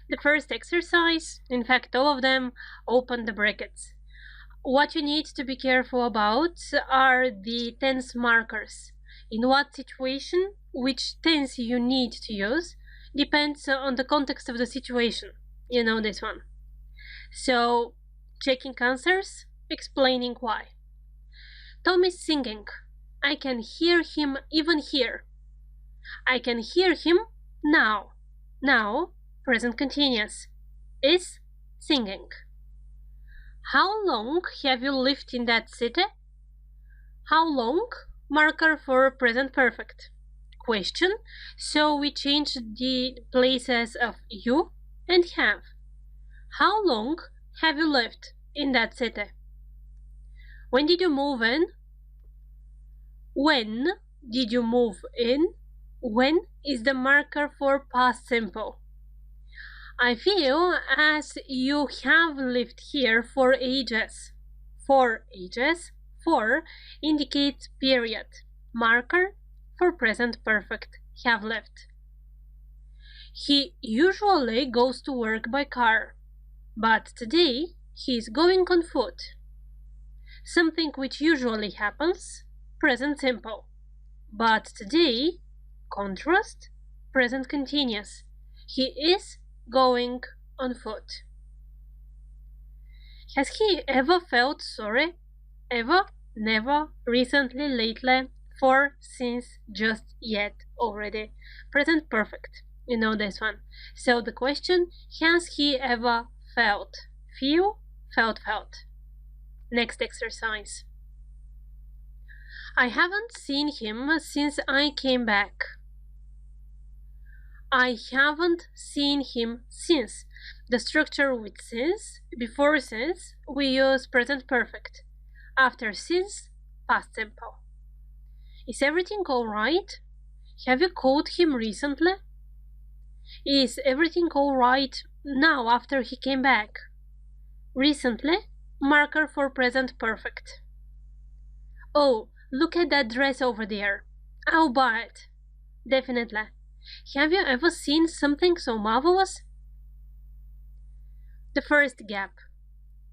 The first exercise, in fact all of them, open the brackets. What you need to be careful about are the tense markers. In what situation, which tense you need to use, depends on the context of the situation. You know this one. So, checking answers, explaining why. Tom is singing. I can hear him even here. I can hear him now. Now, present continuous, is singing. How long have you lived in that city? How long? Marker for present perfect. Question. So we change the places of you and have. How long have you lived in that city? When did you move in? When did you move in? When is the marker for past simple. I feel as you have lived here for ages. For ages. For indicates period. Marker for present perfect. Have lived. He usually goes to work by car, but today he is going on foot. Something which usually happens, present simple. But today, contrast, present continuous. He is going on foot. Has he ever felt sorry? Ever? Never? Recently? Lately? For? Since? Just? Yet? Already? Present perfect. You know this one. So the question, has he ever felt. Feel, felt, felt. Next exercise. I haven't seen him since I came back. I haven't seen him since. The structure with since, before since, we use present perfect. After since, past simple. Is everything alright? Have you called him recently? Is everything alright now after he came back? Recently, marker for present perfect. Oh, look at that dress over there. I'll buy it. Definitely. Have you ever seen something so marvelous? The first gap.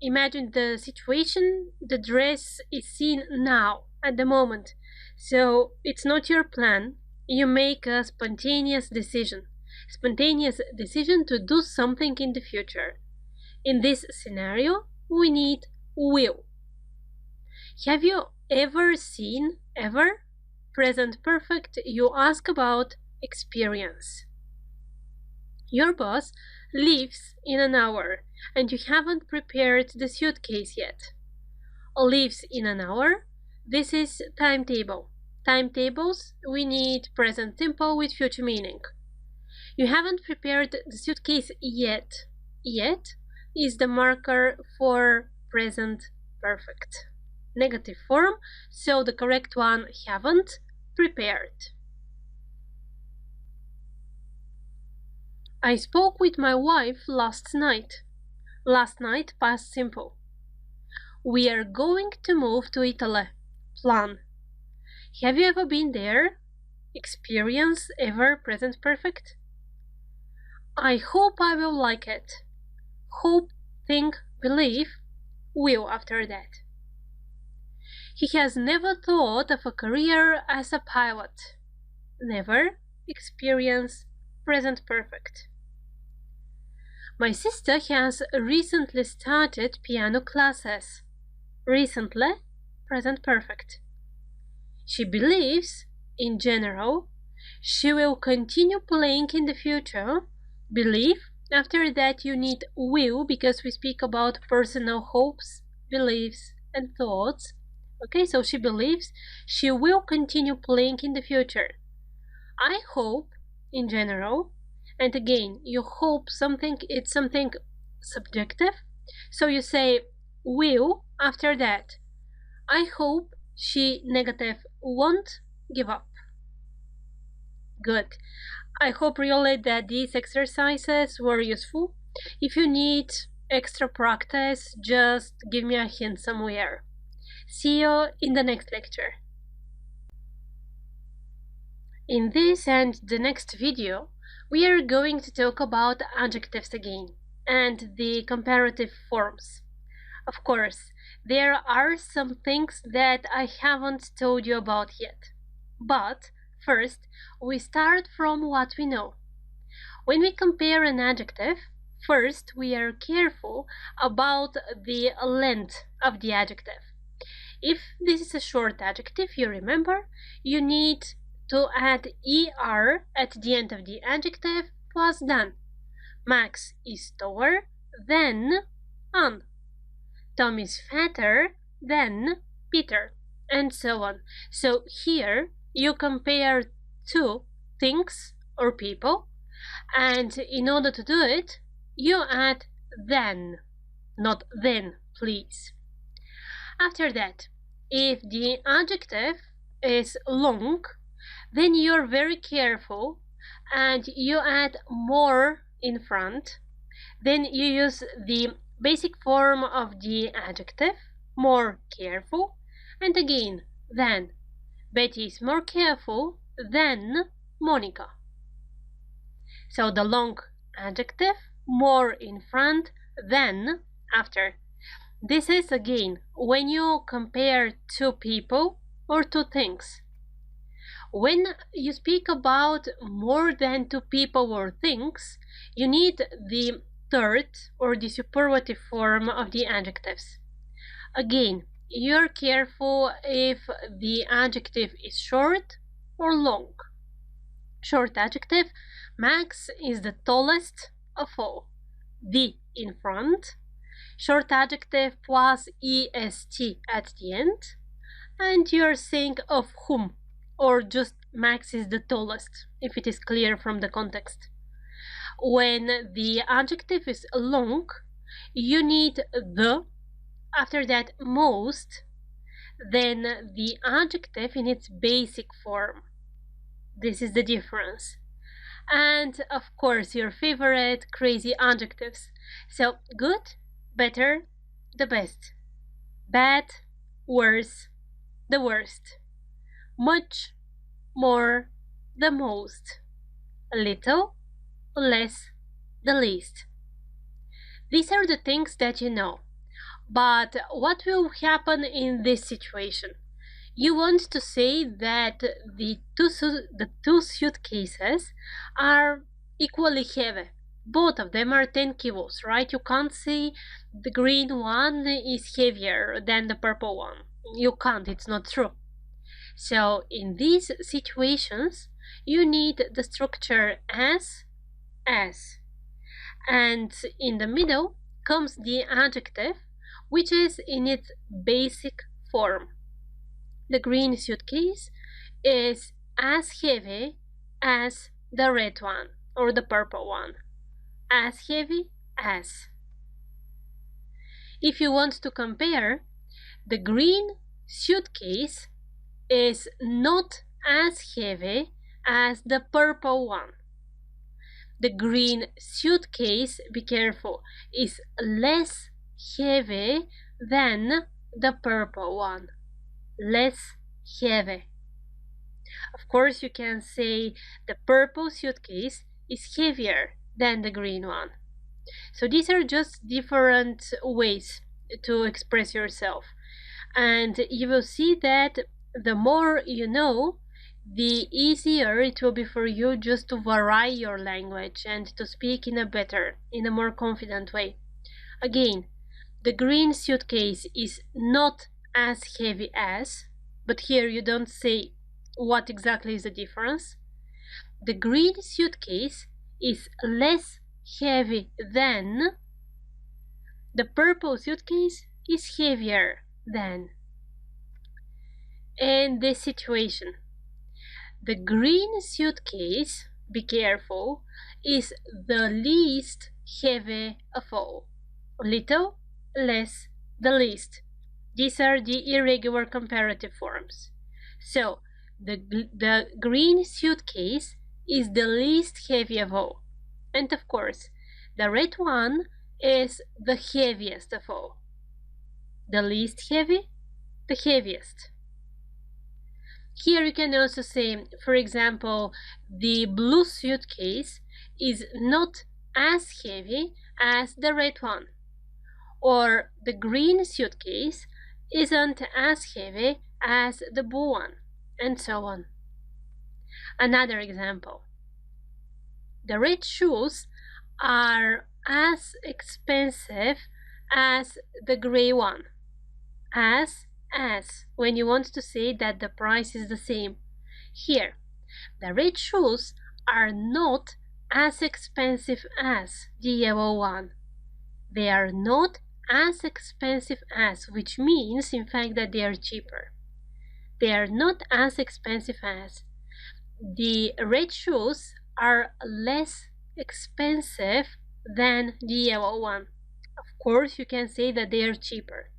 Imagine the situation. The dress is seen now, at the moment. So it's not your plan. You make a spontaneous decision. Spontaneous decision to do something in the future. In this scenario, we need will. Have you ever seen, ever? Present perfect, you ask about experience. Your boss leaves in an hour and you haven't prepared the suitcase yet. Leaves in an hour. This is timetable. Timetables, we need present simple with future meaning. You haven't prepared the suitcase yet. Yet is the marker for present perfect. Negative form, so the correct one, haven't prepared. I spoke with my wife last night. Last night, past simple. We are going to move to Italy. Plan. Have you ever been there? Experience, ever, present perfect. I hope I will like it. Hope, think, believe, will after that. He has never thought of a career as a pilot. Never, experience, present perfect. My sister has recently started piano classes. Recently, present perfect. She believes, in general, she will continue playing in the future. Believe, after that you need will because we speak about personal hopes, beliefs, and thoughts. Okay, so she believes she will continue playing in the future. I hope, in general, and again, you hope something, it's something subjective. So you say will after that. I hope she negative won't give up. Good. I hope really that these exercises were useful. If you need extra practice, just give me a hint somewhere. See you in the next lecture. In this and the next video, we are going to talk about adjectives again and the comparative forms. Of course, there are some things that I haven't told you about yet. But first, we start from what we know. When we compare an adjective, first we are careful about the length of the adjective. If this is a short adjective, you remember, you need to add er at the end of the adjective plus than. Max is taller than Anne. Tom is fatter than Peter, and so on. So here you compare two things or people, and in order to do it, you add than, not then, please. After that, if the adjective is long, then you're very careful and you add more in front. Then you use the basic form of the adjective, more careful, and again, than. Betty is more careful than Monica. So the long adjective, more in front, than after. This is again when you compare two people or two things. When you speak about more than two people or things, you need the third or the superlative form of the adjectives. Again, you're careful if the adjective is short or long. Short adjective, Max is the tallest of all. The in front, short adjective plus est at the end, and you're saying of whom, or just Max is the tallest, if it is clear from the context. When the adjective is long, you need the, after that most, then the adjective in its basic form. This is the difference. And of course, your favorite crazy adjectives. So, good, better, the best. Bad, worse, the worst. Much, more, the most. Little, less, the least. These are the things that you know. But what will happen in this situation? You want to say that the two suitcases are equally heavy. Both of them are 10 kilos, right? You can't say the green one is heavier than the purple one. You can't, it's not true. So in these situations, you need the structure as. And in the middle comes the adjective, which is in its basic form. The green suitcase is as heavy as the red one or the purple one. As heavy as. If you want to compare, the green suitcase is not as heavy as the purple one. The green suitcase, be careful, is less heavy than the purple one. Less heavy. Of course, you can say the purple suitcase is heavier than the green one. So these are just different ways to express yourself. And you will see that the more you know, the easier it will be for you just to vary your language and to speak in a more confident way. Again, the green suitcase is not as heavy as, but here you don't say what exactly is the difference. The green suitcase is less heavy than. The purple suitcase is heavier than. In this situation, the green suitcase, be careful, is the least heavy of all. Little, less, the least. These are the irregular comparative forms. So, the green suitcase is the least heavy of all. And of course, the red one is the heaviest of all. The least heavy, the heaviest. Here you can also say, for example, the blue suitcase is not as heavy as the red one. Or the green suitcase isn't as heavy as the blue one, and so on. Another example. The red shoes are as expensive as the gray one. As, when you want to say that the price is the same. Here, the red shoes are not as expensive as the yellow one. They are not as expensive as, which means, in fact, that they are cheaper. They are not as expensive as. The red shoes are less expensive than the yellow one. Of course, you can say that they are cheaper,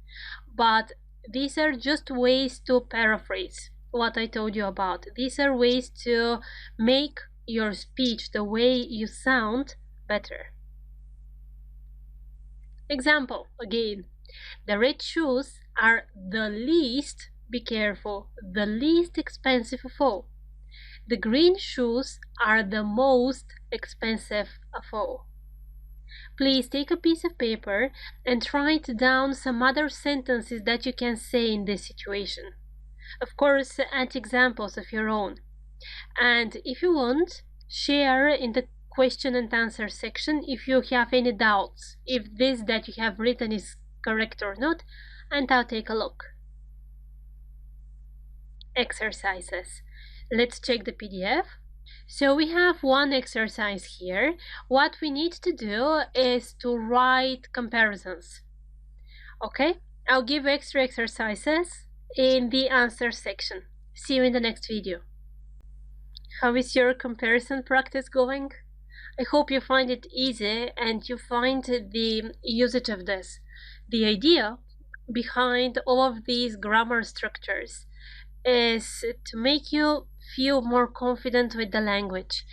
but these are just ways to paraphrase what I told you about. These are ways to make your speech, the way you sound, better. Example, again, the red shoes are the least, be careful, the least expensive of all. The green shoes are the most expensive of all. Please take a piece of paper and write down some other sentences that you can say in this situation. Of course, add examples of your own. And if you want, share in the question and answer section if you have any doubts, if this that you have written is correct or not, and I'll take a look. Exercises. Let's check the PDF. So we have one exercise here. What we need to do is to write comparisons. Okay? I'll give extra exercises in the answer section. See you in the next video. How is your comparison practice going? I hope you find it easy and you find the usage of this. The idea behind all of these grammar structures is to make you feel more confident with the language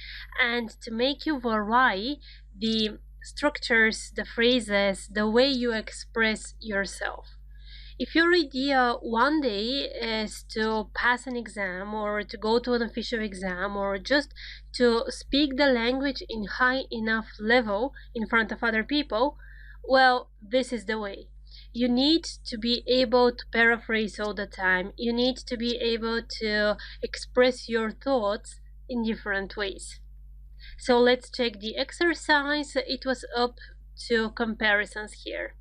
and to make you vary the structures, the phrases, the way you express yourself. If your idea one day is to pass an exam or to go to an official exam or just to speak the language in high enough level in front of other people, well, this is the way. You need to be able to paraphrase all the time. You need to be able to express your thoughts in different ways. So let's check the exercise. It was up to comparisons here.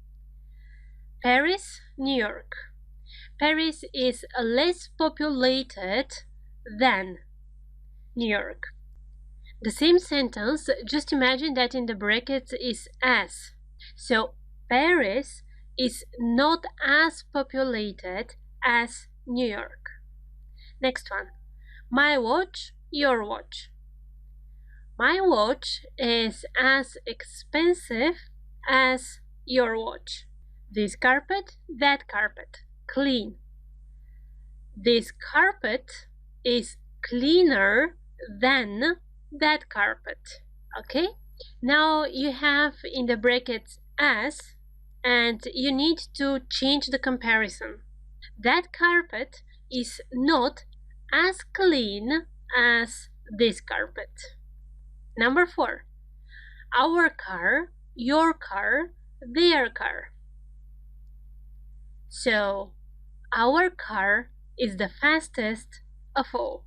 Paris, New York. Paris is less populated than New York. The same sentence, just imagine that in the brackets is as. So Paris is not as populated as New York. Next one. My watch, your watch. My watch is as expensive as your watch. This carpet, that carpet, clean. This carpet is cleaner than that carpet. Okay? Now you have in the brackets as, and you need to change the comparison. That carpet is not as clean as this carpet. Number 4. Our car, your car, their car. So, our car is the fastest of all.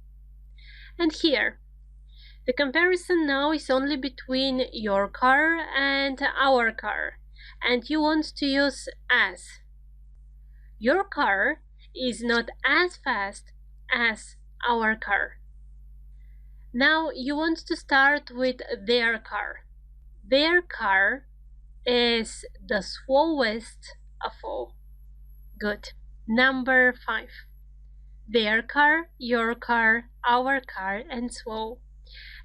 And here, the comparison now is only between your car and our car. And you want to use as. Your car is not as fast as our car. Now you want to start with their car. Their car is the slowest of all. Good. Number 5. Their car, your car, our car, and so.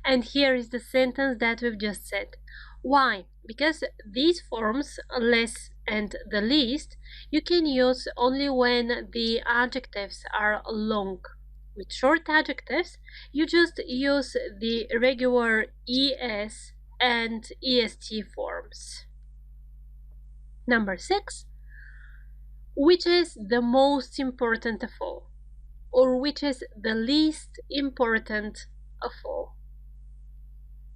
And here is the sentence that we've just said. Why? Because these forms, less and the least, you can use only when the adjectives are long. With short adjectives, you just use the regular es and est forms. Number 6. Which is the most important of all? Or which is the least important of all?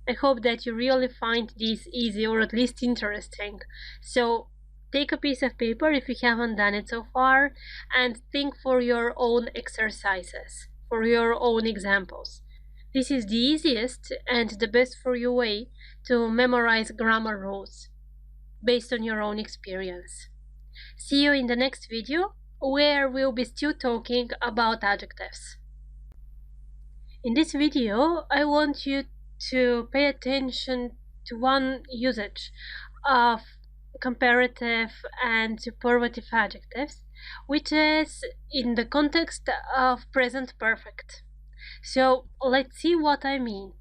I hope that you really find this easy or at least interesting. So take a piece of paper if you haven't done it so far and think for your own exercises, for your own examples. This is the easiest and the best for you way to memorize grammar rules based on your own experience. See you in the next video, where we'll be still talking about adjectives. In this video, I want you to pay attention to one usage of comparative and superlative adjectives, which is in the context of present perfect. So let's see what I mean.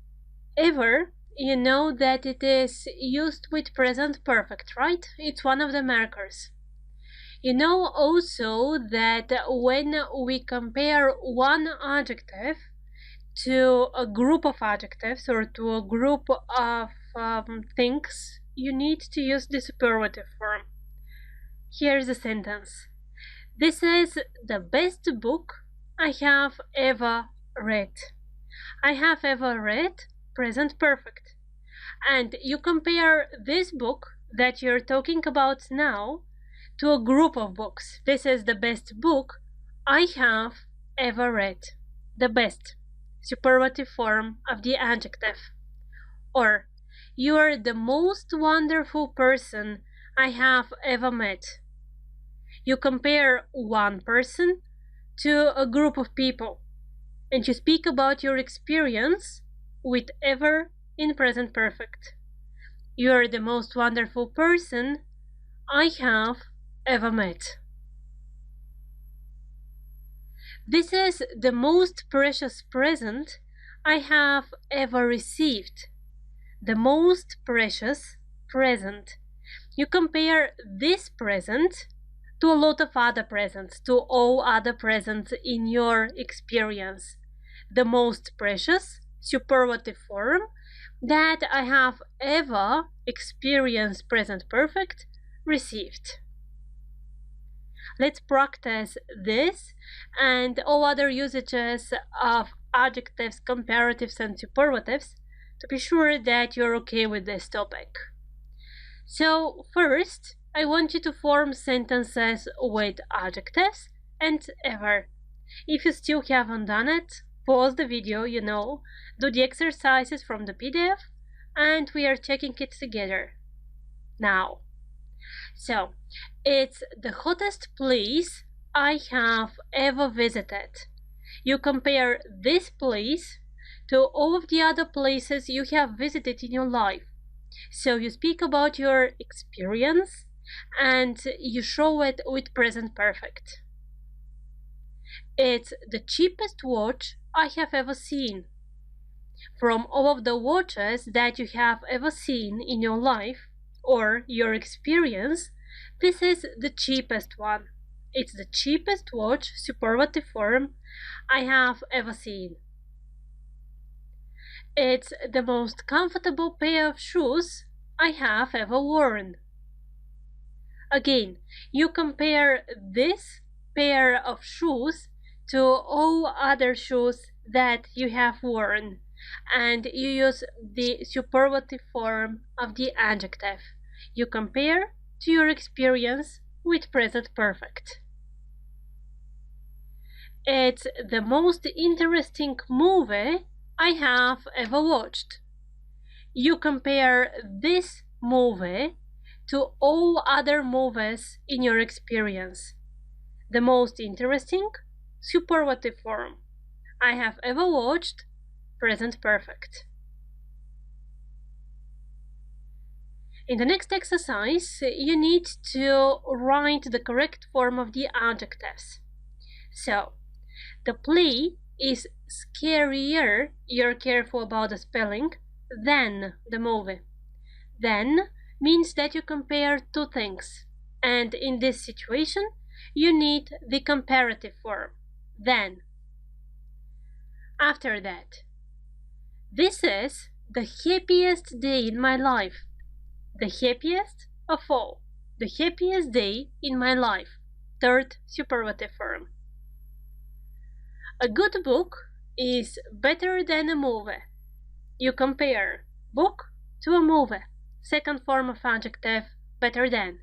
Ever, you know that it is used with present perfect, right? It's one of the markers. You know also that when we compare one adjective to a group of adjectives or to a group of things, you need to use the superlative form. Here's the sentence. This is the best book I have ever read. I have ever read, present perfect. And you compare this book that you're talking about now to a group of books. This is the best book I have ever read. The best, superlative form of the adjective. Or, you are the most wonderful person I have ever met. You compare one person to a group of people, and you speak about your experience with ever in present perfect. You're the most wonderful person I have ever met. This is the most precious present I have ever received. The most precious present. You compare this present to a lot of other presents, to all other presents in your experience. The most precious, superlative form that I have ever experienced present perfect received. Let's practice this and all other usages of adjectives, comparatives, and superlatives to be sure that you're okay with this topic. So first, I want you to form sentences with adjectives and ever. If you still haven't done it, pause the video, do the exercises from the PDF, and we are checking it together. Now, so it's the hottest place I have ever visited. You compare this place to all of the other places you have visited in your life. So you speak about your experience and you show it with present perfect. It's the cheapest watch I have ever seen. From all of the watches that you have ever seen in your life or your experience, this is the cheapest one. It's the cheapest watch, superlative form, I have ever seen. It's the most comfortable pair of shoes I have ever worn. Again, you compare this pair of shoes to all other shoes that you have worn, and you use the superlative form of the adjective. You compare to your experience with present perfect. It's the most interesting movie I have ever watched. You compare this movie to all other movies in your experience. The most interesting, superlative form I have ever watched, present perfect. In the next exercise, you need to write the correct form of the adjectives. So, the play is scarier, you're careful about the spelling, than the movie. Then means that you compare two things, and in this situation you need the comparative form, then. After that, this is the happiest day in my life. The happiest of all. The happiest day in my life. Third superlative form. A good book is better than a movie. You compare book to a movie. Second form of adjective, better than.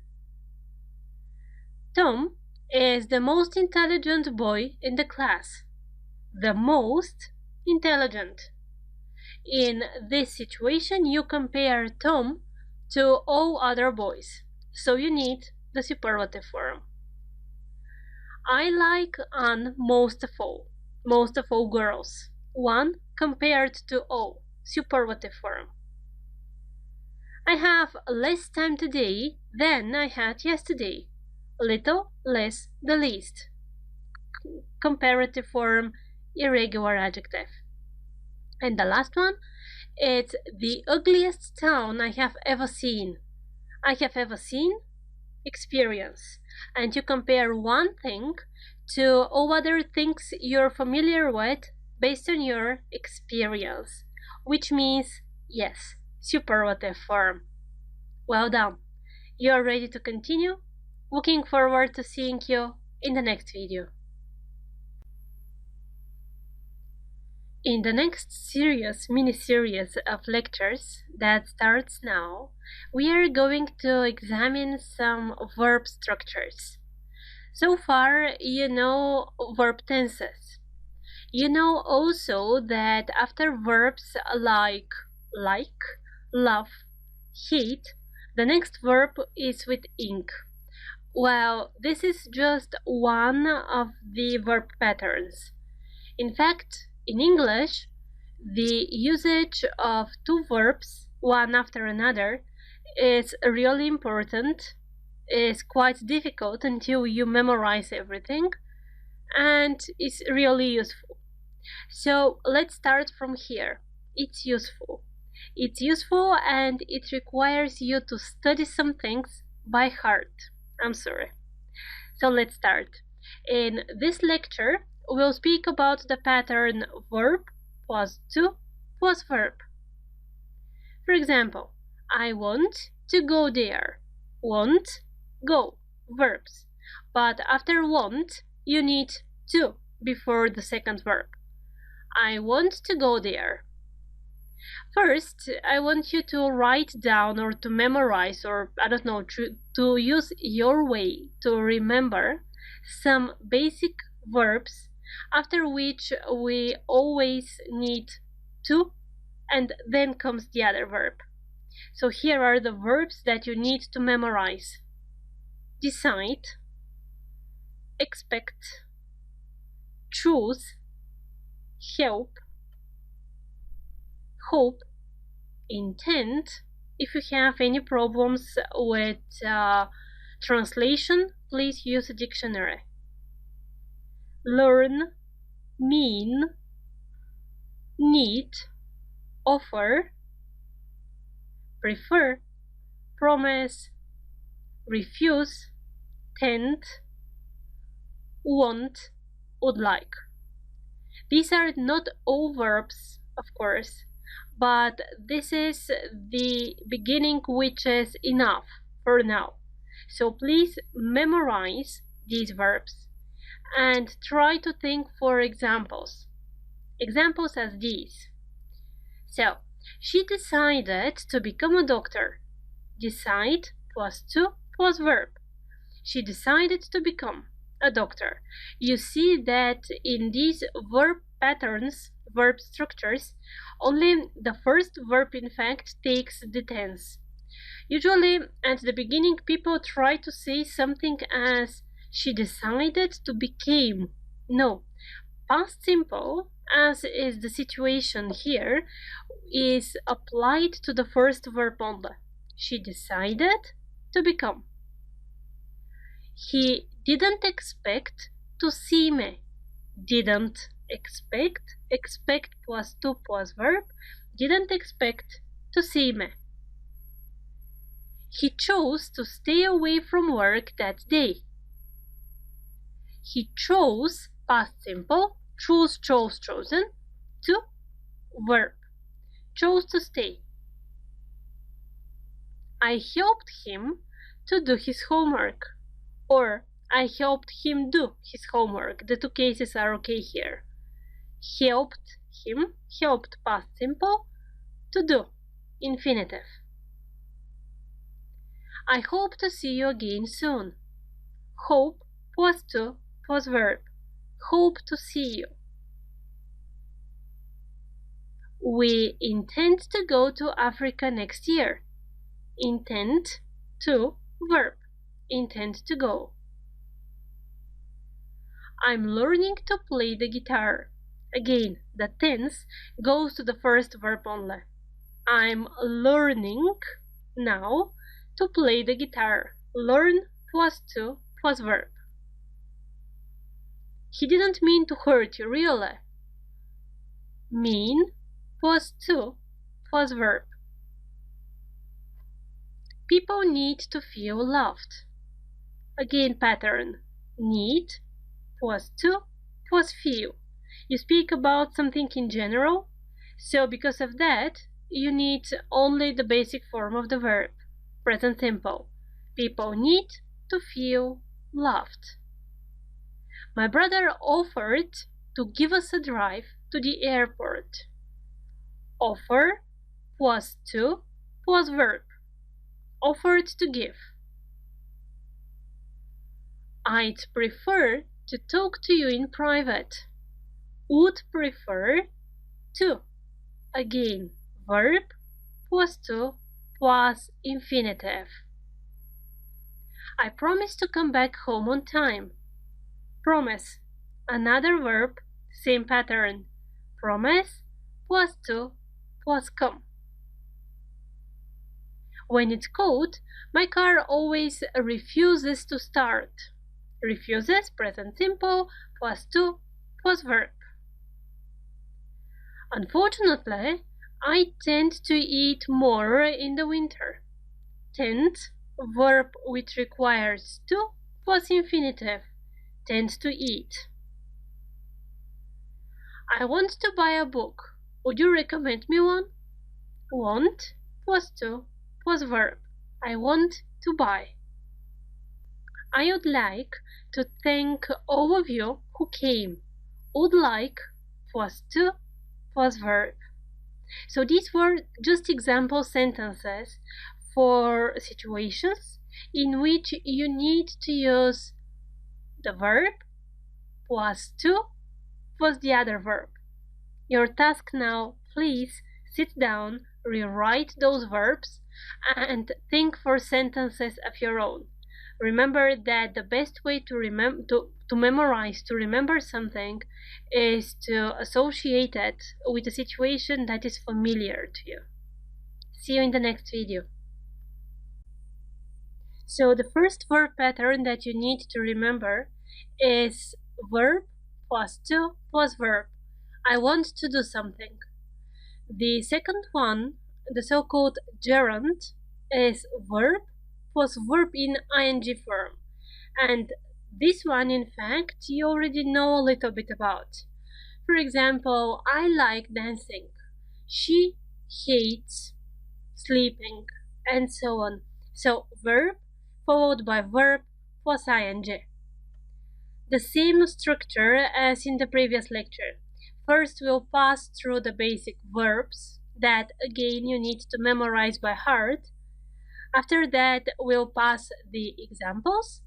Tom is the most intelligent boy in the class. The most intelligent. In this situation, you compare Tom to all other boys, so you need the superlative form. I like Anne most of all girls. One compared to all, superlative form. I have less time today than I had yesterday. Little, less, the least. Comparative form, irregular adjective. And the last one, it's the ugliest town I have ever seen. I have ever seen, experience. And you compare one thing to all other things you're familiar with based on your experience, which means yes, superlative form. Well done. You're ready to continue? Looking forward to seeing you in the next video. In the next mini-series of lectures that starts now, we are going to examine some verb structures. So far, you know verb tenses. You know also that after verbs like, love, hate, the next verb is with ing. Well, this is just one of the verb patterns. In fact, in English, The usage of two verbs, one after another, is really important. It's quite difficult until you memorize everything, and it's really useful. So let's start from here. It's useful. It's useful and it requires you to study some things by heart. I'm sorry. So let's start. In this lecture, we'll speak about the pattern verb plus to plus verb. For example, I want to go there. Want, go, verbs. But after want, you need to before the second verb. I want to go there. First, I want you to write down or to memorize, or I don't know, to use your way to remember some basic verbs after which we always need to, and then comes the other verb. So here are the verbs that you need to memorize: decide, expect, choose, help, hope, intend. If you have any problems with translation, please use a dictionary. Learn, mean, need, offer, prefer, promise, refuse, tend, want, would like. These are not all verbs, of course, but this is the beginning, which is enough for now. So please memorize these verbs and try to think for examples. Examples as these. So, she decided to become a doctor. Decide plus to plus verb. She decided to become a doctor. You see that in these verb patterns, verb structures, only the first verb in fact takes the tense. Usually at the beginning people try to say something as she decided to became. No, past simple, as is the situation here, is applied to the first verb only. She decided to become. He didn't expect to see me. Didn't expect, expect plus to plus verb, didn't expect to see me. He chose to stay away from work that day. He chose, past simple, choose, chose, chosen, to verb, chose to stay. I helped him to do his homework, or I helped him do his homework. The two cases are okay here. Helped him, helped past simple, to do, infinitive. I hope to see you again soon. Hope plus to plus verb. Hope to see you. We intend to go to Africa next year. Intend to verb. Intend to go. I'm learning to play the guitar. Again, the tense goes to the first verb only. I'm learning now to play the guitar. Learn plus to plus verb. He didn't mean to hurt you, really. Mean plus to plus verb. People need to feel loved. Again, pattern. Need plus to plus feel. You speak about something in general, so because of that, you need only the basic form of the verb, present simple. People need to feel loved. My brother offered to give us a drive to the airport. Offer plus to plus verb. Offered to give. I'd prefer to talk to you in private. Would prefer to. Again, verb plus to plus infinitive. I promise to come back home on time. Promise. Another verb, same pattern. Promise plus to plus come. When it's cold, my car always refuses to start. Refuses, present simple, plus to plus verb. Unfortunately, I tend to eat more in the winter. Tend, verb which requires to plus infinitive, tend to eat. I want to buy a book. Would you recommend me one? Want plus to plus verb. I want to buy. I would like to thank all of you who came. Would like plus to plus verb. So these were just example sentences for situations in which you need to use the verb plus to plus the other verb. Your task now, please sit down, rewrite those verbs, and think for sentences of your own. Remember that the best way to remember something is to associate it with a situation that is familiar to you. See you in the next video. So the first verb pattern that you need to remember is verb plus to plus verb. I want to do something. The second one, the so-called gerund, is verb plus verb in ing form. And this one, in fact, you already know a little bit about. For example, I like dancing. She hates sleeping, and so on. So verb followed by verb plus ing. The same structure as in the previous lecture. First, we'll pass through the basic verbs that, again, you need to memorize by heart. After that, we'll pass the examples,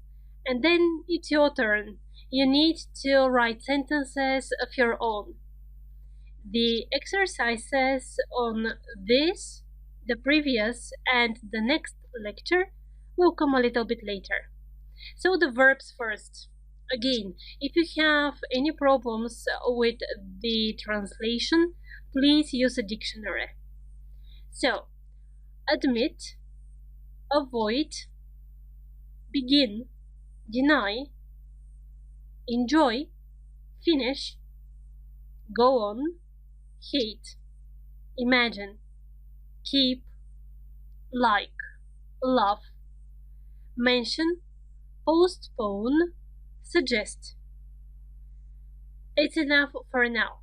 and then it's your turn. You need to write sentences of your own. The exercises on this, the previous, and the next lecture will come a little bit later. So the verbs first. Again, if you have any problems with the translation, please use a dictionary. So, admit, avoid, begin, deny, enjoy, finish, go on, hate, imagine, keep, like, love, mention, postpone, suggest. It's enough for now.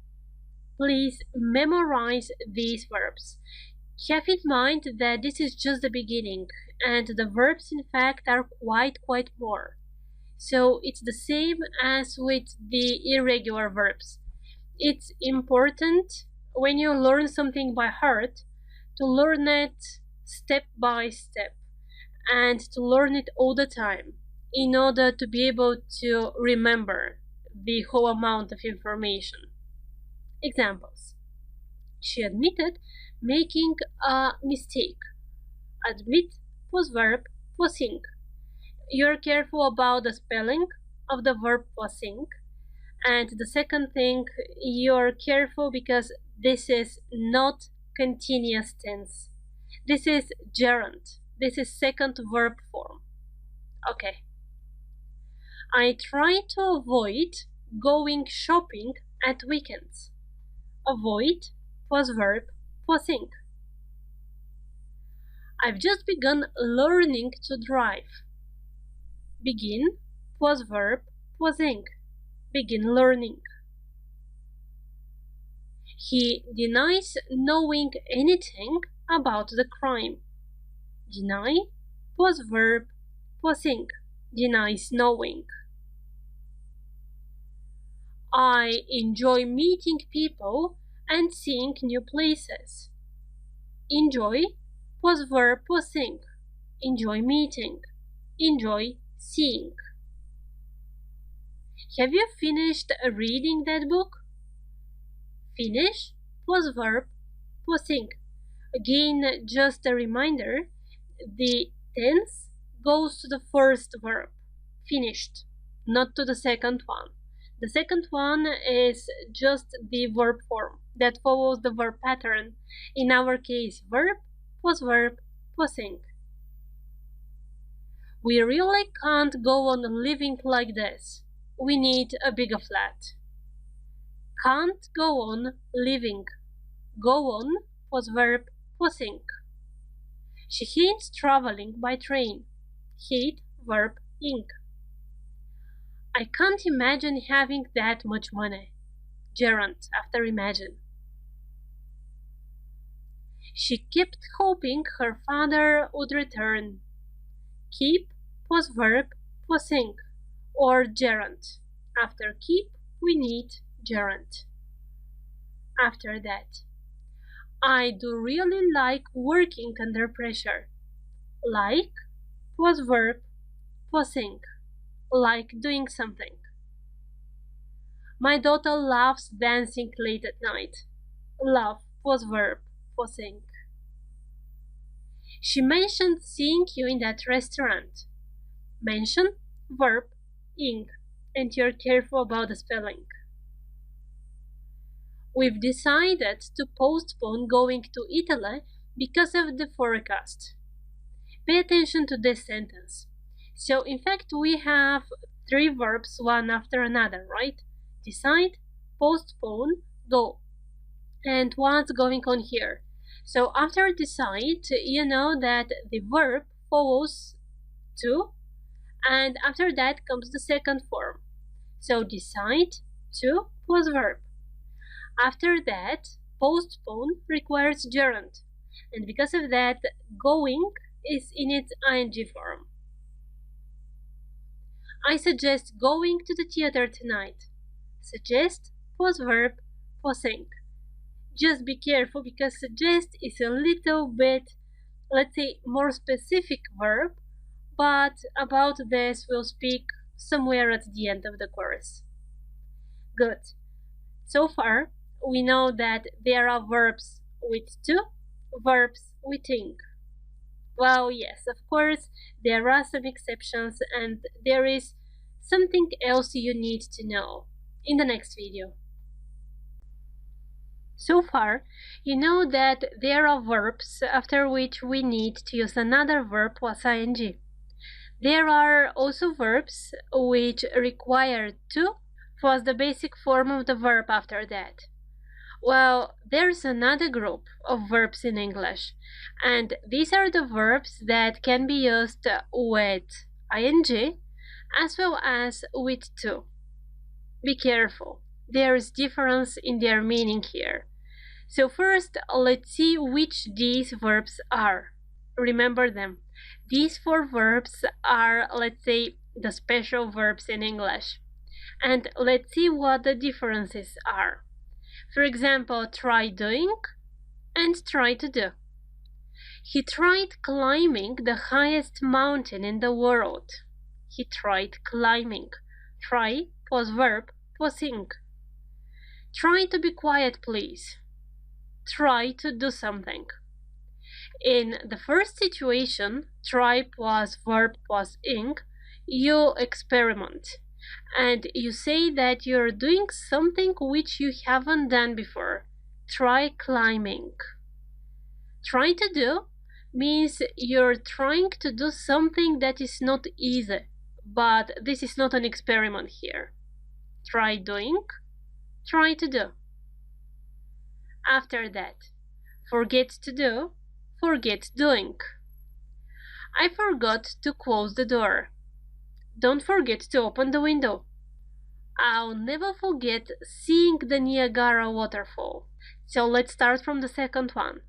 Please memorize these verbs. Have in mind that this is just the beginning, and the verbs in fact are quite more. So it's the same as with the irregular verbs. It's important when you learn something by heart to learn it step by step and to learn it all the time in order to be able to remember the whole amount of information. Examples. She admitted making a mistake. Admit plus verb plus ing. You're careful about the spelling of the verb plus ing. And the second thing, you're careful because this is not continuous tense. This is gerund. This is second verb form. Okay. I try to avoid going shopping at weekends. Avoid plus verb plus ing. I've just begun learning to drive. Begin plus verb plus ing. Begin learning. He denies knowing anything about the crime. Deny plus verb plus ing. Denies knowing. I enjoy meeting people and seeing new places. Enjoy plus verb plus ing. Enjoy meeting. Enjoy seeing. Have you finished reading that book? Finish plus verb plus ing. Again, just a reminder, the tense goes to the first verb, finished, not to the second one. The second one is just the verb form. that follows the verb pattern. In our case, verb plus verb plus ing. We really can't go on living like this. We need a bigger flat. Can't go on living. Go on plus verb plus ing. She hates traveling by train. Hate verb ing. I can't imagine having that much money. Gerund after imagine. She kept hoping her father would return. Keep plus verb plus ing or gerund. After keep we need gerund. After that, I do really like working under pressure. Like plus verb plus ing. Like doing something. My daughter loves dancing late at night. Love plus verb plus ing. She mentioned seeing you in that restaurant. Mention, verb, ing, and you're careful about the spelling. We've decided to postpone going to Italy because of the forecast. Pay attention to this sentence. So, in fact, we have three verbs, one after another, right? Decide, postpone, go. And what's going on here? So, after decide, you know that the verb follows to, and after that comes the second form. So, decide, to plus verb. After that, postpone requires gerund, and because of that, going is in its ing form. I suggest going to the theater tonight. Suggest plus verb plus ing. Just be careful because suggest is a little bit, let's say, more specific verb, but about this we'll speak somewhere at the end of the course. Good. So far, we know that there are verbs with to, verbs with ing. Well, yes, of course, there are some exceptions and there is something else you need to know in the next video. So far, you know that there are verbs after which we need to use another verb plus ing. There are also verbs which require to plus the basic form of the verb after that. Well, there's another group of verbs in English, and these are the verbs that can be used with ing as well as with to. Be careful, there is difference in their meaning here. So first, let's see which these verbs are. Remember them. These four verbs are, let's say, the special verbs in English. And let's see what the differences are. For example, try doing and try to do. He tried climbing the highest mountain in the world. He tried climbing. Try plus verb plus ing. Try to be quiet, please. Try to do something. In the first situation, try plus verb plus ing, you experiment. And you say that you're doing something which you haven't done before. Try climbing. Try to do means you're trying to do something that is not easy, but this is not an experiment here. Try doing, try to do. After that, forget to do, forget doing. I forgot to close the door. Don't forget to open the window. I'll never forget seeing the Niagara waterfall. So let's start from the second one.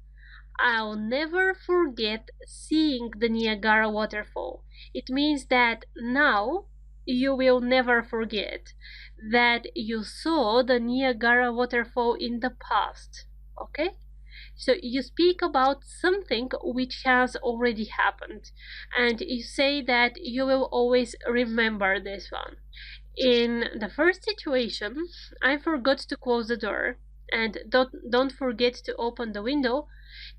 I'll never forget seeing the Niagara waterfall. It means that now you will never forget that you saw the Niagara waterfall in the past. Okay? So you speak about something which has already happened, and you say that you will always remember this one. In the first situation, I forgot to close the door, and don't forget to open the window.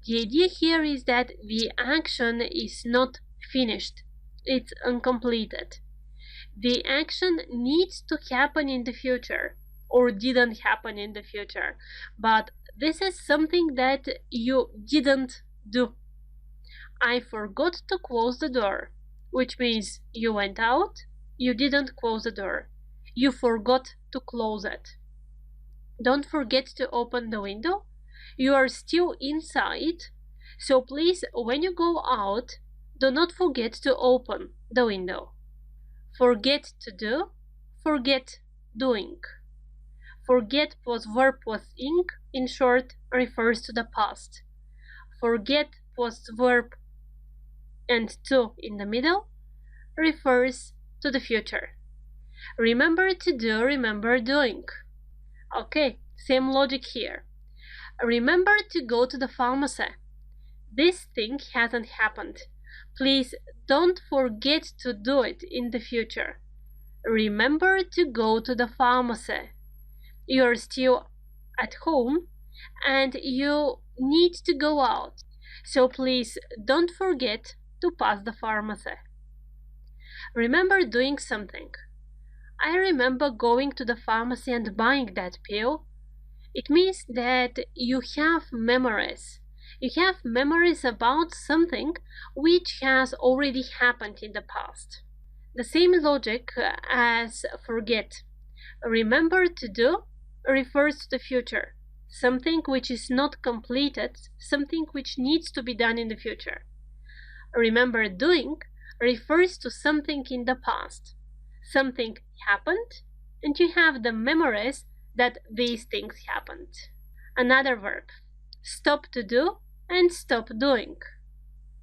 The idea here is that the action is not finished, it's uncompleted. The action needs to happen in the future, or didn't happen in the future, but this is something that you didn't do. I forgot to close the door, which means you went out, you didn't close the door. You forgot to close it. Don't forget to open the window. You are still inside, so please, when you go out, do not forget to open the window. Forget to do, forget doing. Forget plus verb plus ing, in short, refers to the past. Forget plus verb and to in the middle refers to the future. Remember to do, remember doing. Okay, same logic here. Remember to go to the pharmacy. This thing hasn't happened. Please don't forget to do it in the future. Remember to go to the pharmacy. You're still at home and you need to go out. So please don't forget to pass the pharmacy. Remember doing something. I remember going to the pharmacy and buying that pill. It means that you have memories. You have memories about something which has already happened in the past. The same logic as forget. Remember to do refers to the future, something which is not completed, something which needs to be done in the future. Remember doing refers to something in the past. Something happened, and you have the memories that these things happened. Another verb, stop to do and stop doing.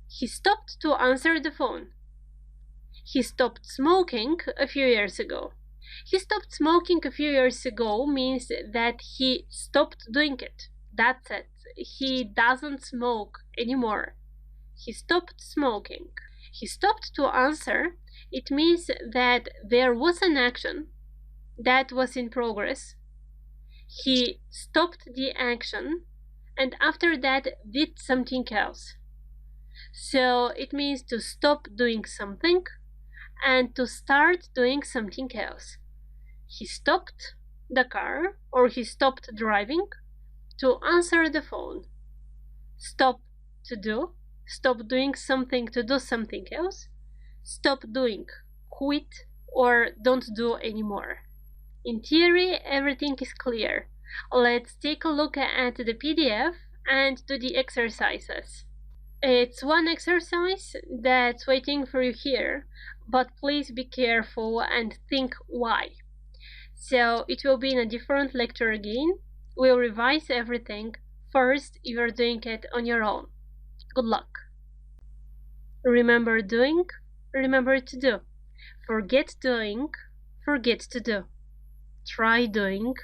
He stopped to answer the phone. He stopped smoking a few years ago. He stopped smoking a few years ago means that he stopped doing it. That's it. He doesn't smoke anymore. He stopped smoking. He stopped to answer. It means that there was an action that was in progress. He stopped the action and after that did something else. So it means to stop doing something and to start doing something else. He stopped the car or he stopped driving to answer the phone. Stop to do, stop doing something to do something else. Stop doing, quit, or don't do anymore. In theory, everything is clear. Let's take a look at the PDF and do the exercises. It's one exercise that's waiting for you here, but please be careful and think why. So it will be in a different lecture again. We'll revise everything. First, you're doing it on your own. Good luck. Remember doing, remember to do. Forget doing, forget to do. Try doing,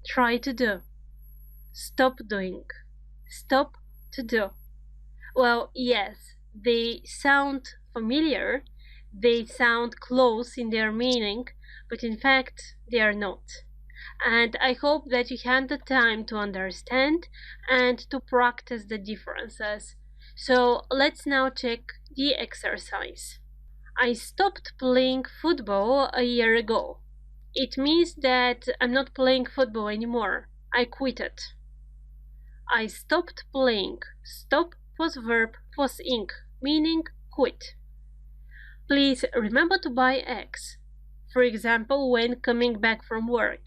try to do. Stop doing, stop to do. Well, yes, they sound familiar, they sound close in their meaning, but in fact, they are not. And I hope that you had the time to understand and to practice the differences. So let's now check the exercise. I stopped playing football a year ago. It means that I'm not playing football anymore. I quit it. I stopped playing. Stop plus verb plus ing, meaning quit. Please remember to buy eggs. For example, when coming back from work.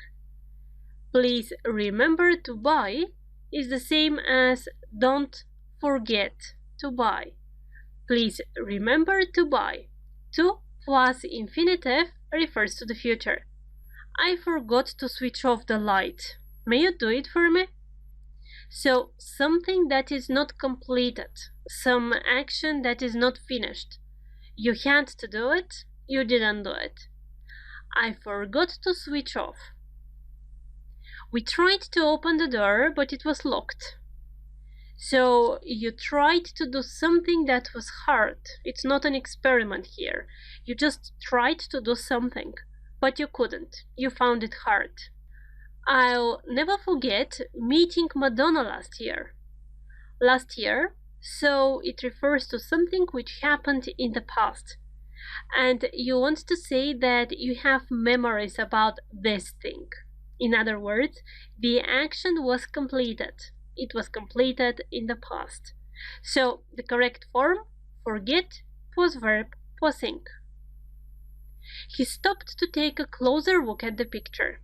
Please remember to buy is the same as don't forget to buy. Please remember to buy. To plus infinitive refers to the future. I forgot to switch off the light. May you do it for me? So, something that is not completed, some action that is not finished. You had to do it, you didn't do it. I forgot to switch off. We tried to open the door, but it was locked. So you tried to do something that was hard. It's not an experiment here. You just tried to do something, but you couldn't. You found it hard. I'll never forget meeting Madonna last year. Last year, so it refers to something which happened in the past. And you want to say that you have memories about this thing. In other words, the action was completed. It was completed in the past. So the correct form, forget, plus verb, plus think. He stopped to take a closer look at the picture.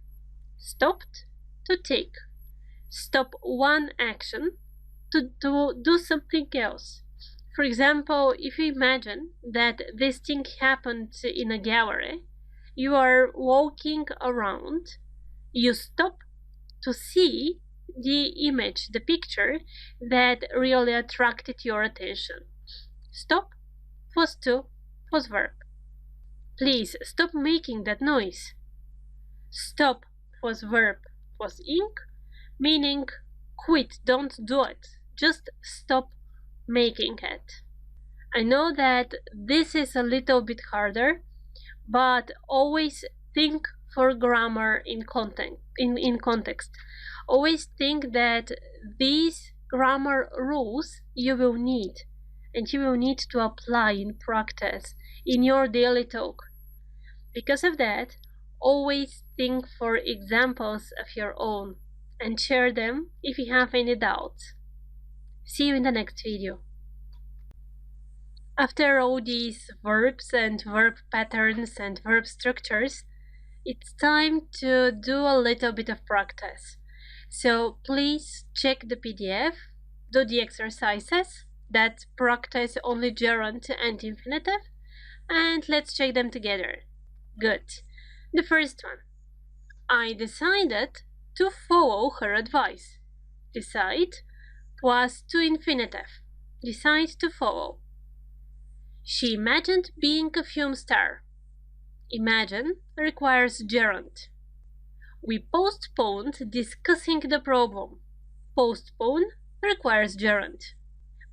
Stopped to take. Stop one action to do something else. For example, if you imagine that this thing happened in a gallery, you are walking around, you stop to see the image, the picture that really attracted your attention. Stop, plus to, plus verb. Please stop making that noise. Stop plus verb plus ink, meaning quit, don't do it. Just stop making it. I know that this is a little bit harder, but always think for grammar in context. Always think that these grammar rules you will need, and you will need to apply in practice in your daily talk. Because of that, always think for examples of your own and share them if you have any doubts. See you in the next video. After all these verbs and verb patterns and verb structures, it's time to do a little bit of practice. So please check the PDF, do the exercises that practice only gerund and infinitive, and let's check them together. Good. The first one. I decided to follow her advice. Decide plus to infinitive. Decide to follow. She imagined being a film star. Imagine requires gerund. We postponed discussing the problem. Postpone requires gerund.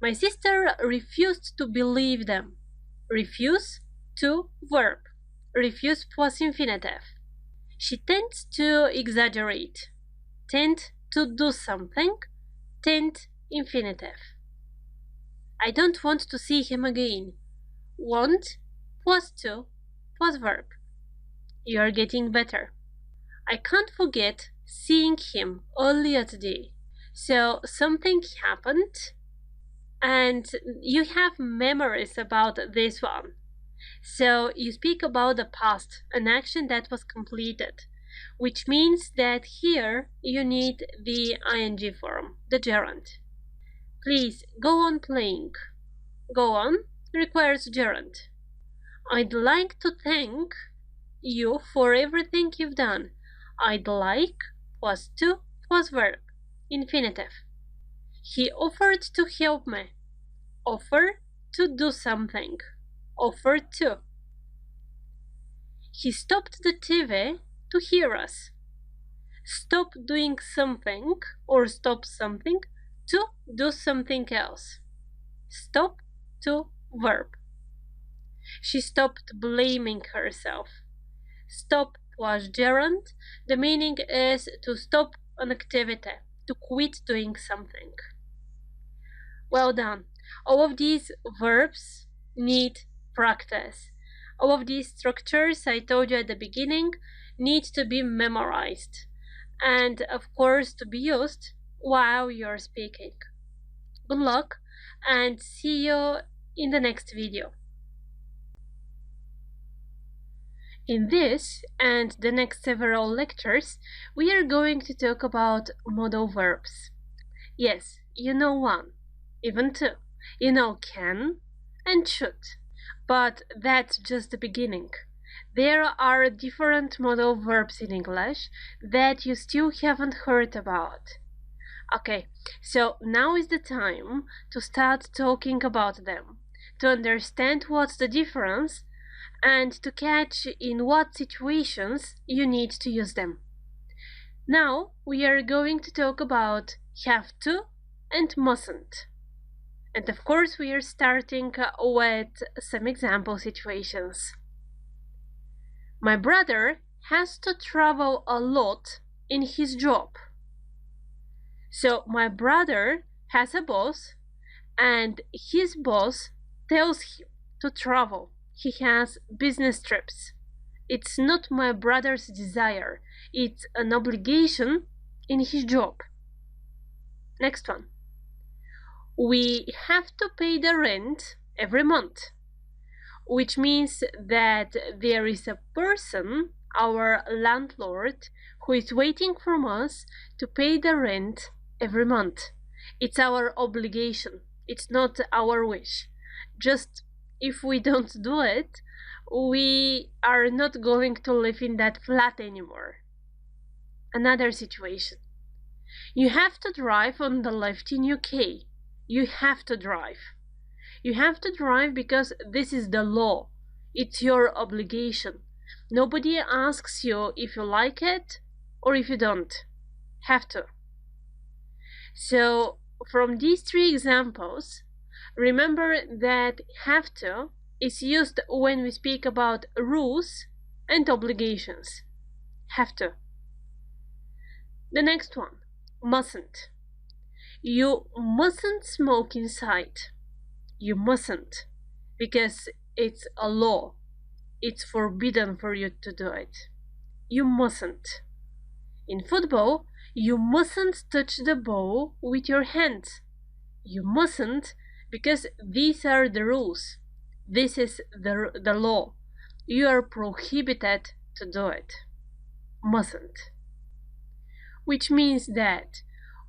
My sister refused to believe them. Refuse to verb. Refuse plus infinitive. She tends to exaggerate. Tend to do something. Tend infinitive. I don't want to see him again. Want plus to plus verb. You are getting better. I can't forget seeing him earlier today. So something happened and you have memories about this one. So you speak about the past, an action that was completed, which means that here you need the ing form, the gerund. Please go on playing. Go on requires gerund. I'd like to thank you for everything you've done. I'd like plus to plus verb, infinitive. He offered to help me. Offer to do something. Offer to. He stopped the TV to hear us. Stop doing something or stop something to do something else. Stop to verb. She stopped blaming herself. Stop plus gerund. The meaning is to stop an activity, to quit doing something. Well done. All of these verbs need practice. All of these structures I told you at the beginning need to be memorized and of course to be used while you're speaking. Good luck and see you in the next video. In this and the next several lectures, we are going to talk about modal verbs. Yes, you know one, even two. You know can and should. But that's just the beginning. There are different modal verbs in English that you still haven't heard about. Okay, so now is the time to start talking about them, to understand what's the difference, and to catch in what situations you need to use them. Now we are going to talk about have to and mustn't. And of course we are starting with some example situations. My brother has to travel a lot in his job. So my brother has a boss and his boss tells him to travel. He has business trips It's not my brother's desire. It's an obligation in his job. Next one. We have to pay the rent every month, which means that there is a person, our landlord, who is waiting from us to pay the rent every month. It's our obligation. It's not our wish. Just if we don't do it, we are not going to live in that flat anymore. Another situation. You have to drive on the left in UK. You have to drive. You have to drive because this is the law. It's your obligation. Nobody asks you if you like it or if you don't. Have to. So, from these three examples, remember that have to is used when we speak about rules and obligations. Have to. The next one, mustn't. You mustn't smoke inside. You mustn't, because it's a law. It's forbidden for you to do it. You mustn't. In football, you mustn't touch the ball with your hands. You mustn't, because these are the rules. This is the law. You are prohibited to do it. Mustn't. Which means that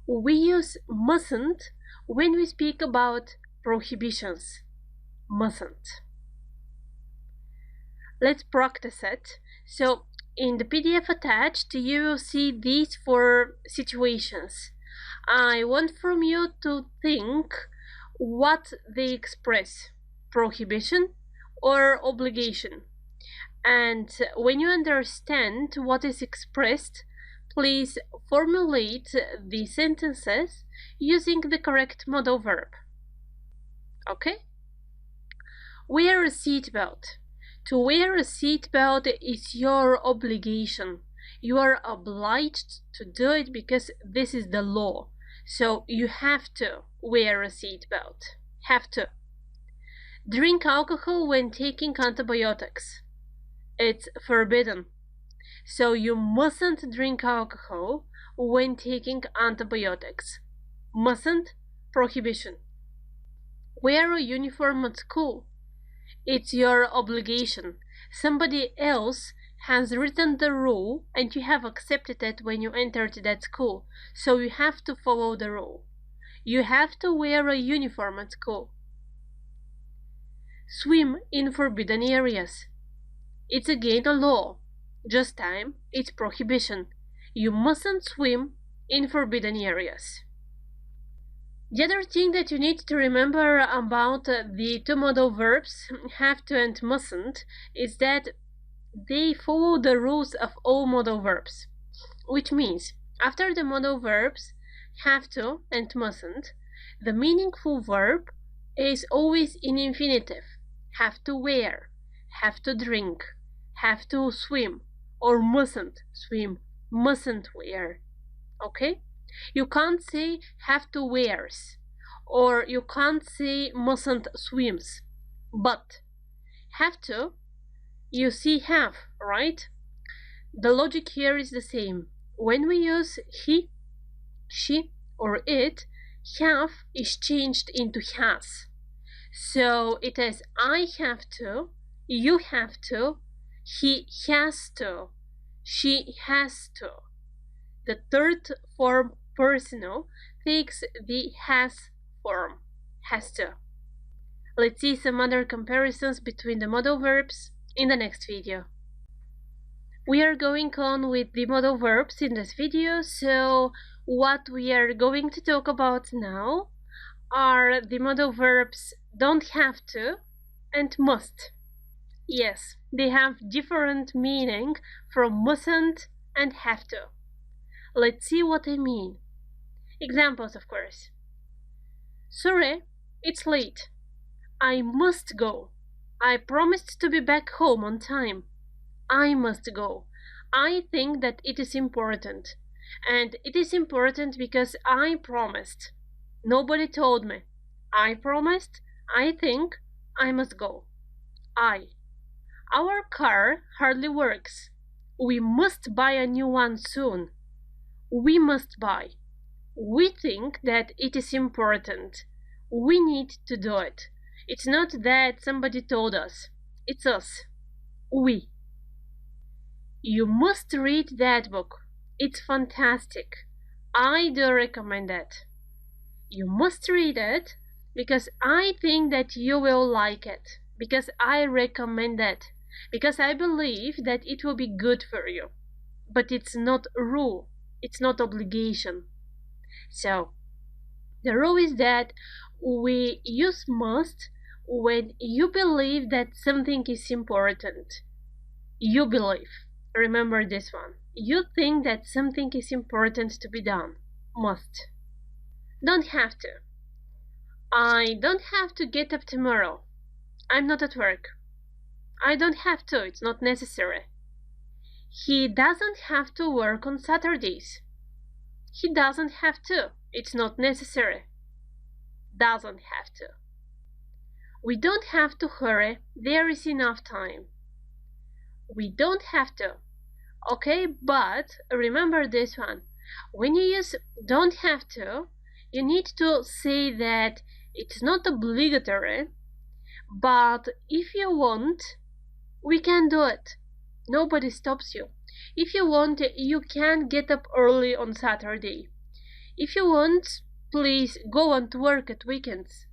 we use mustn't when we speak about prohibitions. Mustn't. Let's practice it. So, in the PDF attached, you will see these 4 situations. I want from you to think what they express: prohibition or obligation. And when you understand what is expressed, please formulate the sentences using the correct modal verb. Okay? Wear a seatbelt. To wear a seatbelt is your obligation. You are obliged to do it because this is the law. So you have to wear a seatbelt. Have to. Drink alcohol when taking antibiotics. It's forbidden. So you mustn't drink alcohol when taking antibiotics. Mustn't, prohibition. Wear a uniform at school. It's your obligation. Somebody else has written the rule and you have accepted it when you entered that school. So you have to follow the rule. You have to wear a uniform at school. Swim in forbidden areas. It's again a law. Just time, it's prohibition. You mustn't swim in forbidden areas. The other thing that you need to remember about the 2 modal verbs, have to and mustn't, is that they follow the rules of all modal verbs. Which means, after the modal verbs, have to and mustn't, the meaningful verb is always in infinitive. Have to wear, have to drink, have to swim, or mustn't swim, mustn't wear. Okay? You can't say have to wears, or you can't say mustn't swims. But have to, you see have, right? The logic here is the same. When we use he, she, or it, have is changed into has. So it is I have to, you have to, he has to, she has to. The third form, personal, takes the has form, has to. Let's see some other comparisons between the modal verbs in the next video. We are going on with the modal verbs in this video, so what we are going to talk about now are the modal verbs don't have to and must. Yes, they have different meaning from mustn't and have to. Let's see what I mean. Examples, of course. Sorry, it's late. I must go. I promised to be back home on time. I must go. I think that it is important. And it is important because I promised. Nobody told me. I promised. I think I must go. I Our car hardly works. We must buy a new one soon. We must buy. We think that it is important. We need to do it. It's not that somebody told us. It's us. We. You must read that book. It's fantastic. I do recommend it. You must read it because I think that you will like it. Because I recommend it. Because I believe that it will be good for you. But it's not a rule. It's not obligation. So, the rule is that we use must when you believe that something is important. You believe. Remember this one. You think that something is important to be done. Must. Don't have to. I don't have to get up tomorrow. I'm not at work. I don't have to. It's not necessary. He doesn't have to work on Saturdays. He doesn't have to. It's not necessary. Doesn't have to. We don't have to hurry. There is enough time. We don't have to. Okay, but remember this one. When you use don't have to, you need to say that it's not obligatory, but if you want, we can do it. Nobody stops you. If you want, you can get up early on Saturday. If you want, please go on to work at weekends.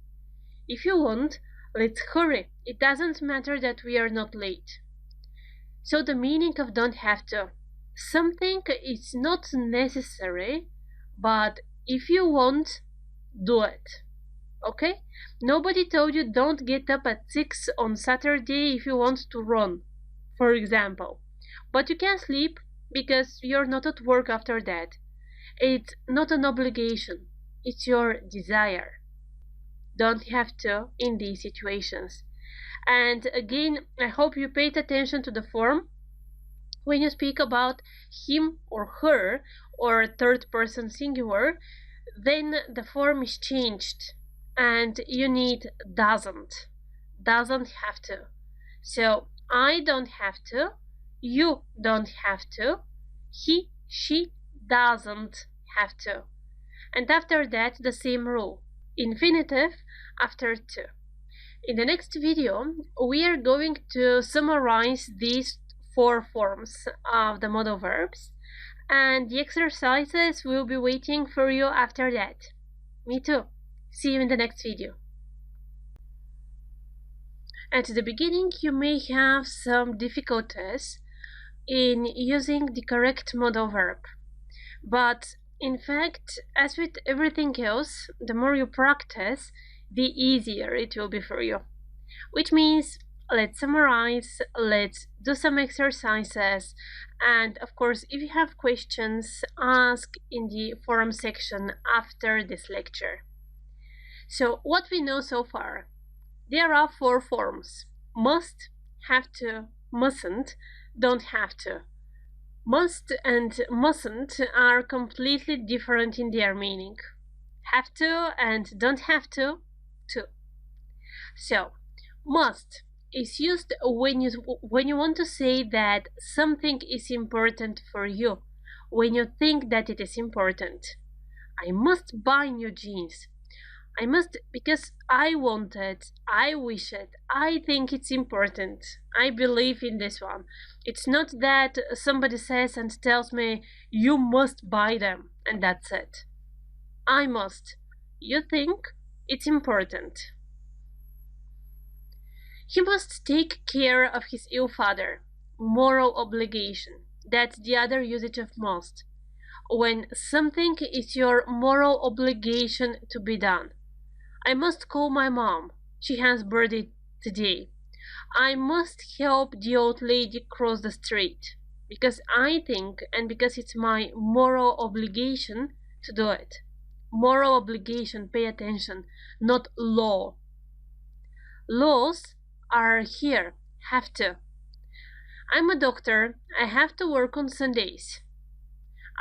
If you want, let's hurry. It doesn't matter that we are not late. So the meaning of don't have to. Something is not necessary, but if you want, do it. Okay? Nobody told you don't get up at 6 on Saturday if you want to run, for example. But you can sleep because you're not at work after that. It's not an obligation. It's your desire. Don't have to in these situations. And again, I hope you paid attention to the form. When you speak about him or her or third person singular, then the form is changed and you need doesn't. Doesn't have to. So I don't have to, you don't have to, he, she doesn't have to. And after that, the same rule. Infinitive after to. In the next video, we are going to summarize these 4 forms of the modal verbs, and the exercises will be waiting for you after that. Me too. See you in the next video. At the beginning, you may have some difficulties in using the correct modal verb, but in fact, as with everything else, the more you practice, the easier it will be for you. Which means, let's summarize, let's do some exercises, and of course, if you have questions, ask in the forum section after this lecture. So, what we know so far? There are 4 forms. Must, have to, mustn't, don't have to. Must and mustn't are completely different in their meaning. Have to and don't have to, too. So, must is used when you want to say that something is important for you, when you think that it is important. I must buy new jeans. I must because I want it, I wish it, I think it's important, I believe in this one. It's not that somebody says and tells me, you must buy them, and that's it. I must. You think it's important. He must take care of his ill father. Moral obligation. That's the other usage of must. When something is your moral obligation to be done. I must call my mom. She has birthday today. I must help the old lady cross the street. Because I think and because it's my moral obligation to do it. Moral obligation, pay attention, not law. Laws are here, have to. I'm a doctor, I have to work on Sundays.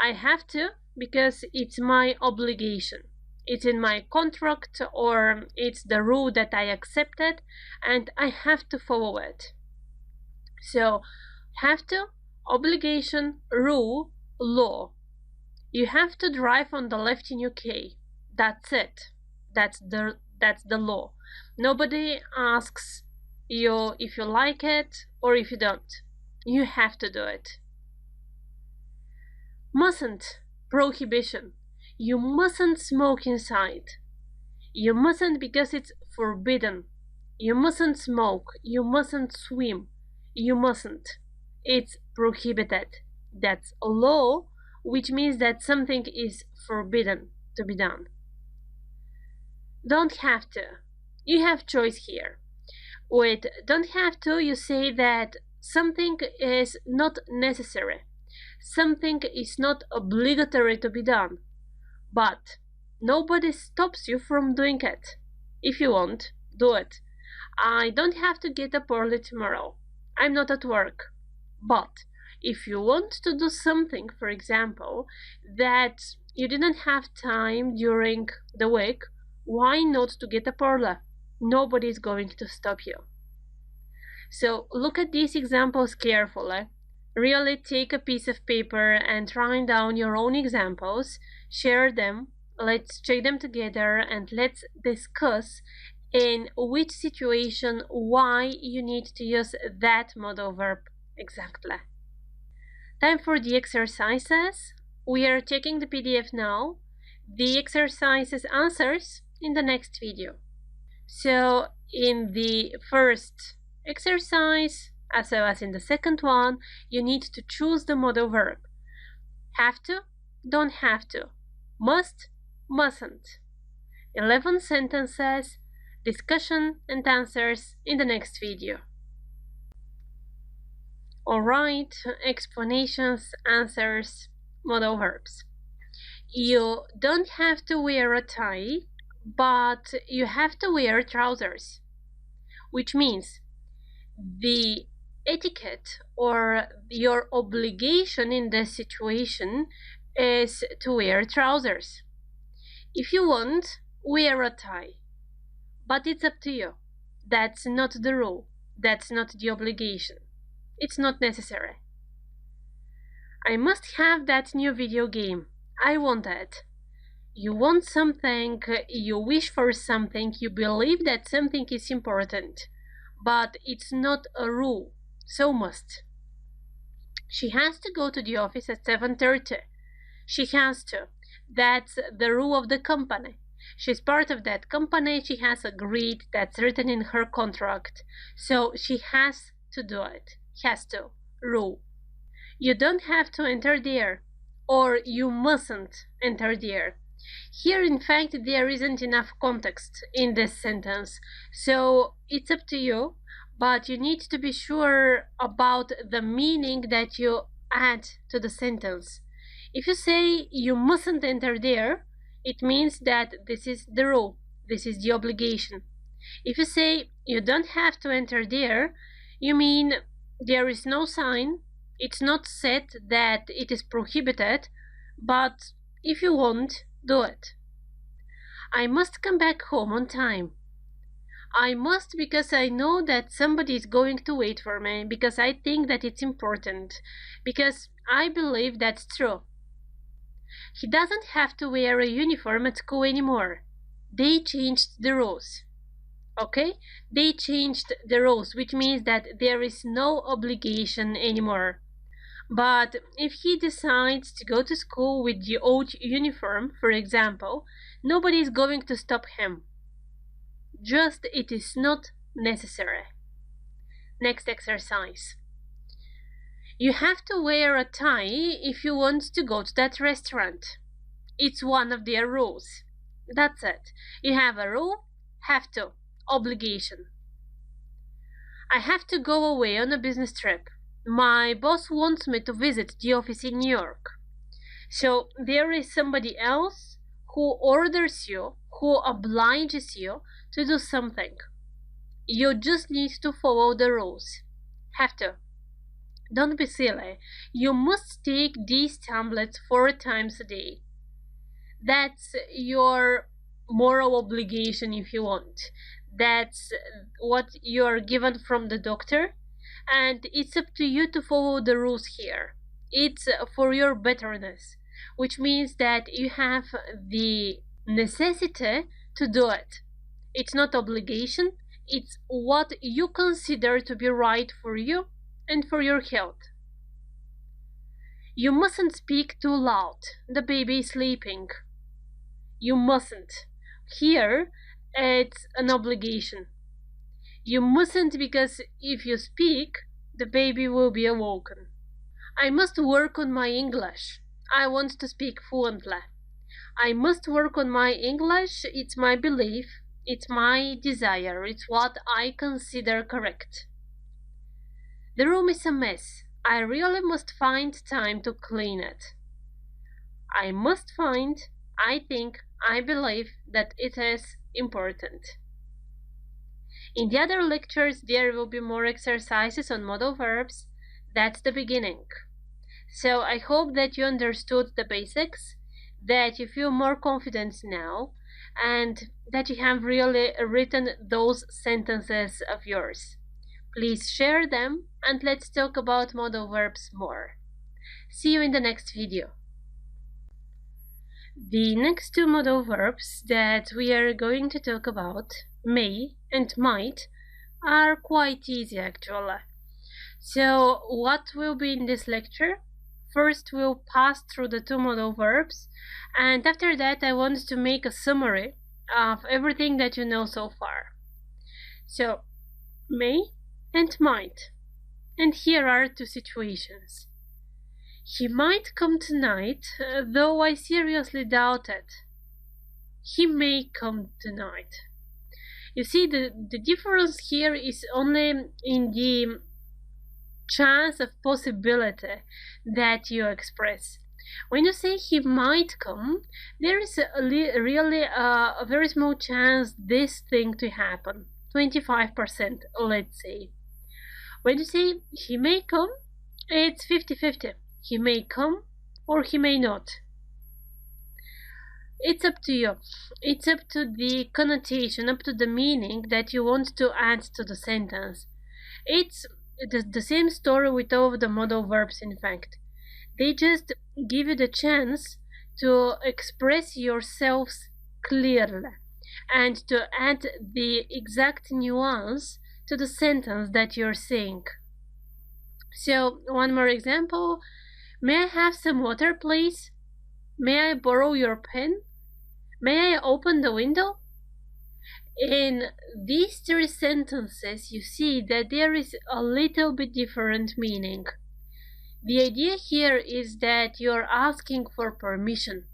I have to because it's my obligation. It's in my contract or it's the rule that I accepted and I have to follow it. So, have to, obligation, rule, law. You have to drive on the left in UK. That's it. That's the law. Nobody asks you if you like it or if you don't. You have to do it. Mustn't, prohibition. You mustn't smoke inside. You mustn't because it's forbidden. You mustn't smoke. You mustn't swim. You mustn't. It's prohibited. That's a law, which means that something is forbidden to be done. Don't have to. You have choice here. With don't have to, you say that something is not necessary. Something is not obligatory to be done. But nobody stops you from doing it. If you want, do it. I don't have to get up early tomorrow. I'm not at work. But if you want to do something, for example, that you didn't have time during the week, why not to get up early? Nobody is going to stop you. So look at these examples carefully. Really take a piece of paper and write down your own examples, share them, let's check them together, and let's discuss in which situation why you need to use that modal verb exactly. Time for the exercises. We are checking the PDF now. The exercises answers in the next video. So in the first exercise, as well as in the second one, you need to choose the modal verb. Have to, don't have to. Must, mustn't. 11 sentences, discussion and answers in the next video. Alright, explanations, answers, modal verbs. You don't have to wear a tie, but you have to wear trousers, which means the etiquette or your obligation in this situation is to wear trousers. If you want, wear a tie, but it's up to you. That's not the rule. That's not the obligation. It's not necessary. I must have that new video game. I want it. You want something, you wish for something, you believe that something is important, but it's not a rule, so must. She has to go to the office at 7:30. She has to. That's the rule of the company. She's part of that company, she has agreed, that's written in her contract, so she has to do it. Has to. Rule. You don't have to enter there, or you mustn't enter there. Here, in fact, there isn't enough context in this sentence, so it's up to you, but you need to be sure about the meaning that you add to the sentence. If you say you mustn't enter there, it means that this is the rule, this is the obligation. If you say you don't have to enter there, you mean there is no sign, it's not said that it is prohibited, but if you want, do it. I must come back home on time. I must because I know that somebody is going to wait for me, because I think that it's important, because I believe that's true. He doesn't have to wear a uniform at school anymore. They changed the rules. Okay? They changed the rules, which means that there is no obligation anymore. But if he decides to go to school with the old uniform, for example, nobody is going to stop him. Just it is not necessary. Next exercise. You have to wear a tie if you want to go to that restaurant. It's one of their rules. That's it. You have a rule, have to, obligation. I have to go away on a business trip. My boss wants me to visit the office in New York. So there is somebody else who orders you, who obliges you to do something. You just need to follow the rules. Have to. Don't be silly. You must take these tablets 4 times a day. That's your moral obligation if you want. That's what you are given from the doctor. and it's up to you to follow the rules here. It's for your betterness, which means that you have the necessity to do it. It's not obligation, it's what you consider to be right for you and for your health. You mustn't speak too loud. The baby is sleeping. You mustn't. Here, it's an obligation. You mustn't, because if you speak, the baby will be awoken. I must work on my English. I want to speak fluently. I must work on my English. It's my belief. It's my desire. It's what I consider correct. The room is a mess. I really must find time to clean it. I must find, I think, I believe that it is important. In the other lectures, there will be more exercises on modal verbs. That's the beginning. So I hope that you understood the basics, that you feel more confident now, and that you have really written those sentences of yours. Please share them, and let's talk about modal verbs more. See you in the next video. The next two modal verbs that we are going to talk about, may and might, are quite easy actually. So what will be in this lecture? First we'll pass through the two modal verbs, and after that I want to make a summary of everything that you know so far. So, may and might. And here are two situations. He might come tonight, though I seriously doubt it. He may come tonight. You see, the difference here is only in the chance of possibility that you express. When you say he might come, there is really a very small chance this thing to happen. 25%, let's say. When you say he may come, it's 50-50. He may come or he may not. It's up to you. It's up to the connotation, up to the meaning that you want to add to the sentence. It's the same story with all of the modal verbs, in fact. They just give you the chance to express yourselves clearly and to add the exact nuance to the sentence that you're saying. So, one more example. May I have some water, please? May I borrow your pen? May I open the window? In these three sentences, you see that there is a little bit different meaning. The idea here is that you're asking for permission.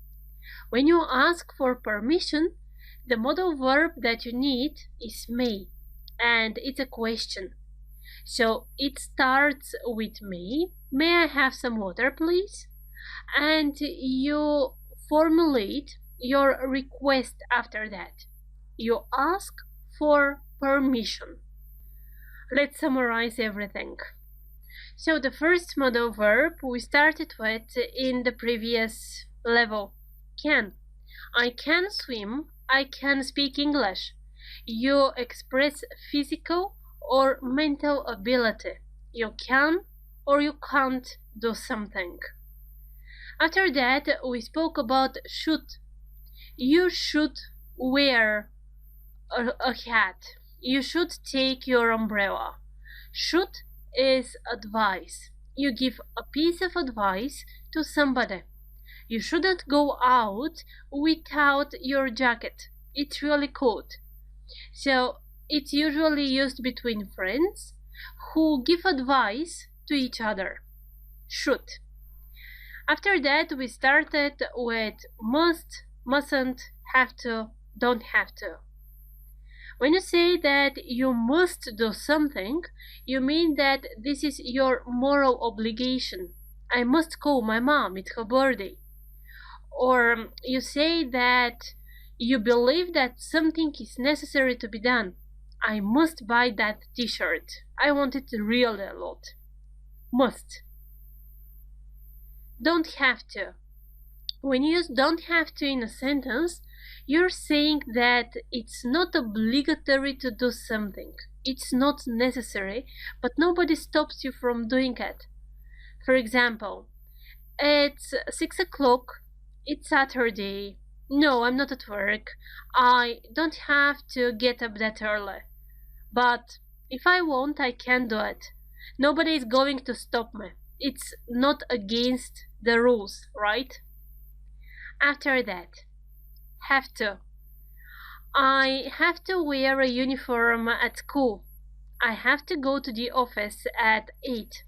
When you ask for permission, the modal verb that you need is may, and it's a question. So it starts with may. May I have some water, please? And you formulate your request after that. You ask for permission. Let's summarize everything. So the first modal verb we started with in the previous level, can. I can swim, I can speak English. You express physical or mental ability. You can or you can't do something. After that, we spoke about should. You should wear a hat. You should take your umbrella. Should is advice. You give a piece of advice to somebody. You shouldn't go out without your jacket. It's really cold. So it's usually used between friends who give advice to each other. Should. After that, we started with must, mustn't, have to, don't have to. When you say that you must do something, you mean that this is your moral obligation. I must call my mom, it's her birthday. Or you say that you believe that something is necessary to be done. I must buy that t-shirt. I want it really a lot. Must. Don't have to. When you use don't have to in a sentence, You're saying that it's not obligatory to do something. It's not necessary, but nobody stops you from doing it. For example, it's 6 o'clock, it's Saturday. No, I'm not at work. I don't have to get up that early. But if I want, I can do it. Nobody is going to stop me. It's not against the rules, right? After that, have to. I have to wear a uniform at school. I have to go to the office at 8.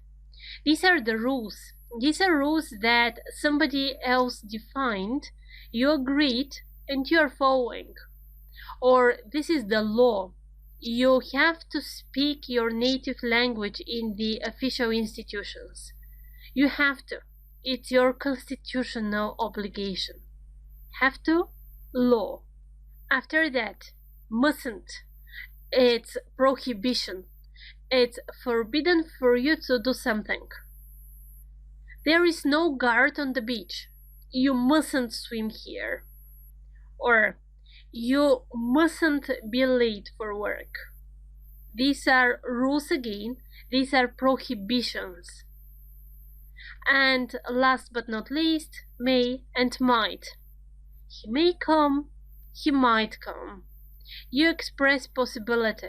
These are the rules. These are rules that somebody else defined, you agreed, and you are following. Or this is the law. You have to speak your native language in the official institutions. You have to. It's your constitutional obligation. Have to, law. After that, mustn't. It's prohibition. It's forbidden for you to do something. There is no guard on the beach. You mustn't swim here. Or you mustn't be late for work. These are rules again. These are prohibitions. And last but not least, may and might. He may come, he might come. You express possibility.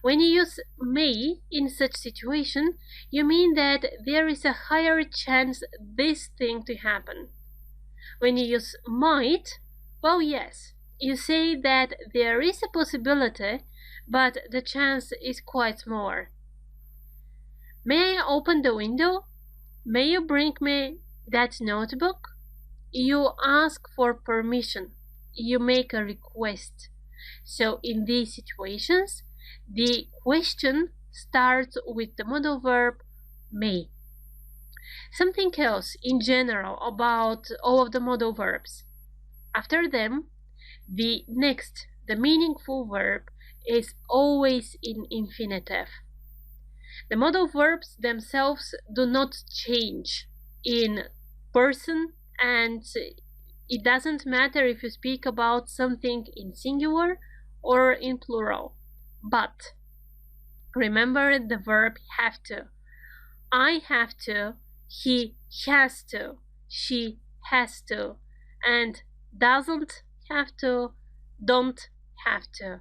When you use may in such situation, you mean that there is a higher chance this thing to happen. When you use might, well, yes, you say that there is a possibility, but the chance is quite more. May I open the window? May you bring me that notebook? You ask for permission. You make a request. So in these situations, the question starts with the modal verb may. Something else in general about all of the modal verbs. After them, the next, the meaningful verb, is always in infinitive. The modal verbs themselves do not change in person, and it doesn't matter if you speak about something in singular or in plural. But remember the verb have to. I have to, he has to, she has to, and doesn't have to, don't have to.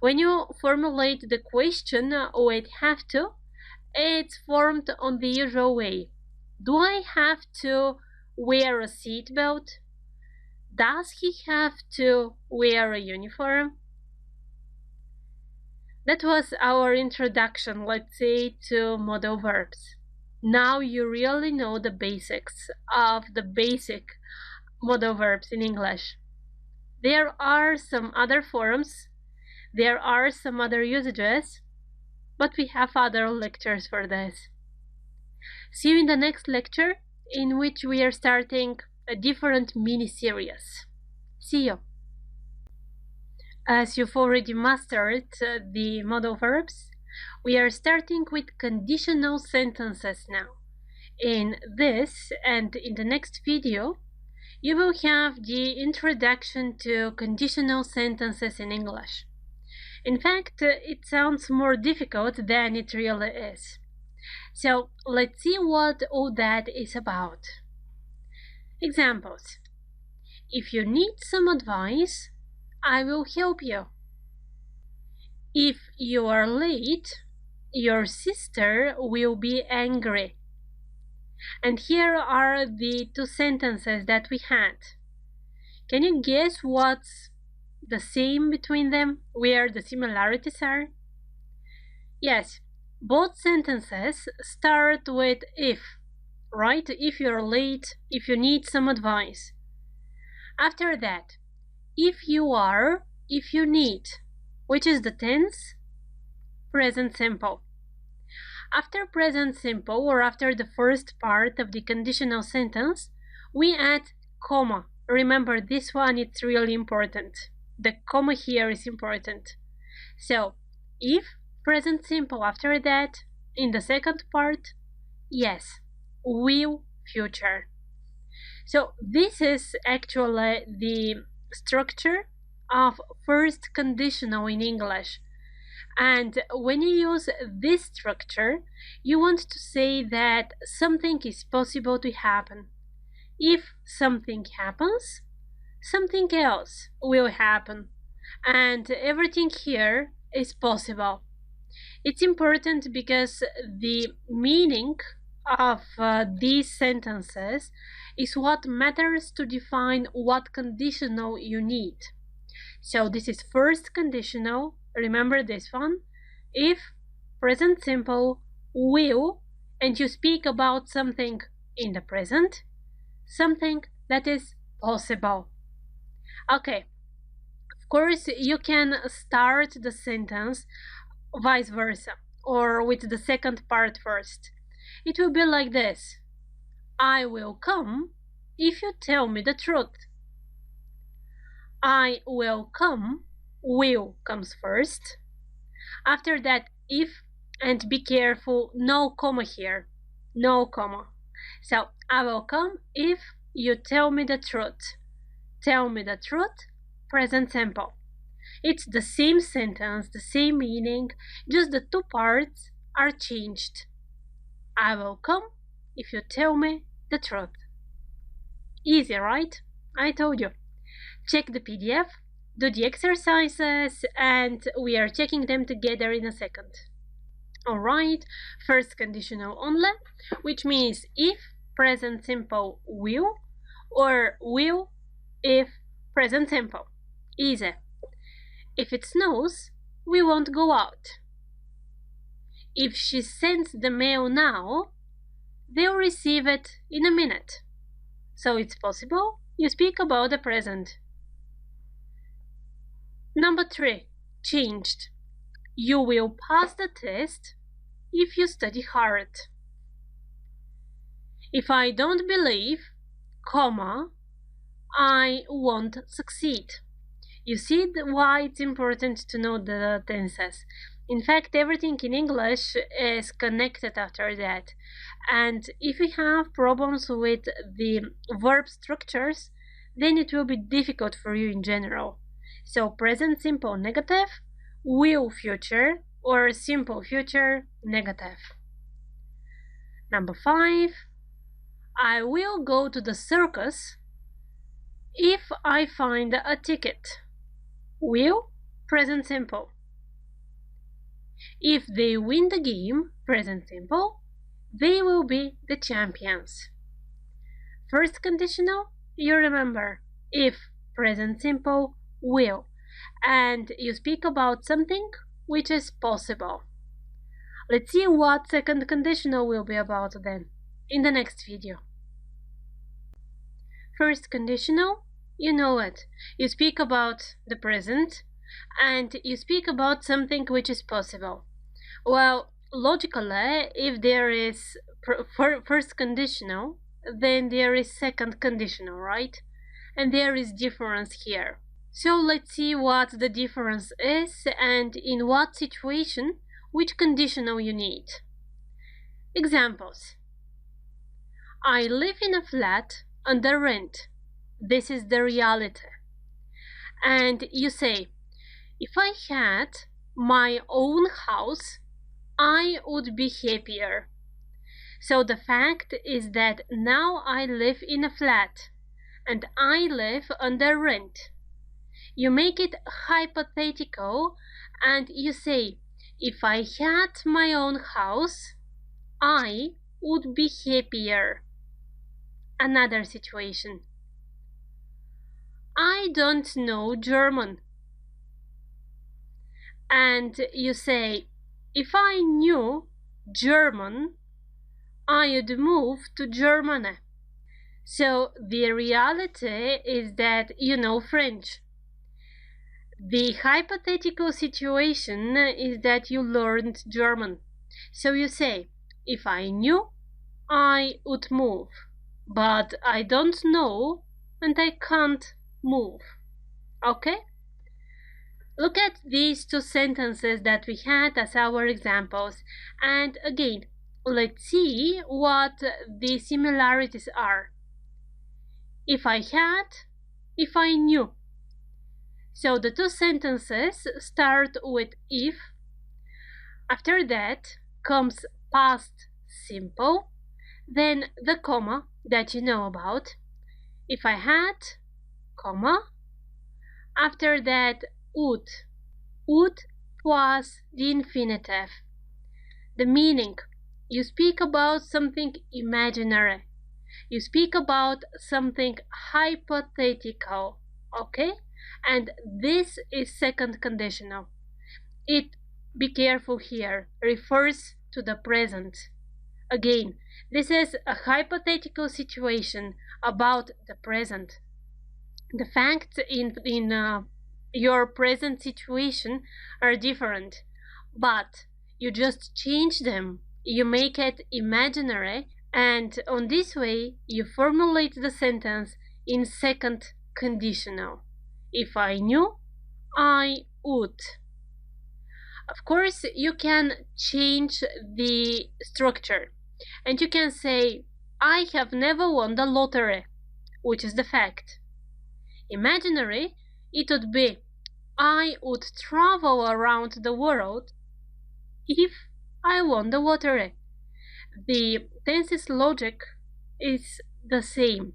When you formulate the question with have to, it's formed on the usual way. Do I have to wear a seatbelt? Does he have to wear a uniform? That was our introduction, let's say, to modal verbs. Now you really know the basics of the basic modal verbs in English. There are some other forms, there are some other usages, but we have other lectures for this. See you in the next lecture, in which we are starting a different mini-series. See you! As you've already mastered the modal verbs, we are starting with conditional sentences now. In this and in the next video, you will have the introduction to conditional sentences in English. In fact, it sounds more difficult than it really is. So let's see what all that is about. Examples. If you need some advice, I will help you. If you are late, your sister will be angry. And here are the two sentences that we had. Can you guess what's the same between them, where the similarities are? Yes, both sentences start with if, right? If you're late, if you need some advice. After that, if you are, if you need, which is the tense? Present simple. After present simple, or after the first part of the conditional sentence, we add comma. Remember, this one is really important. The comma here is important. So, if present simple after that, in the second part, yes, will, future. So this is actually the structure of first conditional in English. And when you use this structure, you want to say that something is possible to happen. If something happens, something else will happen, and everything here is possible. It's important because the meaning of these sentences is what matters to define what conditional you need. So this is first conditional. Remember this one. If, present simple, will, and you speak about something in the present, something that is possible. Okay, of course you can start the sentence vice versa, or with the second part first. It will be like this: I will come if you tell me the truth. I will come, will comes first. After that, if, and be careful, no comma here. No comma. So, I will come if you tell me the truth. Tell me the truth, present simple. It's the same sentence, the same meaning, just the two parts are changed. I will come if you tell me the truth. Easy, right? I told you. Check the PDF, do the exercises, and we are checking them together in a second. Alright, first conditional only, which means if, present simple, will, or will if, present simple. Easy. If it snows, we won't go out. If she sends the mail now, they'll receive it in a minute. So it's possible you speak about the present. Number 3, changed. You will pass the test if you study hard. If I don't believe, comma, I won't succeed. You see why it's important to know the tenses. In fact, everything in English is connected after that. And if you have problems with the verb structures, then it will be difficult for you in general. So present simple negative, will future, or simple future negative. Number 5, I will go to the circus if I find a ticket. Will, present simple. If they win the game, present simple, they will be the champions. First conditional, you remember, if, present simple, will, and you speak about something which is possible. Let's see what second conditional will be about then, in the next video. First conditional, you know it. You speak about the present, and you speak about something which is possible. Well, logically, if there is first conditional, then there is second conditional, right? And there is difference here. So let's see what the difference is and in what situation which conditional you need. Examples. I live in a flat under rent. This is the reality. And you say, if I had my own house, I would be happier. So the fact is that now I live in a flat and I live under rent. You make it hypothetical and you say, if I had my own house, I would be happier. Another situation. I don't know German. And you say, if I knew German, I'd move to Germany. So the reality is that you know French. The hypothetical situation is that you learned German. So you say, if I knew, I would move. But I don't know and I can't move. Okay? Look at these two sentences that we had as our examples. And again, let's see what the similarities are. If I had, if I knew. So the two sentences start with if. After that comes past simple, then the comma that you know about. If I had, comma. After that, would. Would plus the infinitive. The meaning. You speak about something imaginary. You speak about something hypothetical. Okay? And this is second conditional. It, be careful here, refers to the present. Again, this is a hypothetical situation about the present. The facts in your present situation are different, but you just change them. You make it imaginary, and on this way you formulate the sentence in second conditional. If I knew, I would. Of course, you can change the structure, and you can say, I have never won the lottery, which is the fact. Imaginary, it would be, I would travel around the world if I won the lottery. The tense's logic is the same.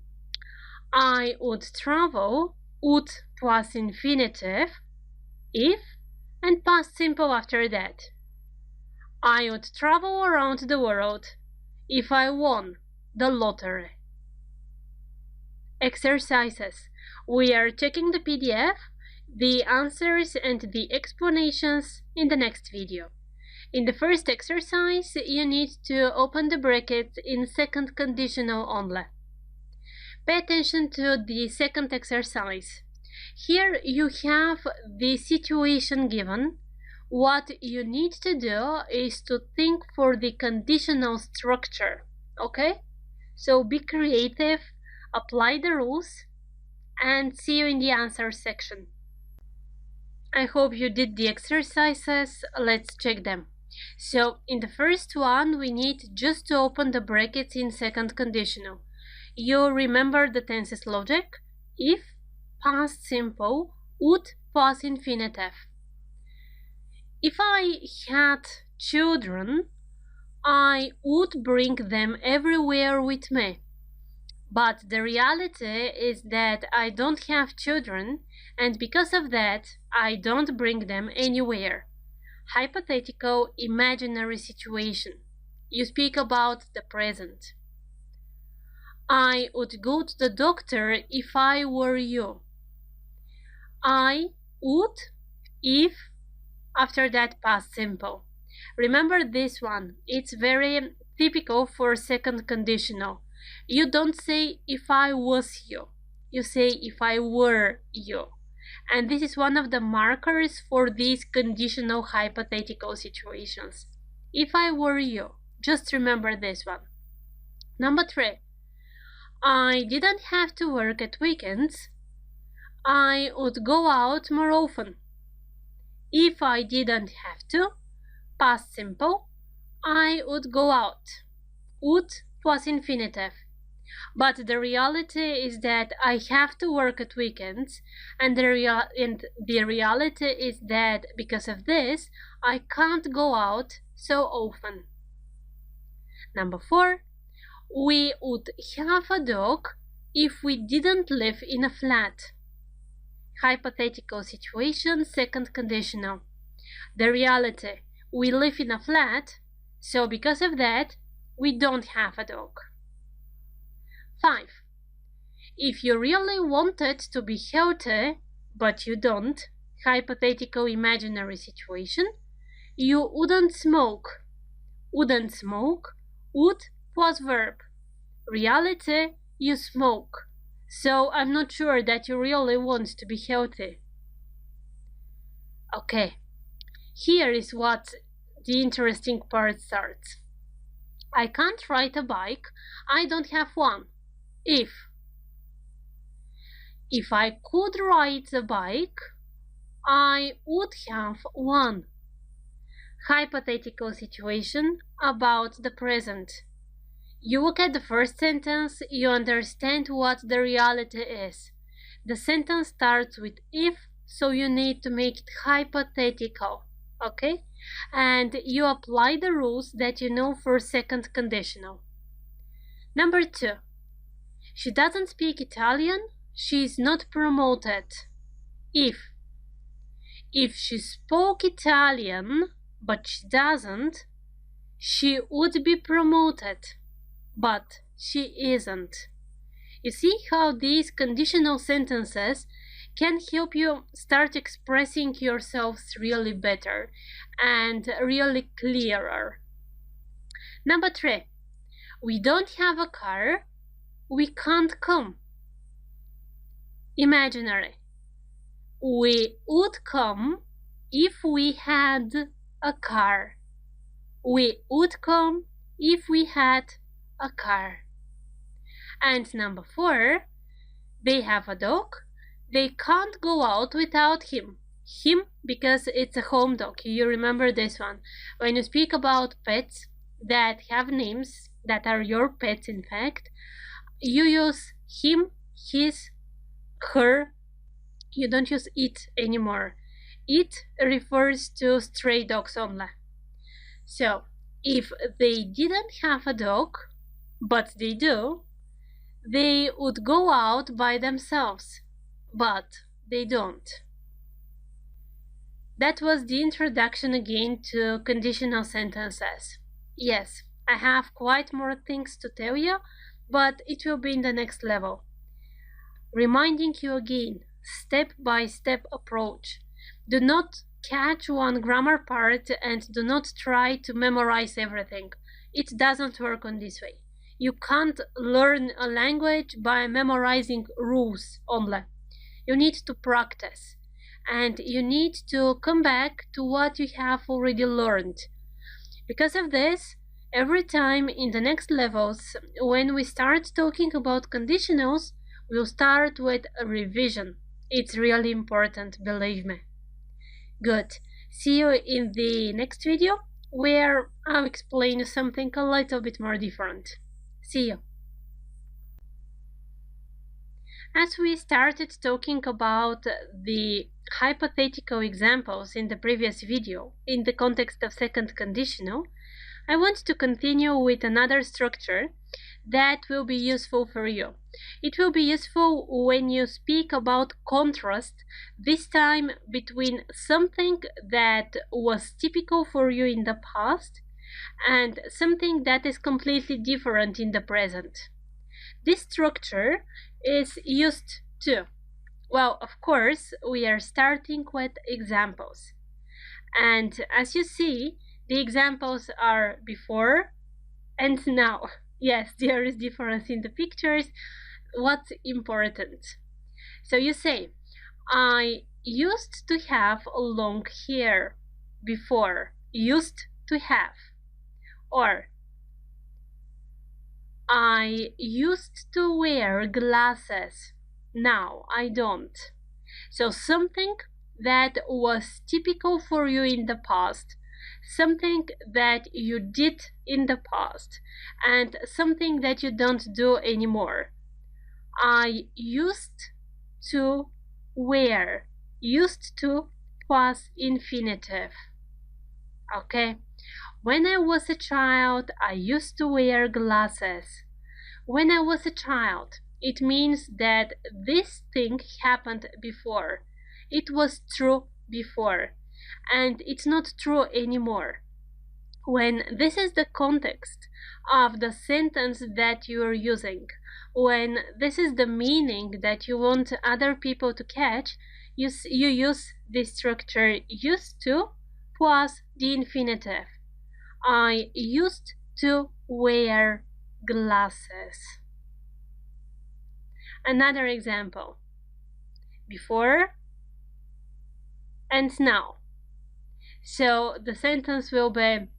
I would travel, would plus infinitive, if, and past simple after that. I would travel around the world if I won the lottery. Exercises. We are checking the PDF, the answers and the explanations in the next video. In the first exercise, you need to open the brackets in second conditional only. Pay attention to the second exercise. Here you have the situation given. What you need to do is to think for the conditional structure, okay? So be creative, apply the rules, and see you in the answer section. I hope you did the exercises. Let's check them. So in the first one, we need just to open the brackets in second conditional. You remember the tense's logic? If, past simple, would plus infinitive. If I had children, I would bring them everywhere with me. But the reality is that I don't have children, and because of that, I don't bring them anywhere. Hypothetical, imaginary situation. You speak about the present. I would go to the doctor if I were you. I would, if, after that past simple. Remember this one. It's very typical for second conditional. You don't say if I was you. You say if I were you. And this is one of the markers for these conditional hypothetical situations. If I were you. Just remember this one. Number 3. I didn't have to work at weekends. I would go out more often. If I didn't have to, past simple, I would go out. Would plus infinitive. But the reality is that I have to work at weekends, and the reality is that because of this, I can't go out so often. Number 4. We would have a dog if we didn't live in a flat. Hypothetical situation, second conditional. The reality, we live in a flat, so because of that, we don't have a dog. 5. If you really wanted to be healthy, but you don't, hypothetical imaginary situation, you wouldn't smoke. Wouldn't smoke, would plus verb. Reality, you smoke. So I'm not sure that you really want to be healthy. Okay, here is what the interesting part starts. I can't ride a bike. I don't have one. If I could ride a bike, I would have one. Hypothetical situation about the present. You look at the first sentence, you understand what the reality is. The sentence starts with if so you need to make it hypothetical, okay? And you apply the rules that you know for second conditional. Number 2, she doesn't speak Italian, she is not promoted. If she spoke Italian, but she doesn't, she would be promoted, but she isn't. You see how these conditional sentences can help you start expressing yourselves really better and really clearer. Number 3, we don't have a car, we can't come. Imaginary. We would come if we had a car. We would come if we had a car. And number 4, they have a dog. They can't go out without him. Him because it's a home dog. You remember this one. When you speak about pets that have names that are your pets, in fact, you use him, his, her. You don't use it anymore. It refers to stray dogs only. So, if they didn't have a dog, but they do, they would go out by themselves, but they don't. That was the introduction again to conditional sentences. Yes, I have quite more things to tell you, but it will be in the next level. Reminding you again, step-by-step approach. Do not catch one grammar part and do not try to memorize everything. It doesn't work on this way. You can't learn a language by memorizing rules only. You need to practice, and you need to come back to what you have already learned. Because of this, every time in the next levels, when we start talking about conditionals, we'll start with a revision. It's really important, believe me. Good. See you in the next video, where I'll explain something a little bit more different. See you. As we started talking about the hypothetical examples in the previous video, in the context of second conditional, I want to continue with another structure that will be useful for you. It will be useful when you speak about contrast, this time between something that was typical for you in the past and something that is completely different in the present. This structure is used to, well, of course, we are starting with examples. And as you see, the examples are before and now. Yes, there is difference in the pictures. What's important? So you say, I used to have long hair before. Used to have. Or, I used to wear glasses. Now I don't. So something that was typical for you in the past, something that you did in the past, and something that you don't do anymore. I used to wear. Used to plus infinitive. Okay? When I was a child, I used to wear glasses. When I was a child, it means that this thing happened before. It was true before, and it's not true anymore. When this is the context of the sentence that you are using, when this is the meaning that you want other people to catch, you use this structure used to plus the infinitive. I used to wear glasses. Another example. Before and now. So the sentence will be,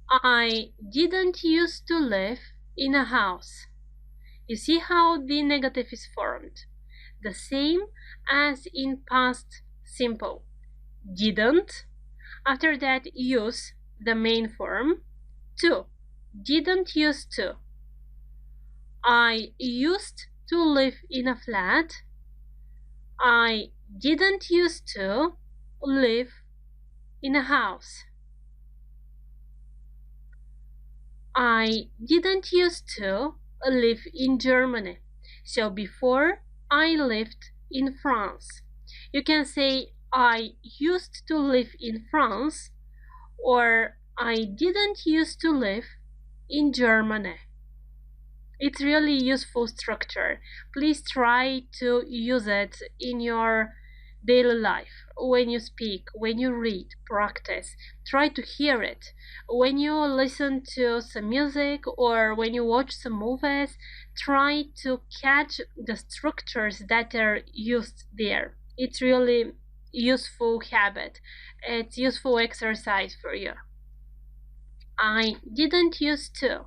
I didn't used to live in a house. You see how the negative is formed. The same as in past simple. Didn't. After that, use the main form. To. Didn't used to. I used to live in a flat. I didn't used to live in a house. I didn't used to live in Germany. So before I lived in France. You can say I used to live in France or I didn't used to live in Germany. It's really useful structure. Please try to use it in your daily life. When you speak, when you read, practice. Try to hear it. When you listen to some music or when you watch some movies, try to catch the structures that are used there. It's really useful habit. It's useful exercise for you. I didn't used to.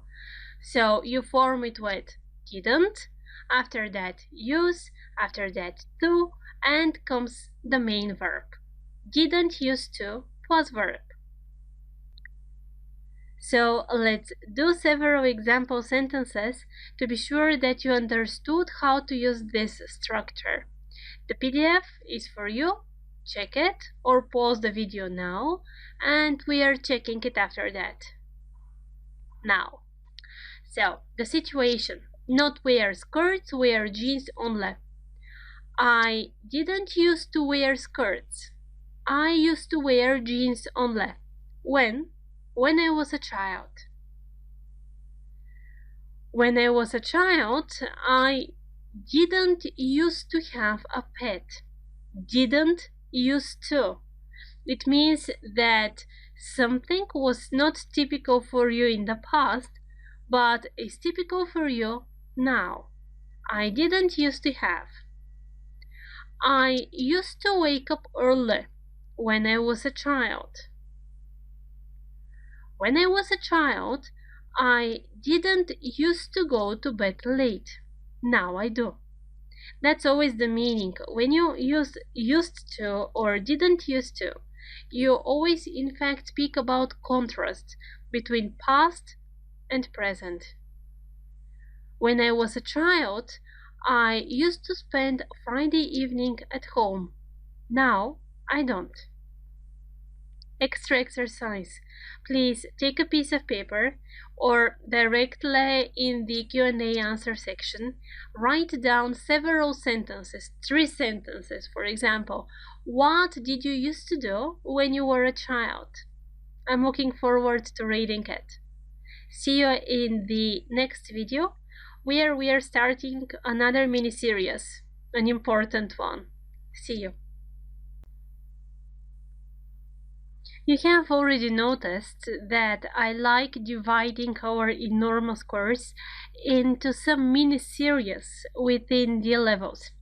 So you form it with didn't, after that use, after that to, and comes the main verb. Didn't used to plus verb. So let's do several example sentences to be sure that you understood how to use this structure. The PDF is for you. Check it or pause the video now, and we are checking it after that. Now. So, the situation. Not wear skirts, wear jeans only. I didn't used to wear skirts. I used to wear jeans only. When? When I was a child. When I was a child, I didn't used to have a pet. Didn't used to. It means that something was not typical for you in the past, but is typical for you now. I didn't used to have. I used to wake up early when I was a child. When I was a child, I didn't used to go to bed late. Now I do. That's always the meaning. When you use used to or didn't used to, you always in fact speak about contrast between past and present. When I was a child, I used to spend Friday evening at home. Now I don't. Extra exercise. Please take a piece of paper or directly in the Q&A answer section, write down several sentences, 3 sentences, for example. What did you used to do when you were a child? I'm looking forward to reading it. See you in the next video, where we are starting another mini-series, an important one. See you. You have already noticed that I like dividing our enormous course into some mini-series within the levels.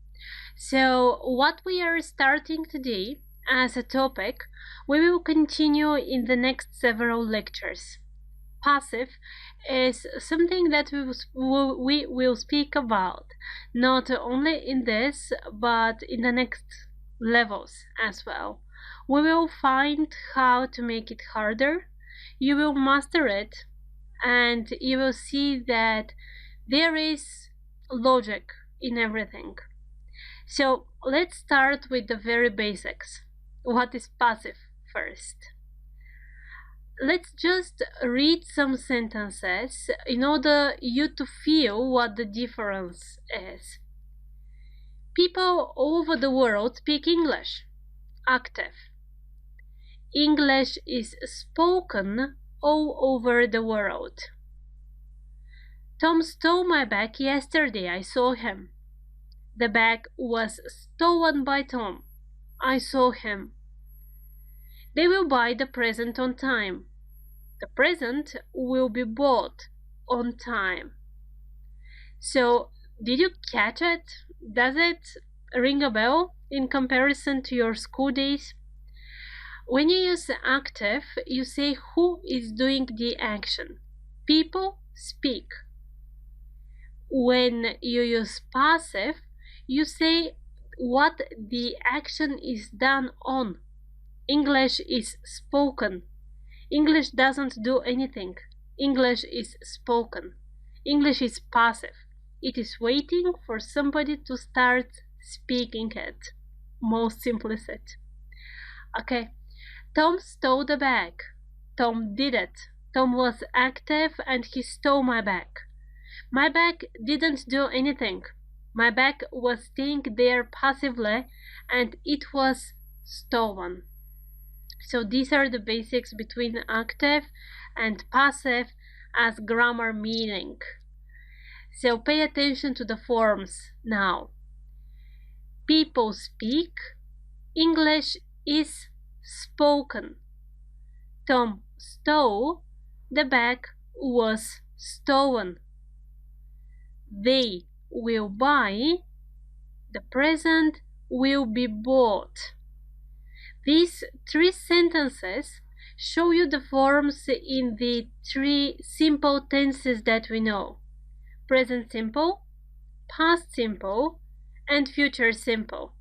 So what we are starting today as a topic, we will continue in the next several lectures. Passive is something that we will speak about, not only in this, but in the next levels as well. We will find how to make it harder. You will master it, and you will see that there is logic in everything. So let's start with the very basics. What is passive first? Let's just read some sentences in order you to feel what the difference is. People all over the world speak English. Active. English is spoken all over the world. Tom stole my bag yesterday. I saw him. The bag was stolen by Tom. I saw him. They will buy the present on time. The present will be bought on time. So, did you catch it? Does it ring a bell in comparison to your school days? When you use active, you say who is doing the action. People speak. When you use passive, you say what the action is done on. English is spoken. English doesn't do anything. English is spoken. English is passive. It is waiting for somebody to start speaking it. Most simply said. Okay. Tom stole the bag. Tom did it. Tom was active and he stole my bag. My bag didn't do anything. My bag was staying there passively and it was stolen. So these are the basics between active and passive as grammar meaning. So pay attention to the forms now. People speak. English is spoken. Tom stole. The bag was stolen. They will buy. The present will be bought. These three sentences show you the forms in the three simple tenses that we know: present simple, past simple, and future simple.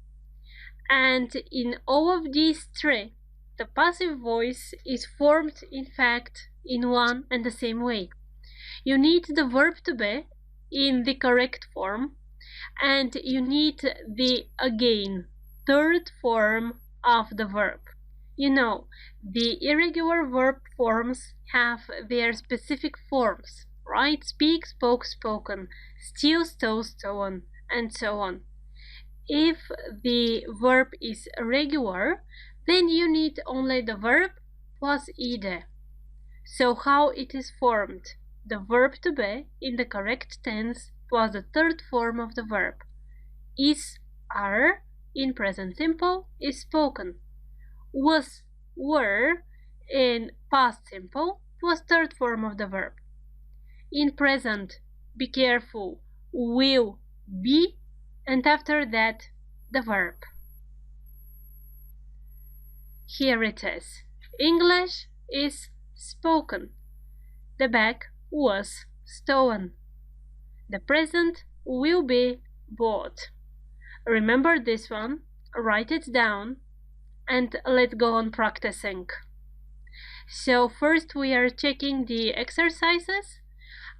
And in all of these three, the passive voice is formed, in fact, in one and the same way. You need the verb to be in the correct form, and you need the, again, third form of the verb. You know, the irregular verb forms have their specific forms, right? Speak, spoke, spoken, steal, stole, stolen, and so on. If the verb is regular, then you need only the verb plus ed. So how it is formed? The verb to be in the correct tense plus the third form of the verb. Is, are, in present simple, is spoken. Was, were, in past simple, was third form of the verb. In present, be careful, will, be, and after that, the verb. Here it is. English is spoken. The bag was stolen. The present will be bought. Remember this one, write it down, and let's go on practicing. So first we are checking the exercises.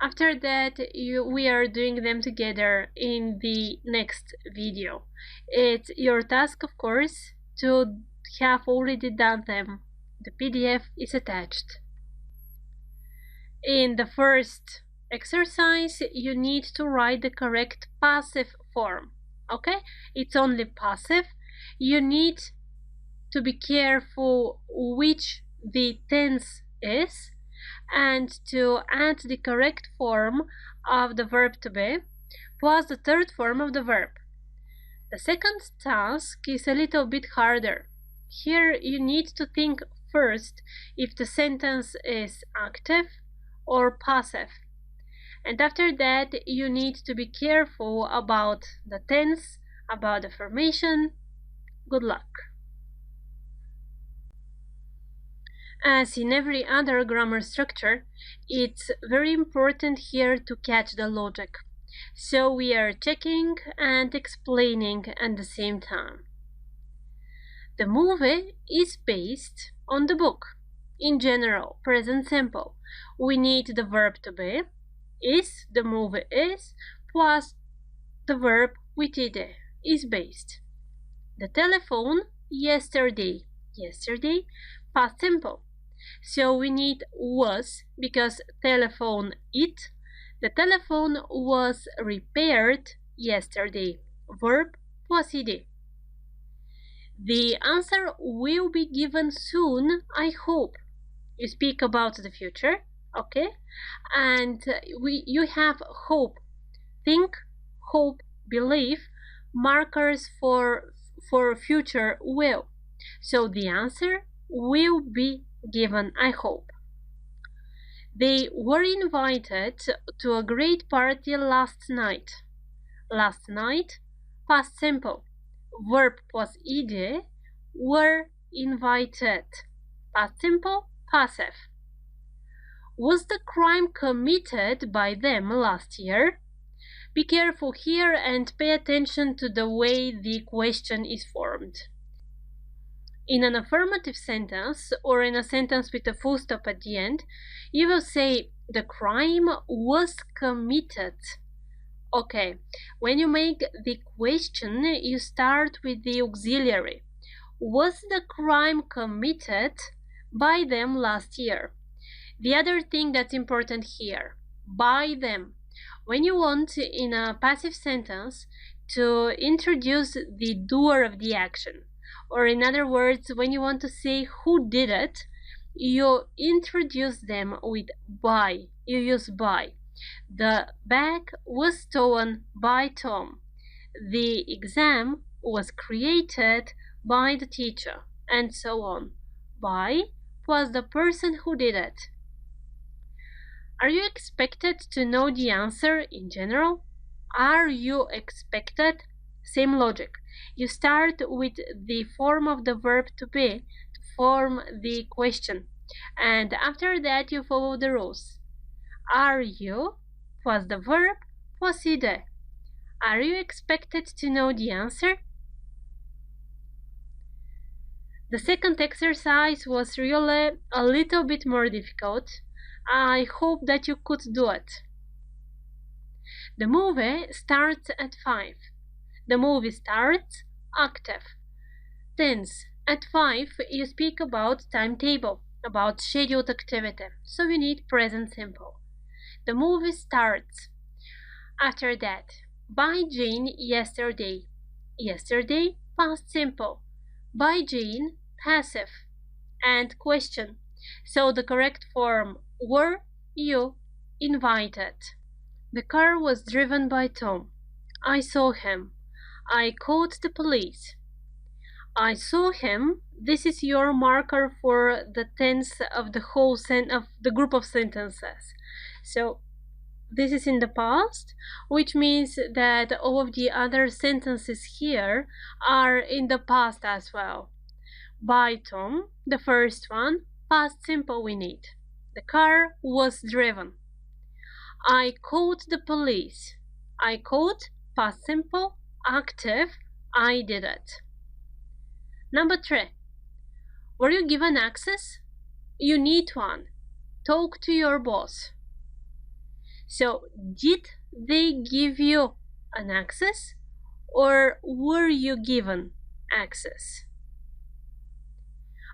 After that, we are doing them together in the next video. It's your task, of course, to have already done them. The PDF is attached. In the first exercise, you need to write the correct passive form. Okay? It's only passive. You need to be careful which the tense is and to add the correct form of the verb to be plus the third form of the verb. The second task is a little bit harder. Here you need to think first if the sentence is active or passive. And after that, you need to be careful about the tense, about the formation. Good luck. As in every other grammar structure, it's very important here to catch the logic. So we are checking and explaining at the same time. The movie is based on the book. In general, present simple. We need the verb to be, is, the movie is, plus the verb with ed, is based. The telephone, yesterday. Yesterday, past simple. So we need was, because telephone it. The telephone was repaired yesterday. Verb plus ed. The answer will be given soon, I hope. You speak about the future, okay? And you have hope. Think, hope, believe, markers for future will. So the answer will be given, I hope. They were invited to a great party last night. Last night, past simple. Verb plus ed, were invited. Past simple, passive. Was the crime committed by them last year? Be careful here and pay attention to the way the question is formed. In an affirmative sentence, or in a sentence with a full stop at the end, you will say, the crime was committed. Okay, when you make the question, you start with the auxiliary. Was the crime committed by them last year? The other thing that's important here, by them. When you want in a passive sentence to introduce the doer of the action, or in other words, when you want to say who did it, you introduce them with by. You use by. The bag was stolen by Tom. The exam was created by the teacher, and so on. By was the person who did it. Are you expected to know the answer in general? Are you expected? Same logic. You start with the form of the verb to be to form the question, and after that you follow the rules. Are you was the verb possiede. Are you expected to know the answer? The second exercise was really a little bit more difficult. I hope that you could do it. The movie starts at 5. The movie starts active. Tense. At 5 you speak about timetable, about scheduled activity, so you need present simple. The movie starts. After that, by Jane yesterday. Yesterday, past simple. By Jane, passive. And question. So the correct form, were you invited? The car was driven by Tom. I saw him. I called the police. I saw him. This is your marker for the tense of the whole of the group of sentences. So this is in the past, which means that all of the other sentences here are in the past as well. By Tom, the first one, past simple we need. The car was driven. I called the police. I called, past simple, active, I did it. Number 3. Were you given access? You need one. Talk to your boss. So, did they give you an access, or were you given access?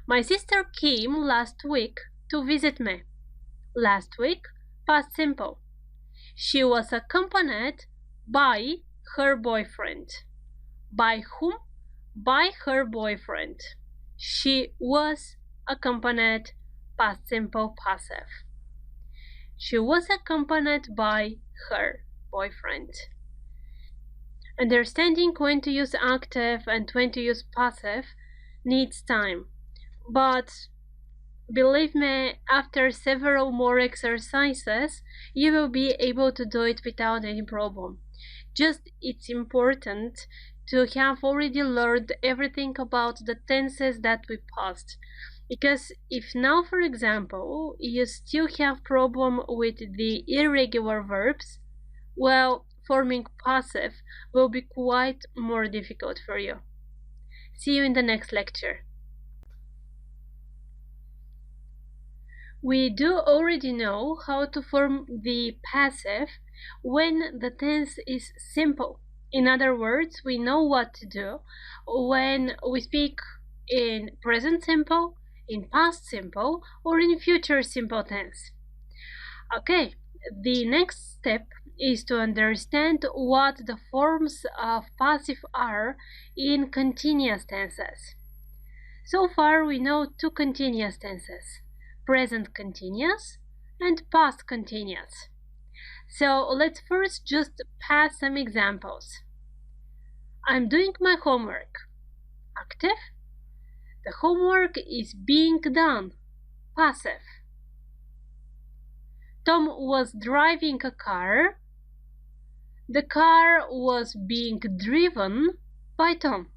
My sister came last week to visit me. Last week, past simple. She was accompanied by her boyfriend. By whom? By her boyfriend. She was accompanied, past simple, passive. She was accompanied by her boyfriend. Understanding when to use active and when to use passive needs time. But believe me, after several more exercises, you will be able to do it without any problem. Just it's important to have already learned everything about the tenses that we passed. Because if now, for example, you still have problem with the irregular verbs, well, forming passive will be quite more difficult for you. See you in the next lecture. We do already know how to form the passive when the tense is simple. In other words, we know what to do when we speak in present simple, in past simple, or in future simple tense. Okay, the next step is to understand what the forms of passive are in continuous tenses. So far we know two continuous tenses, present continuous and past continuous. So let's first just pass some examples. I'm doing my homework. Active. The homework is being done. Passive. Tom was driving a car. The car was being driven by Tom.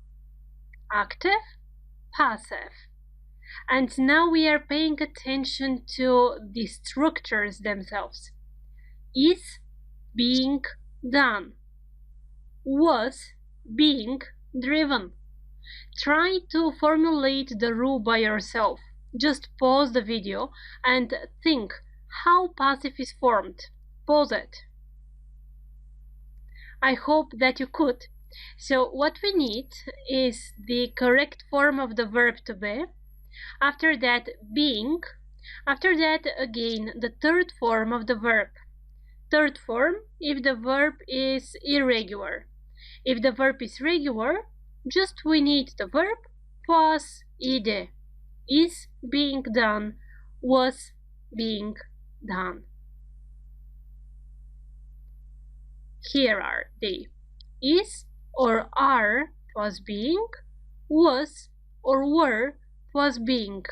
Active. Passive. And now we are paying attention to the structures themselves. Is being done. Was being driven. Try to formulate the rule by yourself. Just pause the video and think how passive is formed. Pause it. I hope that you could. So what we need is the correct form of the verb to be. After that, being. After that, again, the third form of the verb. Third form, if the verb is irregular. If the verb is regular, just we need the verb plus ed. Is being done, was being done. Here are they. Is or are plus being, was or were plus being.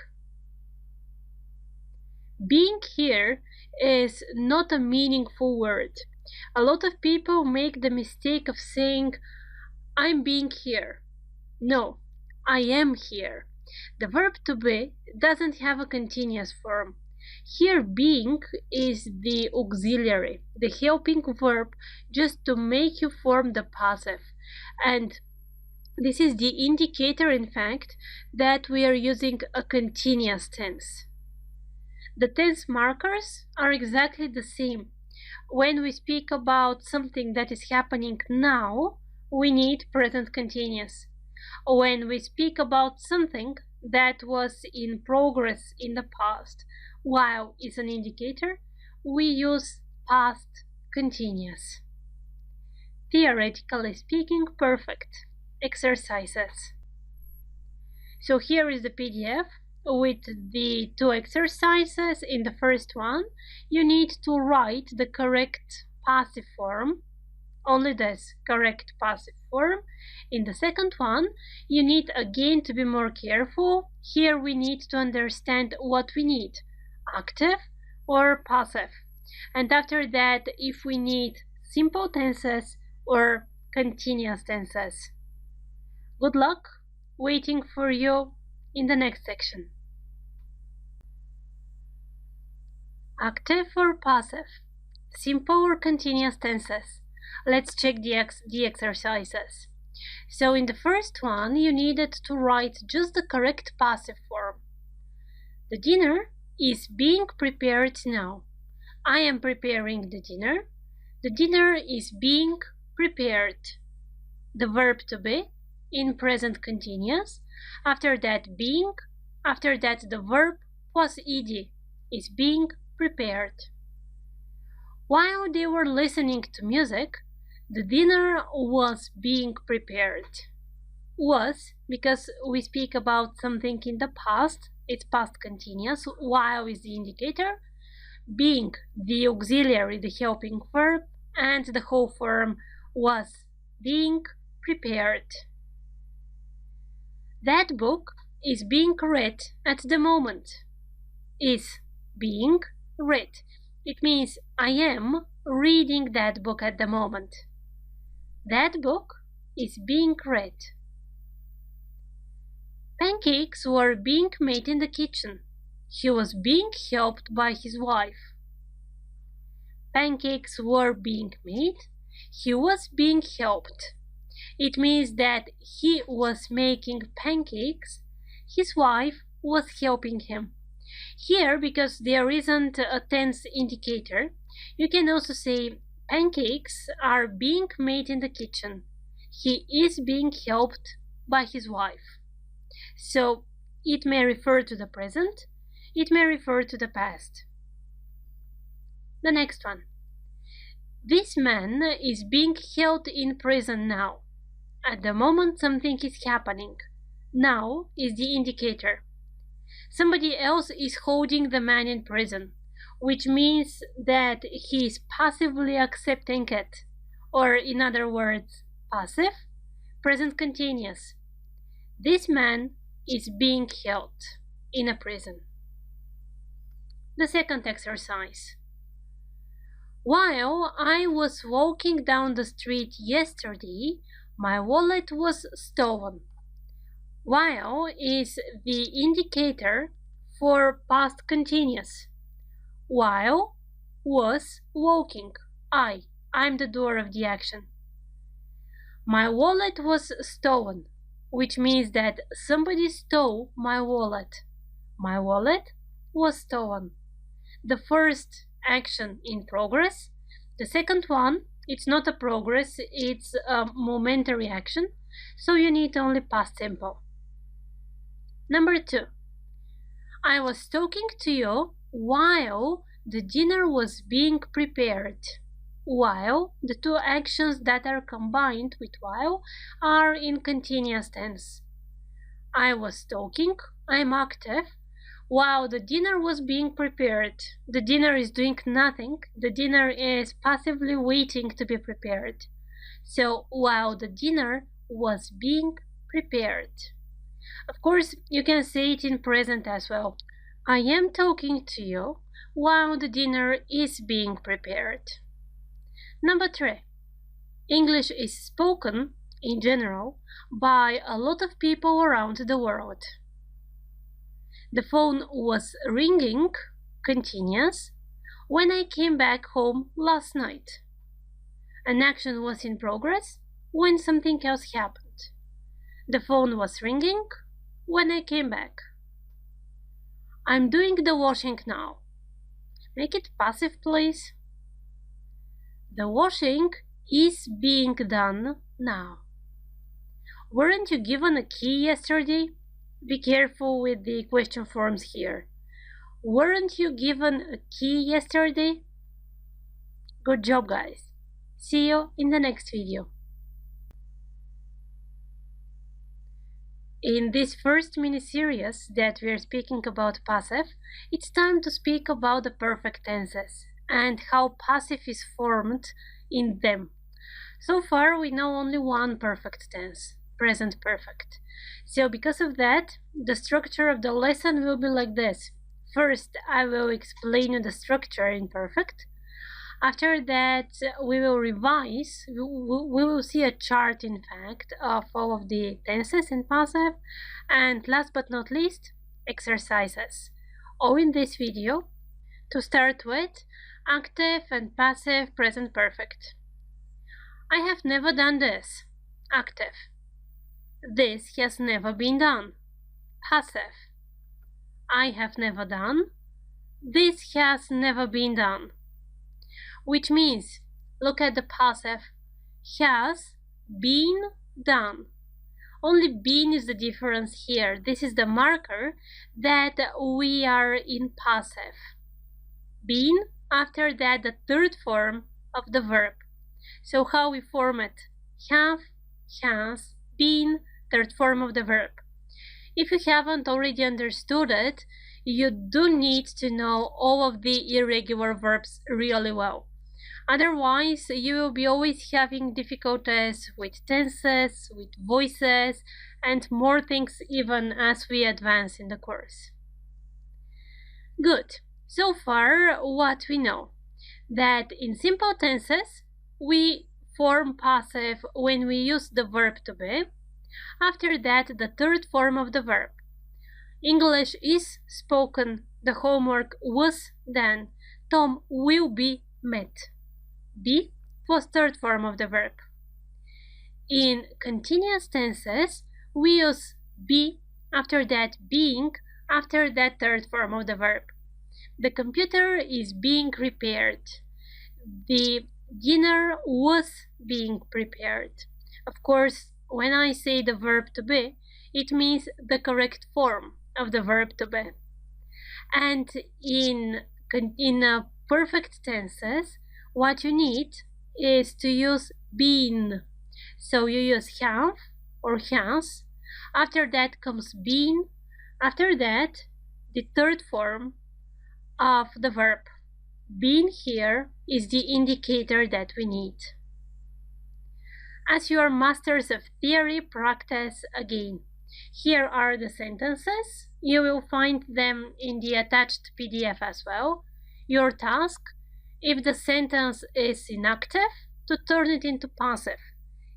Being here is not a meaningful word. A lot of people make the mistake of saying, I'm being here. No, I am here. The verb to be doesn't have a continuous form. Here being is the auxiliary, the helping verb, just to make you form the passive. And this is the indicator, in fact, that we are using a continuous tense. The tense markers are exactly the same. When we speak about something that is happening now, we need present continuous. When we speak about something that was in progress in the past, while it's an indicator, we use past continuous. Theoretically speaking, perfect. Exercises. So here is the PDF with the two exercises. In the first one, you need to write the correct passive form, only this correct passive form. In the second one, you need again to be more careful. Here we need to understand what we need, active or passive. And after that, if we need simple tenses or continuous tenses. Good luck, waiting for you in the next section. Active or passive, simple or continuous tenses. Let's check the exercises. So in the first one, you needed to write just the correct passive form. The dinner is being prepared now. I am preparing the dinner. The dinner is being prepared. The verb to be in present continuous. After that, being. After that, the verb plus ed is being prepared. While they were listening to music, the dinner was being prepared. Was, because we speak about something in the past, it's past continuous, while is the indicator, being the auxiliary, the helping verb, and the whole form was being prepared. That book is being read at the moment. Is being read. It means I am reading that book at the moment. That book is being read. Pancakes were being made in the kitchen. He was being helped by his wife. Pancakes were being made. He was being helped. It means that he was making pancakes. His wife was helping him. Here, because there isn't a tense indicator, you can also say pancakes are being made in the kitchen. He is being helped by his wife. So it may refer to the present, it may refer to the past. The next one. This man is being held in prison now. At the moment something is happening. Now is the indicator. Somebody else is holding the man in prison, which means that he is passively accepting it, or in other words, passive, present continuous. This man is being held in a prison. The second exercise. While I was walking down the street yesterday, my wallet was stolen. While is the indicator for past continuous. While was walking. I'm the doer of the action. My wallet was stolen, which means that somebody stole my wallet. My wallet was stolen. The first action in progress. The second one It's not a progress, it's a momentary action, so you need only past simple. Number 2. I was talking to you while the dinner was being prepared. While, the two actions that are combined with while are in continuous tense. I was talking, I'm active, while the dinner was being prepared. The dinner is doing nothing, the dinner is passively waiting to be prepared. So, while the dinner was being prepared. Of course, you can say it in present as well. I am talking to you while the dinner is being prepared. Number 3. English is spoken, in general, by a lot of people around the world. The phone was ringing, continuous, when I came back home last night. An action was in progress when something else happened. The phone was ringing when I came back. I'm doing the washing now. Make it passive, please. The washing is being done now. Weren't you given a key yesterday? Be careful with the question forms here. Weren't you given a key yesterday? Good job, guys. See you in the next video. In this first mini-series that we are speaking about passive, it's time to speak about the perfect tenses and how passive is formed in them. So far, we know only one perfect tense, present perfect. So because of that, the structure of the lesson will be like this. First, I will explain you the structure in perfect. After that, we will revise, we will see a chart, in fact, of all of the tenses in passive. And last but not least, exercises. All in this video. To start with, active and passive present perfect. I have never done this. Active. This has never been done. Passive. I have never done. This has never been done. Which means, look at the passive. Has been done. Only been is the difference here. This is the marker that we are in passive. Been, after that the third form of the verb. So how we form it? Have, has, been, third form of the verb. If you haven't already understood it, you do need to know all of the irregular verbs really well. Otherwise, you will be always having difficulties with tenses, with voices, and more things even as we advance in the course. Good. So far, what we know? That in simple tenses, we form passive when we use the verb to be. After that, the third form of the verb. English is spoken, the homework was done, Tom will be met. Be was third form of the verb. In continuous tenses, we use be, after that being, after that third form of the verb. The computer is being repaired. The dinner was being prepared. Of course, when I say the verb to be, it means the correct form of the verb to be. And in perfect tenses, what you need is to use been. So you use have or has. After that comes been. After that, the third form of the verb. Been here is the indicator that we need. As you are masters of theory, practice again. Here are the sentences. You will find them in the attached PDF as well. Your task, if the sentence is in active, to turn it into passive.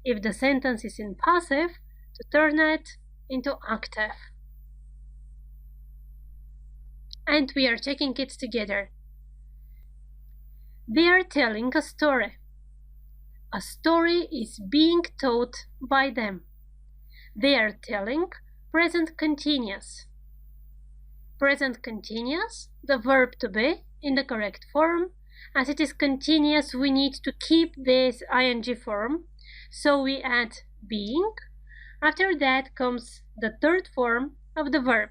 If the sentence is in passive, to turn it into active. And we are checking it together. They are telling a story. A story is being told by them. They are telling present continuous. Present continuous, the verb to be in the correct form, As it is continuous, we need to keep this ing form, so we add being. After that comes the third form of the verb,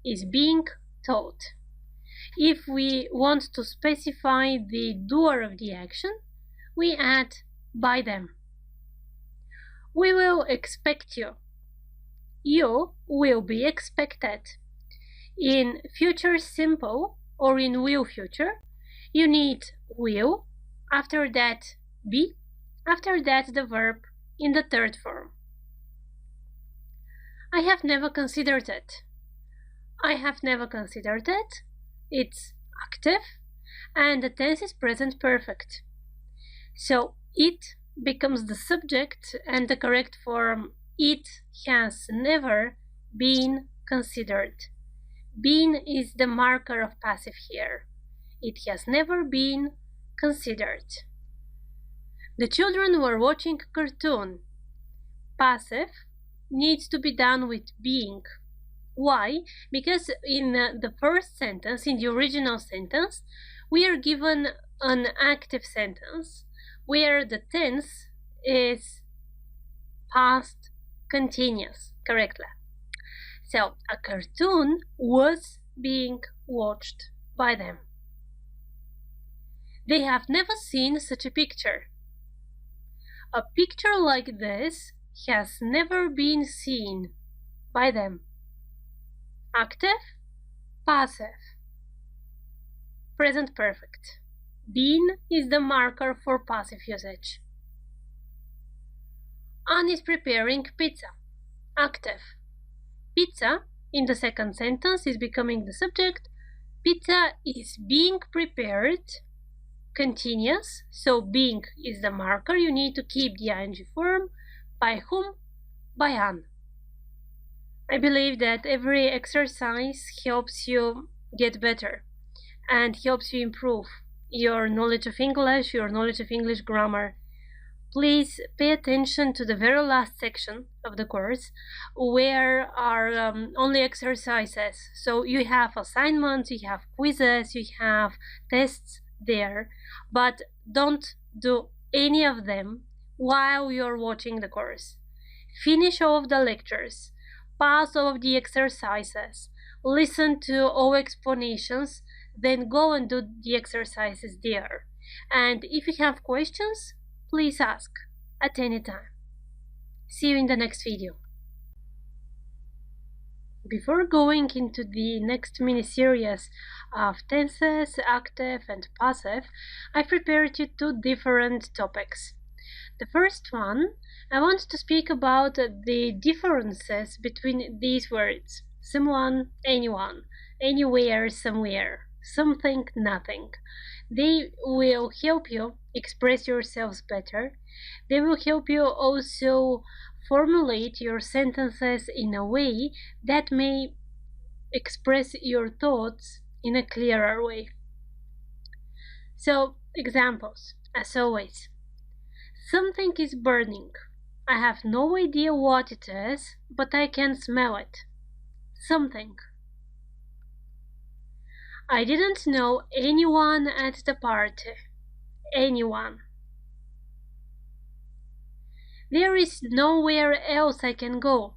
is being taught. If we want to specify the doer of the action, we add by them. We will expect you. You will be expected. In future simple or in will future, you need will, after that be, after that the verb in the third form. I have never considered it. I have never considered it. It's active and the tense is present perfect. So it becomes the subject and the correct form, it has never been considered. Been is the marker of passive here. It has never been considered. The children were watching a cartoon. Passive needs to be done with being. Why? Because in the first sentence, in the original sentence, we are given an active sentence where the tense is past continuous correctly. So a cartoon was being watched by them. They have never seen such a picture. A picture like this has never been seen by them. Active, passive, present perfect. Been is the marker for passive usage. Anne is preparing pizza. Active. Pizza in the second sentence is becoming the subject. Pizza is being prepared. Continuous, so being is the marker. You need to keep the ing form. By whom? By Anne. I believe that every exercise helps you get better and helps you improve your knowledge of English, your knowledge of English grammar. Please pay attention to the very last section of the course where are only exercises. So you have assignments, you have quizzes, you have tests there, but don't do any of them while you're watching the course. Finish all of the lectures, pass all of the exercises, listen to all explanations, then go and do the exercises there. And if you have questions, please ask at any time. See you in the next video. Before going into the next mini-series of tenses, active and passive, I prepared you two different topics. The first one, I want to speak about the differences between these words. Someone, anyone, anywhere, somewhere, something, nothing. They will help you express yourselves better. They will help you also formulate your sentences in a way that may express your thoughts in a clearer way. So, examples, as always. Something is burning. I have no idea what it is, but I can smell it. Something. I didn't know anyone at the party. Anyone. There is nowhere else I can go.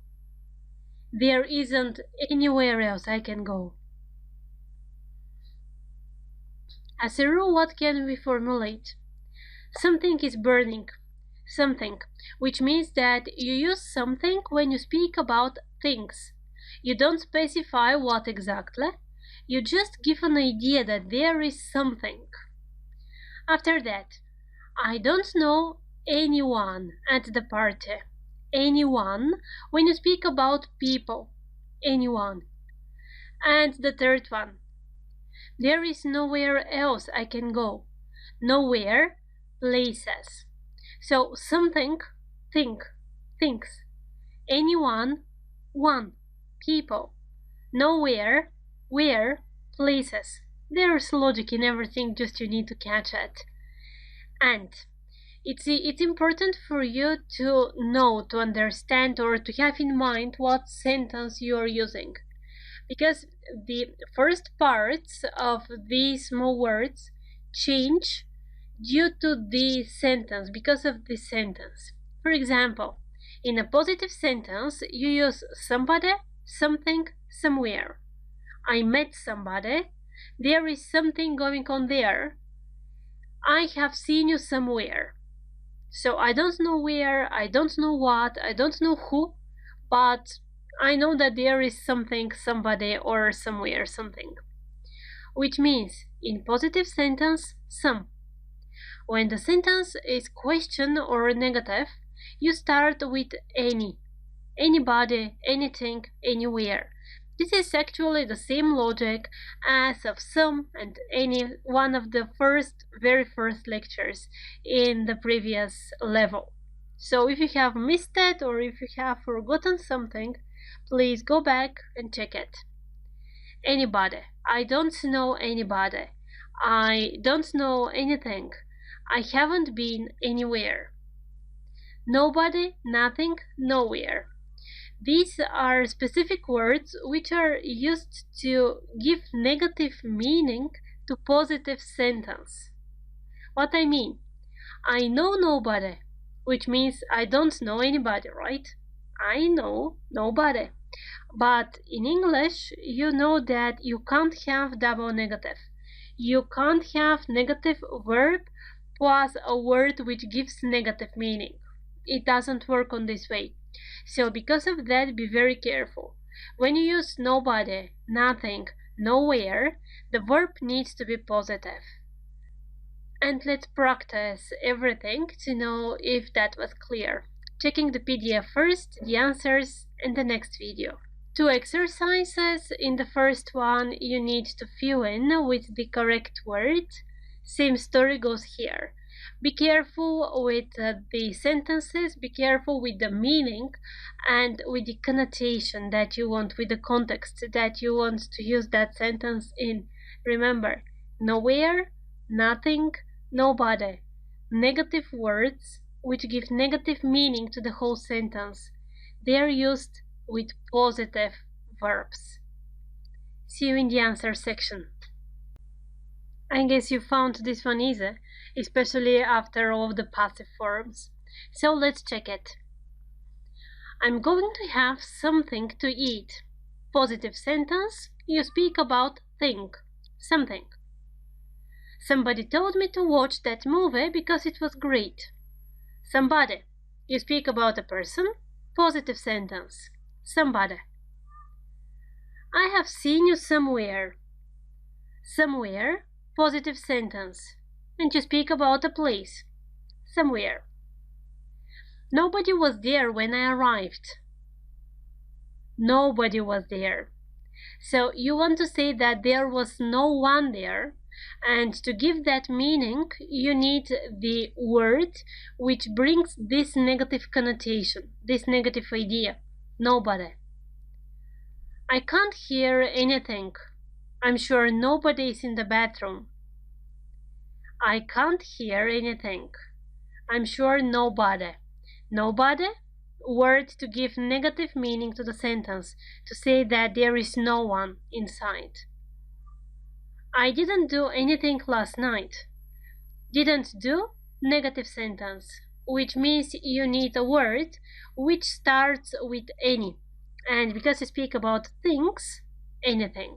There isn't anywhere else I can go. As a rule, what can we formulate? Something is burning. Something, which means that you use something when you speak about things. You don't specify what exactly. You just give an idea that there is something. After that, I don't know anyone at the party. Anyone, when you speak about people. Anyone. And the third one, there is nowhere else I can go. Nowhere, places. So something, think, things. Anyone, one, people. Nowhere, where, places. There's logic in everything, just you need to catch it. And it's important for you to know, to understand, or to have in mind what sentence you are using. Because the first parts of these small words change due to the sentence, because of the sentence. For example, in a positive sentence, you use somebody, something, somewhere. I met somebody. There is something going on there. I have seen you somewhere. So I don't know where, I don't know what, I don't know who, but I know that there is something, somebody, or somewhere, something. Which means, in positive sentence, some. When the sentence is question or negative, you start with any. Anybody, anything, anywhere. This is actually the same logic as of some and any one of the very first lectures in the previous level. So if you have missed it or if you have forgotten something, please go back and check it. Anybody. I don't know anybody. I don't know anything. I haven't been anywhere. Nobody, nothing, nowhere. These are specific words which are used to give negative meaning to positive sentence. What I mean, I know nobody, which means I don't know anybody, right? I know nobody. But in English, you know that you can't have double negative. You can't have negative verb plus a word which gives negative meaning. It doesn't work on this way. So because of that, be very careful. When you use nobody, nothing, nowhere, the verb needs to be positive. And let's practice everything to know if that was clear. Checking the PDF first, the answers, in the next video. 2 exercises. In the first one, you need to fill in with the correct word. Same story goes here. Be careful with the sentences, be careful with the meaning and with the connotation that you want, with the context that you want to use that sentence in. Remember, nowhere, nothing, nobody. Negative words which give negative meaning to the whole sentence. They are used with positive verbs. See you in the answer section. I guess you found this one easy, especially after all of the passive forms. So let's check it. I'm going to have something to eat. Positive sentence, you speak about thing, something. Somebody told me to watch that movie because it was great. Somebody, you speak about a person. Positive sentence, somebody. I have seen you somewhere. Somewhere, positive sentence, and you speak about a place, somewhere. Nobody was there when I arrived. Nobody was there. So you want to say that there was no one there, and to give that meaning, you need the word which brings this negative connotation, this negative idea, nobody. I can't hear anything. I'm sure nobody is in the bathroom. I can't hear anything. I'm sure nobody. Nobody, word to give negative meaning to the sentence, to say that there is no one inside. I didn't do anything last night. Didn't do, negative sentence, which means you need a word which starts with any. And because you speak about things, anything.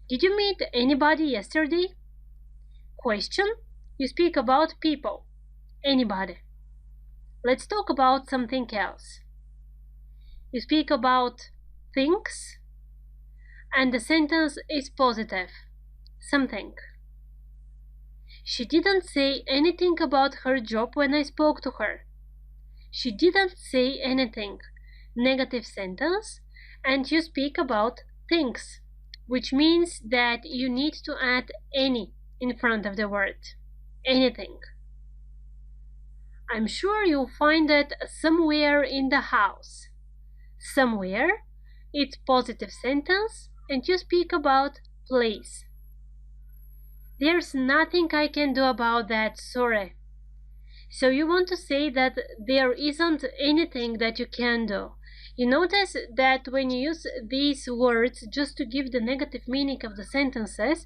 Did you meet anybody yesterday? Question, you speak about people, anybody. Let's talk about something else. You speak about things, and the sentence is positive, something. She didn't say anything about her job when I spoke to her. She didn't say anything, negative sentence, and you speak about things, which means that you need to add any in front of the word, anything. I'm sure you'll find it somewhere in the house. Somewhere, it's positive sentence, and you speak about place. There's nothing I can do about that, sorry. So you want to say that there isn't anything that you can do. You notice that when you use these words just to give the negative meaning of the sentences,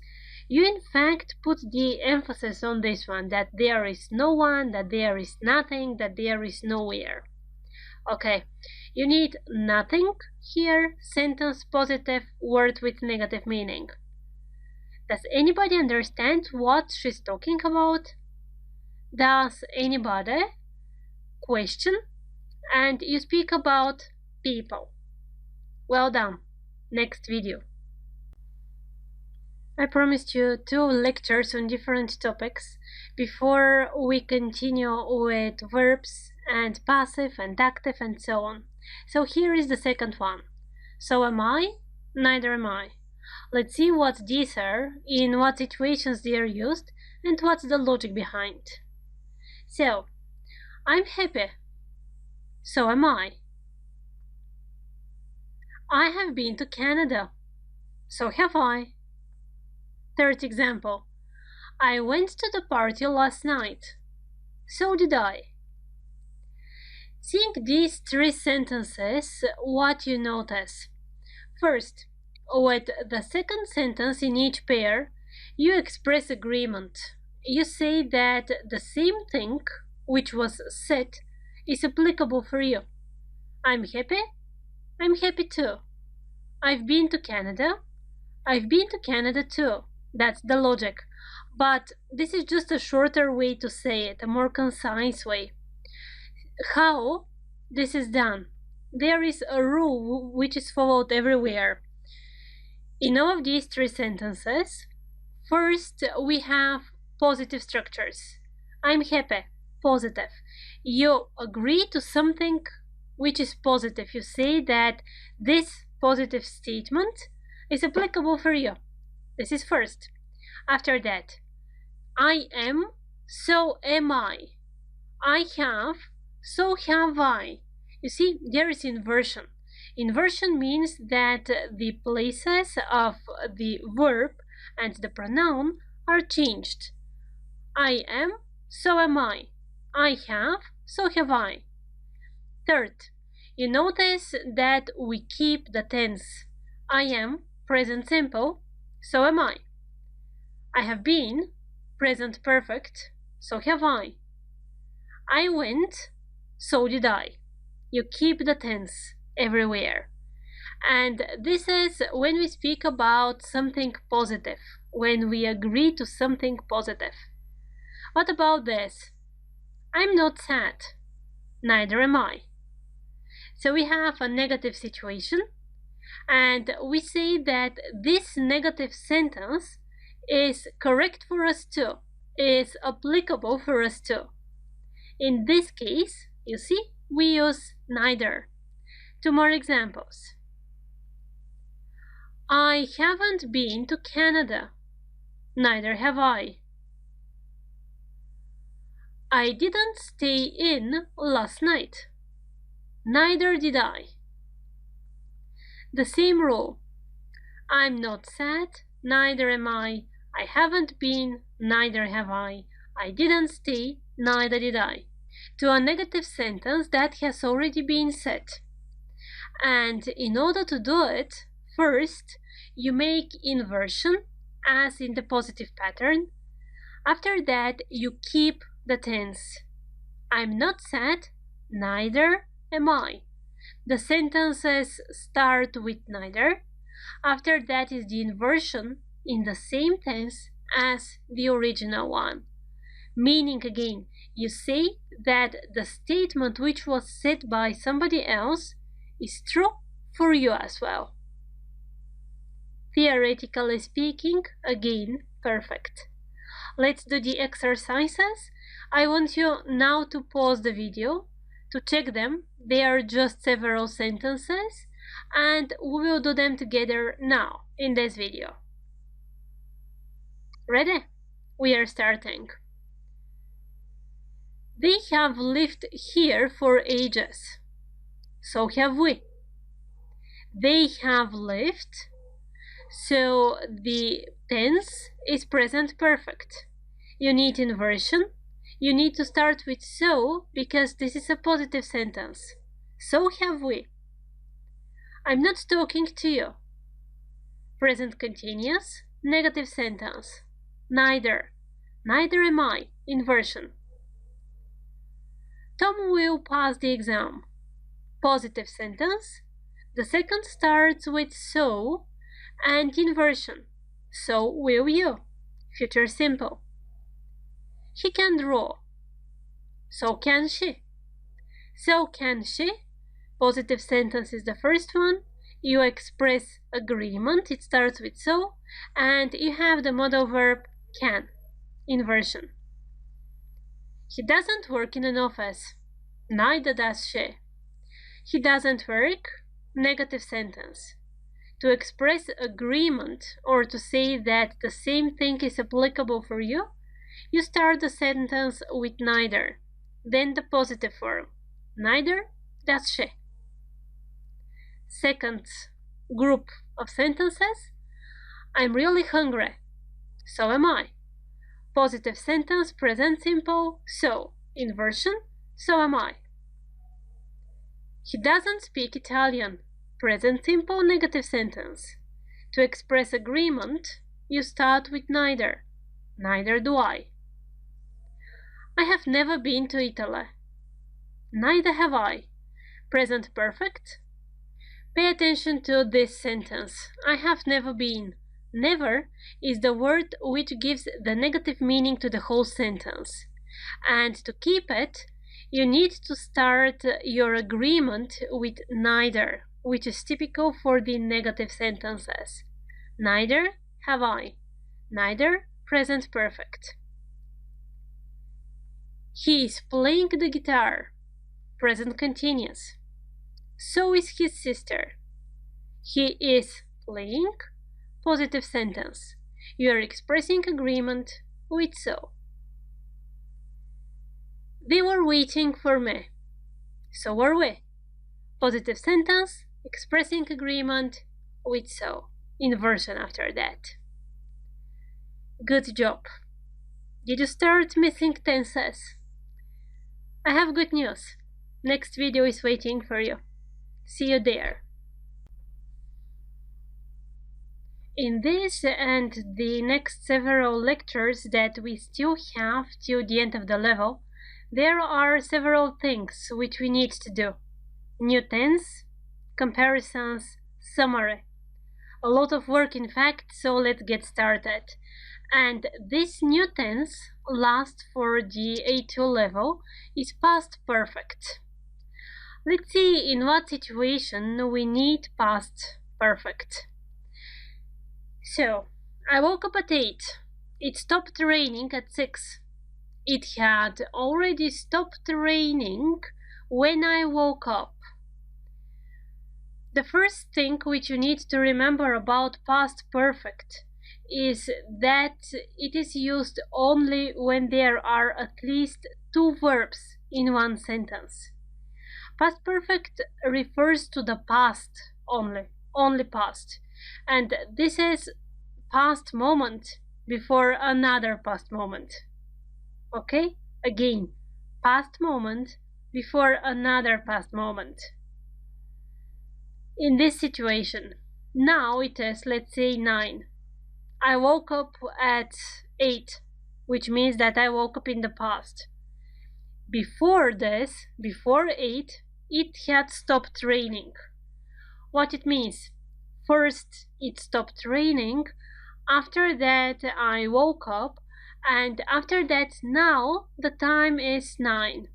You in fact put the emphasis on this one, that there is no one, that there is nothing, that there is nowhere. Okay, you need nothing here, sentence positive, word with negative meaning. Does anybody understand what she's talking about? Does anybody? Question. And you speak about people. Well done. Next video. I promised you 2 lectures on different topics before we continue with verbs and passive and active and so on. So here is the second one. So am I? Neither am I. Let's see what these are, in what situations they are used, and what's the logic behind. So, I'm happy. So am I. I have been to Canada. So have I. Third example. I went to the party last night. So did I. Seeing these 3 sentences, what you notice? First, with the second sentence in each pair, you express agreement. You say that the same thing which was said is applicable for you. I'm happy. I'm happy too. I've been to Canada. I've been to Canada too. That's the logic. But this is just a shorter way to say it, a more concise way. How this is done? There is a rule which is followed everywhere. In all of these 3 sentences, first we have positive structures. I'm happy, positive. You agree to something which is positive. You say that this positive statement is applicable for you. This is first. After that, I am, so am I. I have, so have I. You see, there is inversion. Inversion means that the places of the verb and the pronoun are changed. I am, so am I. I have, so have I. Third, you notice that we keep the tense. I am, present simple, so am I. I have been, present perfect, so have I. I went, so did I. You keep the tense everywhere. And this is when we speak about something positive, when we agree to something positive. What about this? I'm not sad. Neither am I. So we have a negative situation, and we say that this negative sentence is correct for us too, is applicable for us too. In this case, you see, we use neither. 2 more examples. I haven't been to Canada. Neither have I. I didn't stay in last night. Neither did I. The same rule. I'm not sad. Neither am I. I haven't been. Neither have I. I didn't stay. Neither did I. To a negative sentence that has already been said. And in order to do it, first you make inversion as in the positive pattern. After that you keep the tense. I'm not sad, neither am I. The sentences start with neither. After that is the inversion in the same tense as the original one. Meaning again, you say that the statement which was said by somebody else is true for you as well. Theoretically speaking, again, perfect. Let's do the exercises. I want you now to pause the video to check them. They are just several sentences, and we will do them together now in this video. Ready? We are starting. They have lived here for ages. So have we. They have lived. So the tense is present perfect. You need inversion. You need to start with so because this is a positive sentence. So have we. I'm not talking to you. Present continuous. Negative sentence. Neither. Neither am I. Inversion. Tom will pass the exam. Positive sentence. The second starts with so and inversion. So will you. Future simple. He can draw. So can she. So can she. Positive sentence is the first one. You express agreement. It starts with so. And you have the modal verb can. Inversion. He doesn't work in an office. Neither does she. He doesn't work. Negative sentence. To express agreement or to say that the same thing is applicable for you, you start the sentence with neither, then the positive form. Neither does she. Second group of sentences. I'm really hungry. So am I. Positive sentence, present simple, so. Inversion, so am I. He doesn't speak Italian. Present simple, negative sentence. To express agreement, you start with neither. Neither do I. I have never been to Italy. Neither have I. Present perfect. Pay attention to this sentence. I have never been. Never is the word which gives the negative meaning to the whole sentence. And to keep it, you need to start your agreement with neither, which is typical for the negative sentences. Neither have I. Neither, present perfect. He is playing the guitar. Present continuous. So is his sister. He is playing. Positive sentence. You are expressing agreement with so. They were waiting for me. So were we. Positive sentence, expressing agreement with so. Inversion after that. Good job. Did you start missing tenses? I have good news. Next video is waiting for you. See you there. In this and the next several lectures that we still have till the end of the level, there are several things which we need to do. New tense, comparisons, summary. A lot of work in fact, so let's get started. And this new tense, last for the A2 level, is past perfect. Let's see in what situation we need past perfect. So, I woke up at 8. It stopped raining at 6. It had already stopped raining when I woke up. The first thing which you need to remember about past perfect is that it is used only when there are at least two verbs in one sentence. Past perfect refers to the past only past. And this is past moment before another past moment. Okay? Again, past moment before another past moment. In this situation, now it is, let's say, 9. I woke up at 8, which means that I woke up in the past. Before this, before 8, it had stopped raining. What it means? First, it stopped raining. After that, I woke up. And after that, now, the time is 9.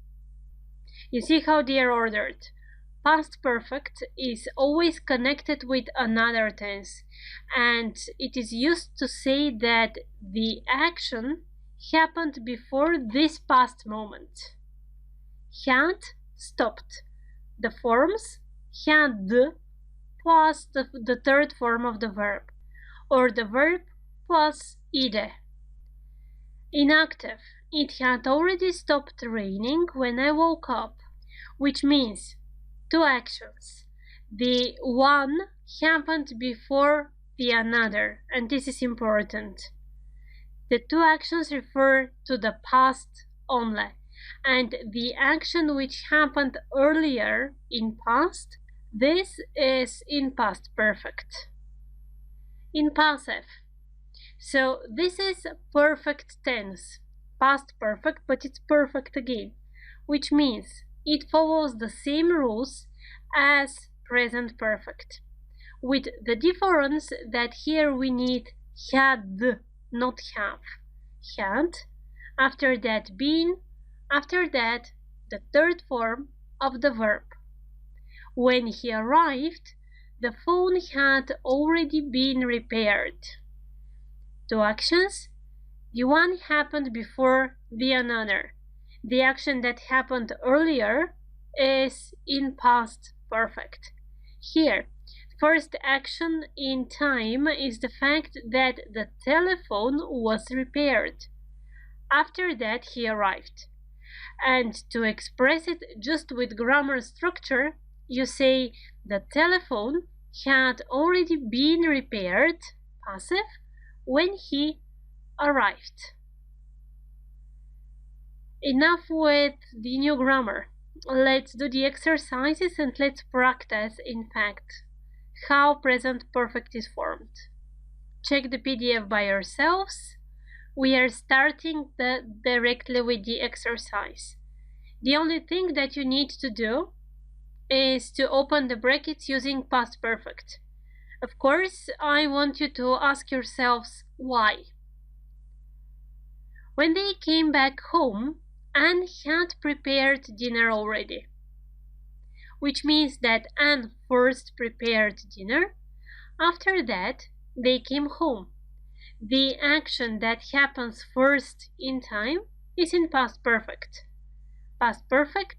You see how they are ordered. Past perfect is always connected with another tense. And it is used to say that the action happened before this past moment. Had stopped. The forms had plus the third form of the verb, or the verb plus ide. Inactive. It had already stopped raining when I woke up, which means two actions. The one happened before the another, and this is important. The two actions refer to the past only, and the action which happened earlier in past, this is in past perfect. In passive, So this is perfect tense, past perfect, but it's perfect again, which means it follows the same rules as present perfect, with the difference that here we need had, not have. Had, after that been, after that the third form of the verb. When he arrived, the phone had already been repaired. Two actions. The one happened before the another. The action that happened earlier is in past perfect. Here, first action in time is the fact that the telephone was repaired. After that, he arrived. And to express it just with grammar structure, you say the telephone had already been repaired, passive, when he arrived. Enough with the new grammar. Let's do the exercises and let's practice, in fact, how present perfect is formed. Check the PDF by yourselves. We are starting directly with the exercise. The only thing that you need to do is to open the brackets using past perfect. Of course, I want you to ask yourselves why. When they came back home, Anne had prepared dinner already, which means that Anne first prepared dinner. After that, they came home. The action that happens first in time is in past perfect. Past perfect,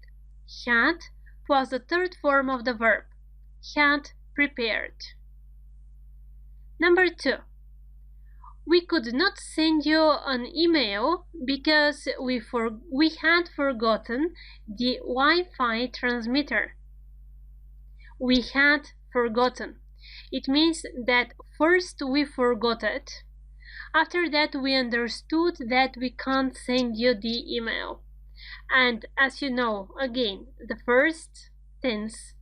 had, plus the third form of the verb, had prepared. Number 2. We could not send you an email because we had forgotten the Wi-Fi transmitter. We had forgotten. It means that first we forgot it. After that we understood that we can't send you the email. And as you know, again, the first tense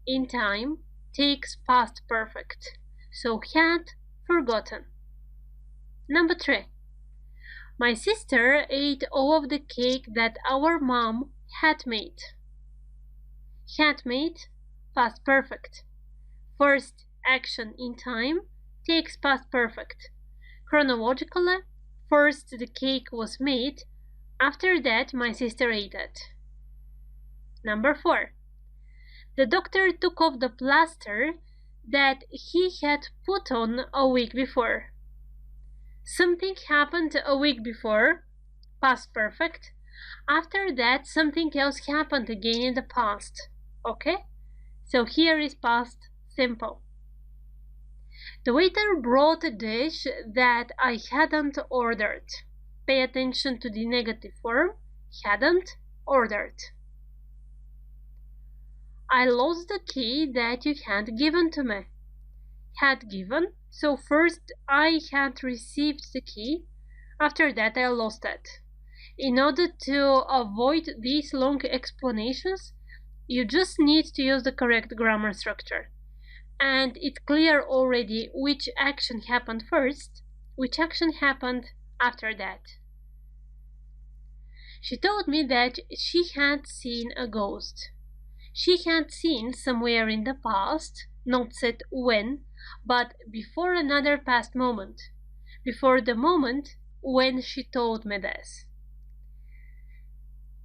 in time takes past perfect. So had forgotten. Number 3. My sister ate all of the cake that our mom had made. Had made, past perfect. First action in time takes past perfect. Chronologically, first the cake was made, after that my sister ate it. Number 4. The doctor took off the plaster that he had put on a week before. Something happened a week before, past perfect. After that, something else happened again in the past. Okay? So here is past simple. The waiter brought a dish that I hadn't ordered. Pay attention to the negative form, hadn't ordered. I lost the key that you had given to me. Had given, so first I had received the key, after that I lost it. In order to avoid these long explanations, you just need to use the correct grammar structure. And it's clear already which action happened first, which action happened after that. She told me that she had seen a ghost. She had seen somewhere in the past, not said when, but before another past moment, before the moment when she told me this.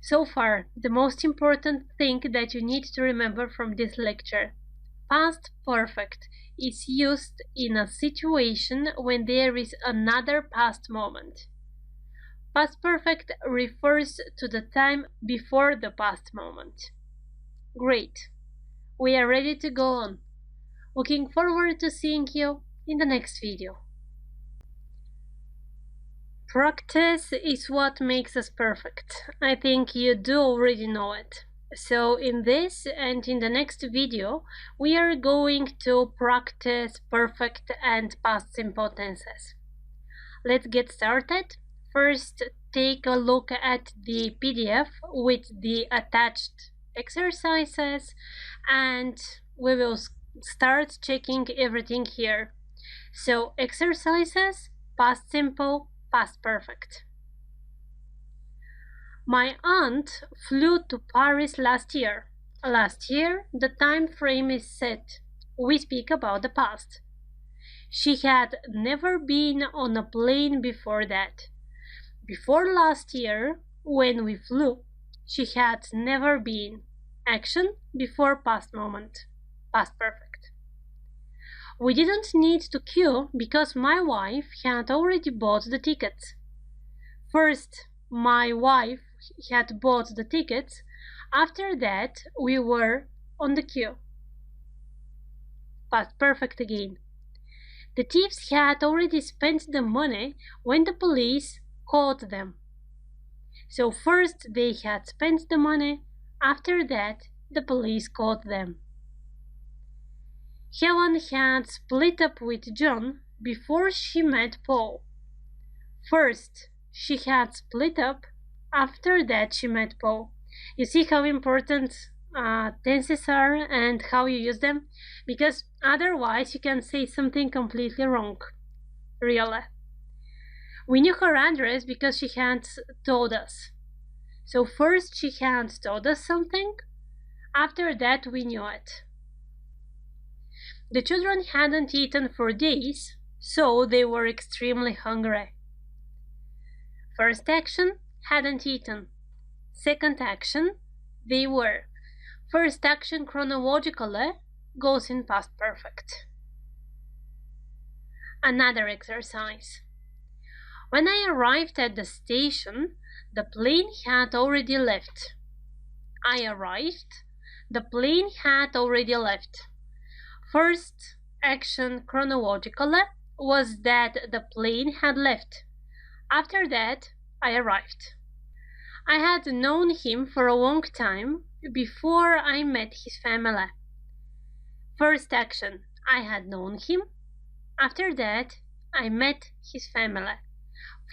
So far, the most important thing that you need to remember from this lecture: past perfect is used in a situation when there is another past moment. Past perfect refers to the time before the past moment. Great. We are ready to go on. Looking forward to seeing you in the next video. Practice is what makes us perfect. I think you do already know it. So in this and in the next video, we are going to practice perfect and past simple tenses. Let's get started. First, take a look at the PDF with the attached exercises, and we will start checking everything here. So exercises past simple, past perfect. My aunt flew to Paris last year. Last year, the time frame is set. We speak about the past. She had never been on a plane before that. Before last year, when we flew, she had never been. Action before past moment. Past perfect. We didn't need to queue because my wife had already bought the tickets. First, my wife had bought the tickets. After that, we were on the queue. Past perfect again. The thieves had already spent the money when the police caught them. So first they had spent the money, after that the police caught them. Helen had split up with John before she met Paul. First she had split up, after that she met Paul. You see how important tenses are and how you use them? Because otherwise you can say something completely wrong. Really. We knew her address because she had told us. So first she had told us something, after that we knew it. The children hadn't eaten for days, so they were extremely hungry. First action, hadn't eaten. Second action, they were. First action chronologically goes in past perfect. Another exercise. When I arrived at the station, the plane had already left. I arrived, the plane had already left. First action chronologically was that the plane had left. After that, I arrived. I had known him for a long time before I met his family. First action, I had known him. After that, I met his family.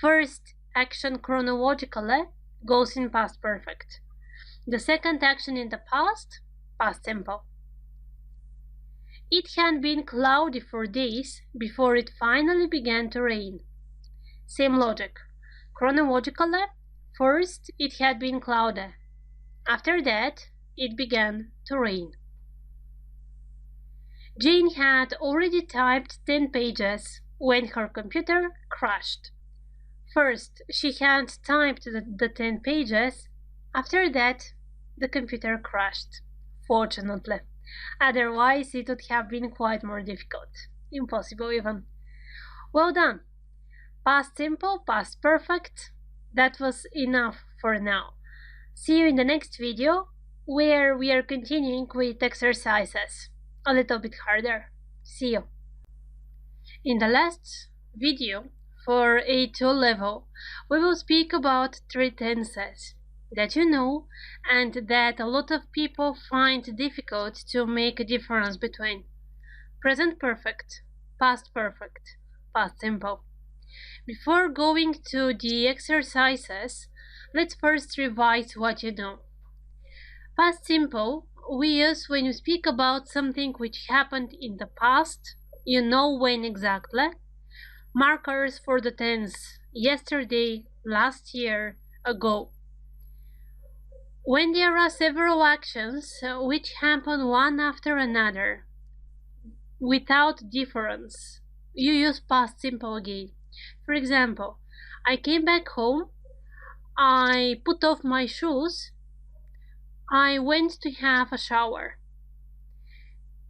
First action chronologically goes in past perfect. The second action in the past, past simple. It had been cloudy for days before it finally began to rain. Same logic. Chronologically, first it had been cloudy. After that, it began to rain. Jane had already typed 10 pages when her computer crashed. First, she had typed the 10 pages. After that, the computer crashed. Fortunately. Otherwise, it would have been quite more difficult. Impossible even. Well done. Past simple, past perfect. That was enough for now. See you in the next video, where we are continuing with exercises. A little bit harder. See you. In the last video, for A2 level, we will speak about 3 tenses that you know and that a lot of people find difficult to make a difference between. Present perfect, past perfect, past simple. Before going to the exercises, let's first revise what you know. Past simple we use when you speak about something which happened in the past, you know when exactly. Markers for the tense: yesterday, last year, ago. When there are several actions which happen one after another without difference, you use past simple again. For example, I came back home, I put off my shoes, I went to have a shower.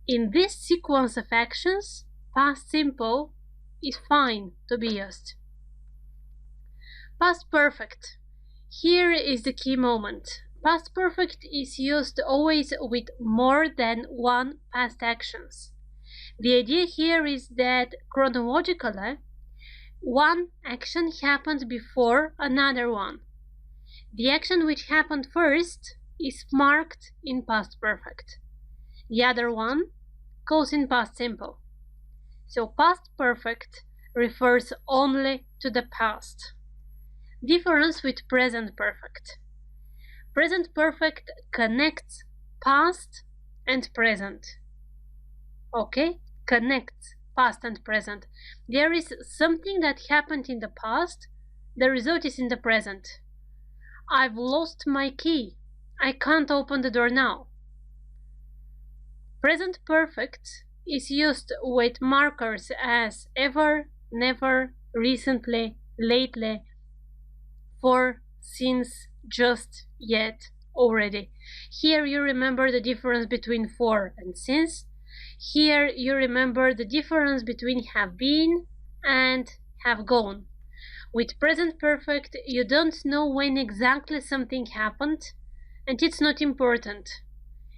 In this sequence of actions, past simple is fine to be used. Past perfect. Here is the key moment. Past perfect is used always with more than one past actions. The idea here is that chronologically, one action happened before another one. The action which happened first is marked in past perfect. The other one goes in past simple. So past perfect refers only to the past. Difference with present perfect. Present perfect connects past and present. Okay? Connects past and present. There is something that happened in the past. The result is in the present. I've lost my key. I can't open the door now. Present perfect is used with markers as ever, never, recently, lately, for, since, just, yet, already. Here you remember the difference between for and since. Here you remember the difference between have been and have gone. With present perfect, you don't know when exactly something happened, and it's not important.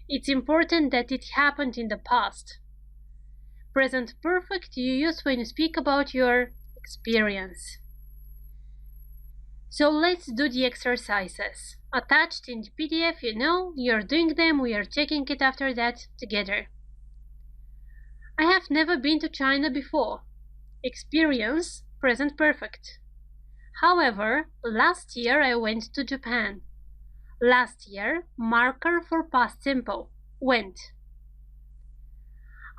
It's important that it happened in the past. Present perfect you use when you speak about your experience. So let's do the exercises. Attached in the PDF, you know, you're doing them, we are checking it after that together. I have never been to China before. Experience, present perfect. However, last year I went to Japan. Last year, marker for past simple, went.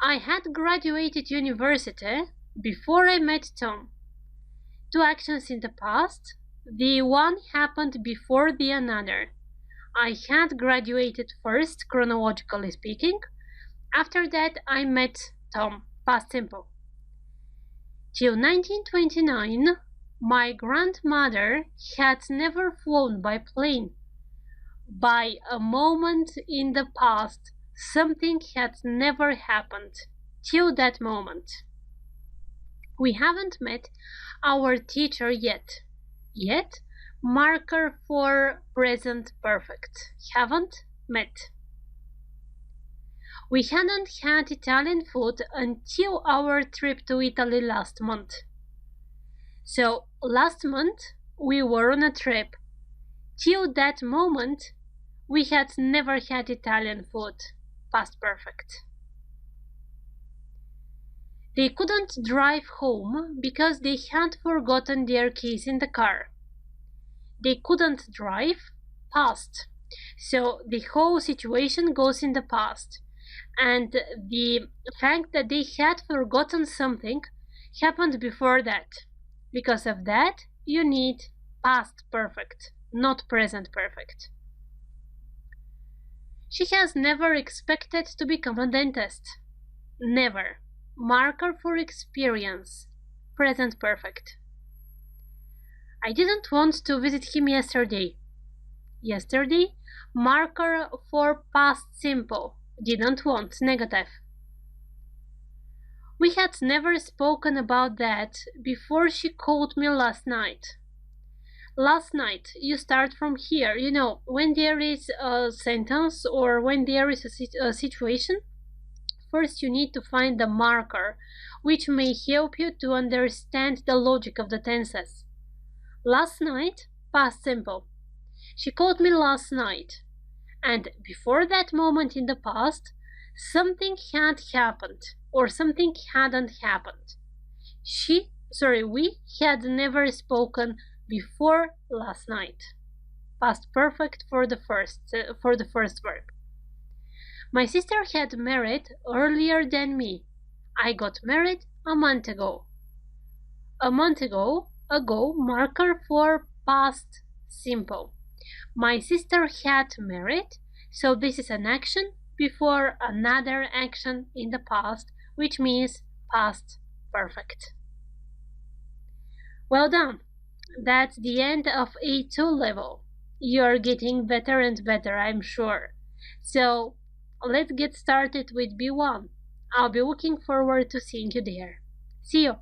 I had graduated university before I met Tom. Two actions in the past, the one happened before the another. I had graduated first, chronologically speaking. After that, I met Tom, past simple. Till 1929, my grandmother had never flown by plane. By a moment in the past, something had never happened till that moment. We haven't met our teacher yet. Yet, marker for present perfect. Haven't met. We hadn't had Italian food until our trip to Italy last month. So, last month we were on a trip. Till that moment, we had never had Italian food. Past perfect. They couldn't drive home because they had forgotten their keys in the car. They couldn't drive, past. So the whole situation goes in the past. And the fact that they had forgotten something happened before that. Because of that, you need past perfect, not present perfect. She has never expected to become a dentist. Never. Marker for experience. Present perfect. I didn't want to visit him yesterday. Yesterday. Marker for past simple. Didn't want. Negative. We had never spoken about that before she called me last night. Last night, you start from here. You know, when there is a sentence or when there is a situation, first you need to find the marker, which may help you to understand the logic of the tenses. Last night, past simple. She called me last night. And before that moment in the past, something had happened or something hadn't happened. We had never spoken before last night. Past perfect for the first verb. My sister had married earlier than me. I got married a month ago. A month ago, marker for past simple. My sister had married, so this is an action before another action in the past, which means past perfect. Well done. That's the end of A2 level. You're getting better and better, I'm sure. So let's get started with B1. I'll be looking forward to seeing you there. See you.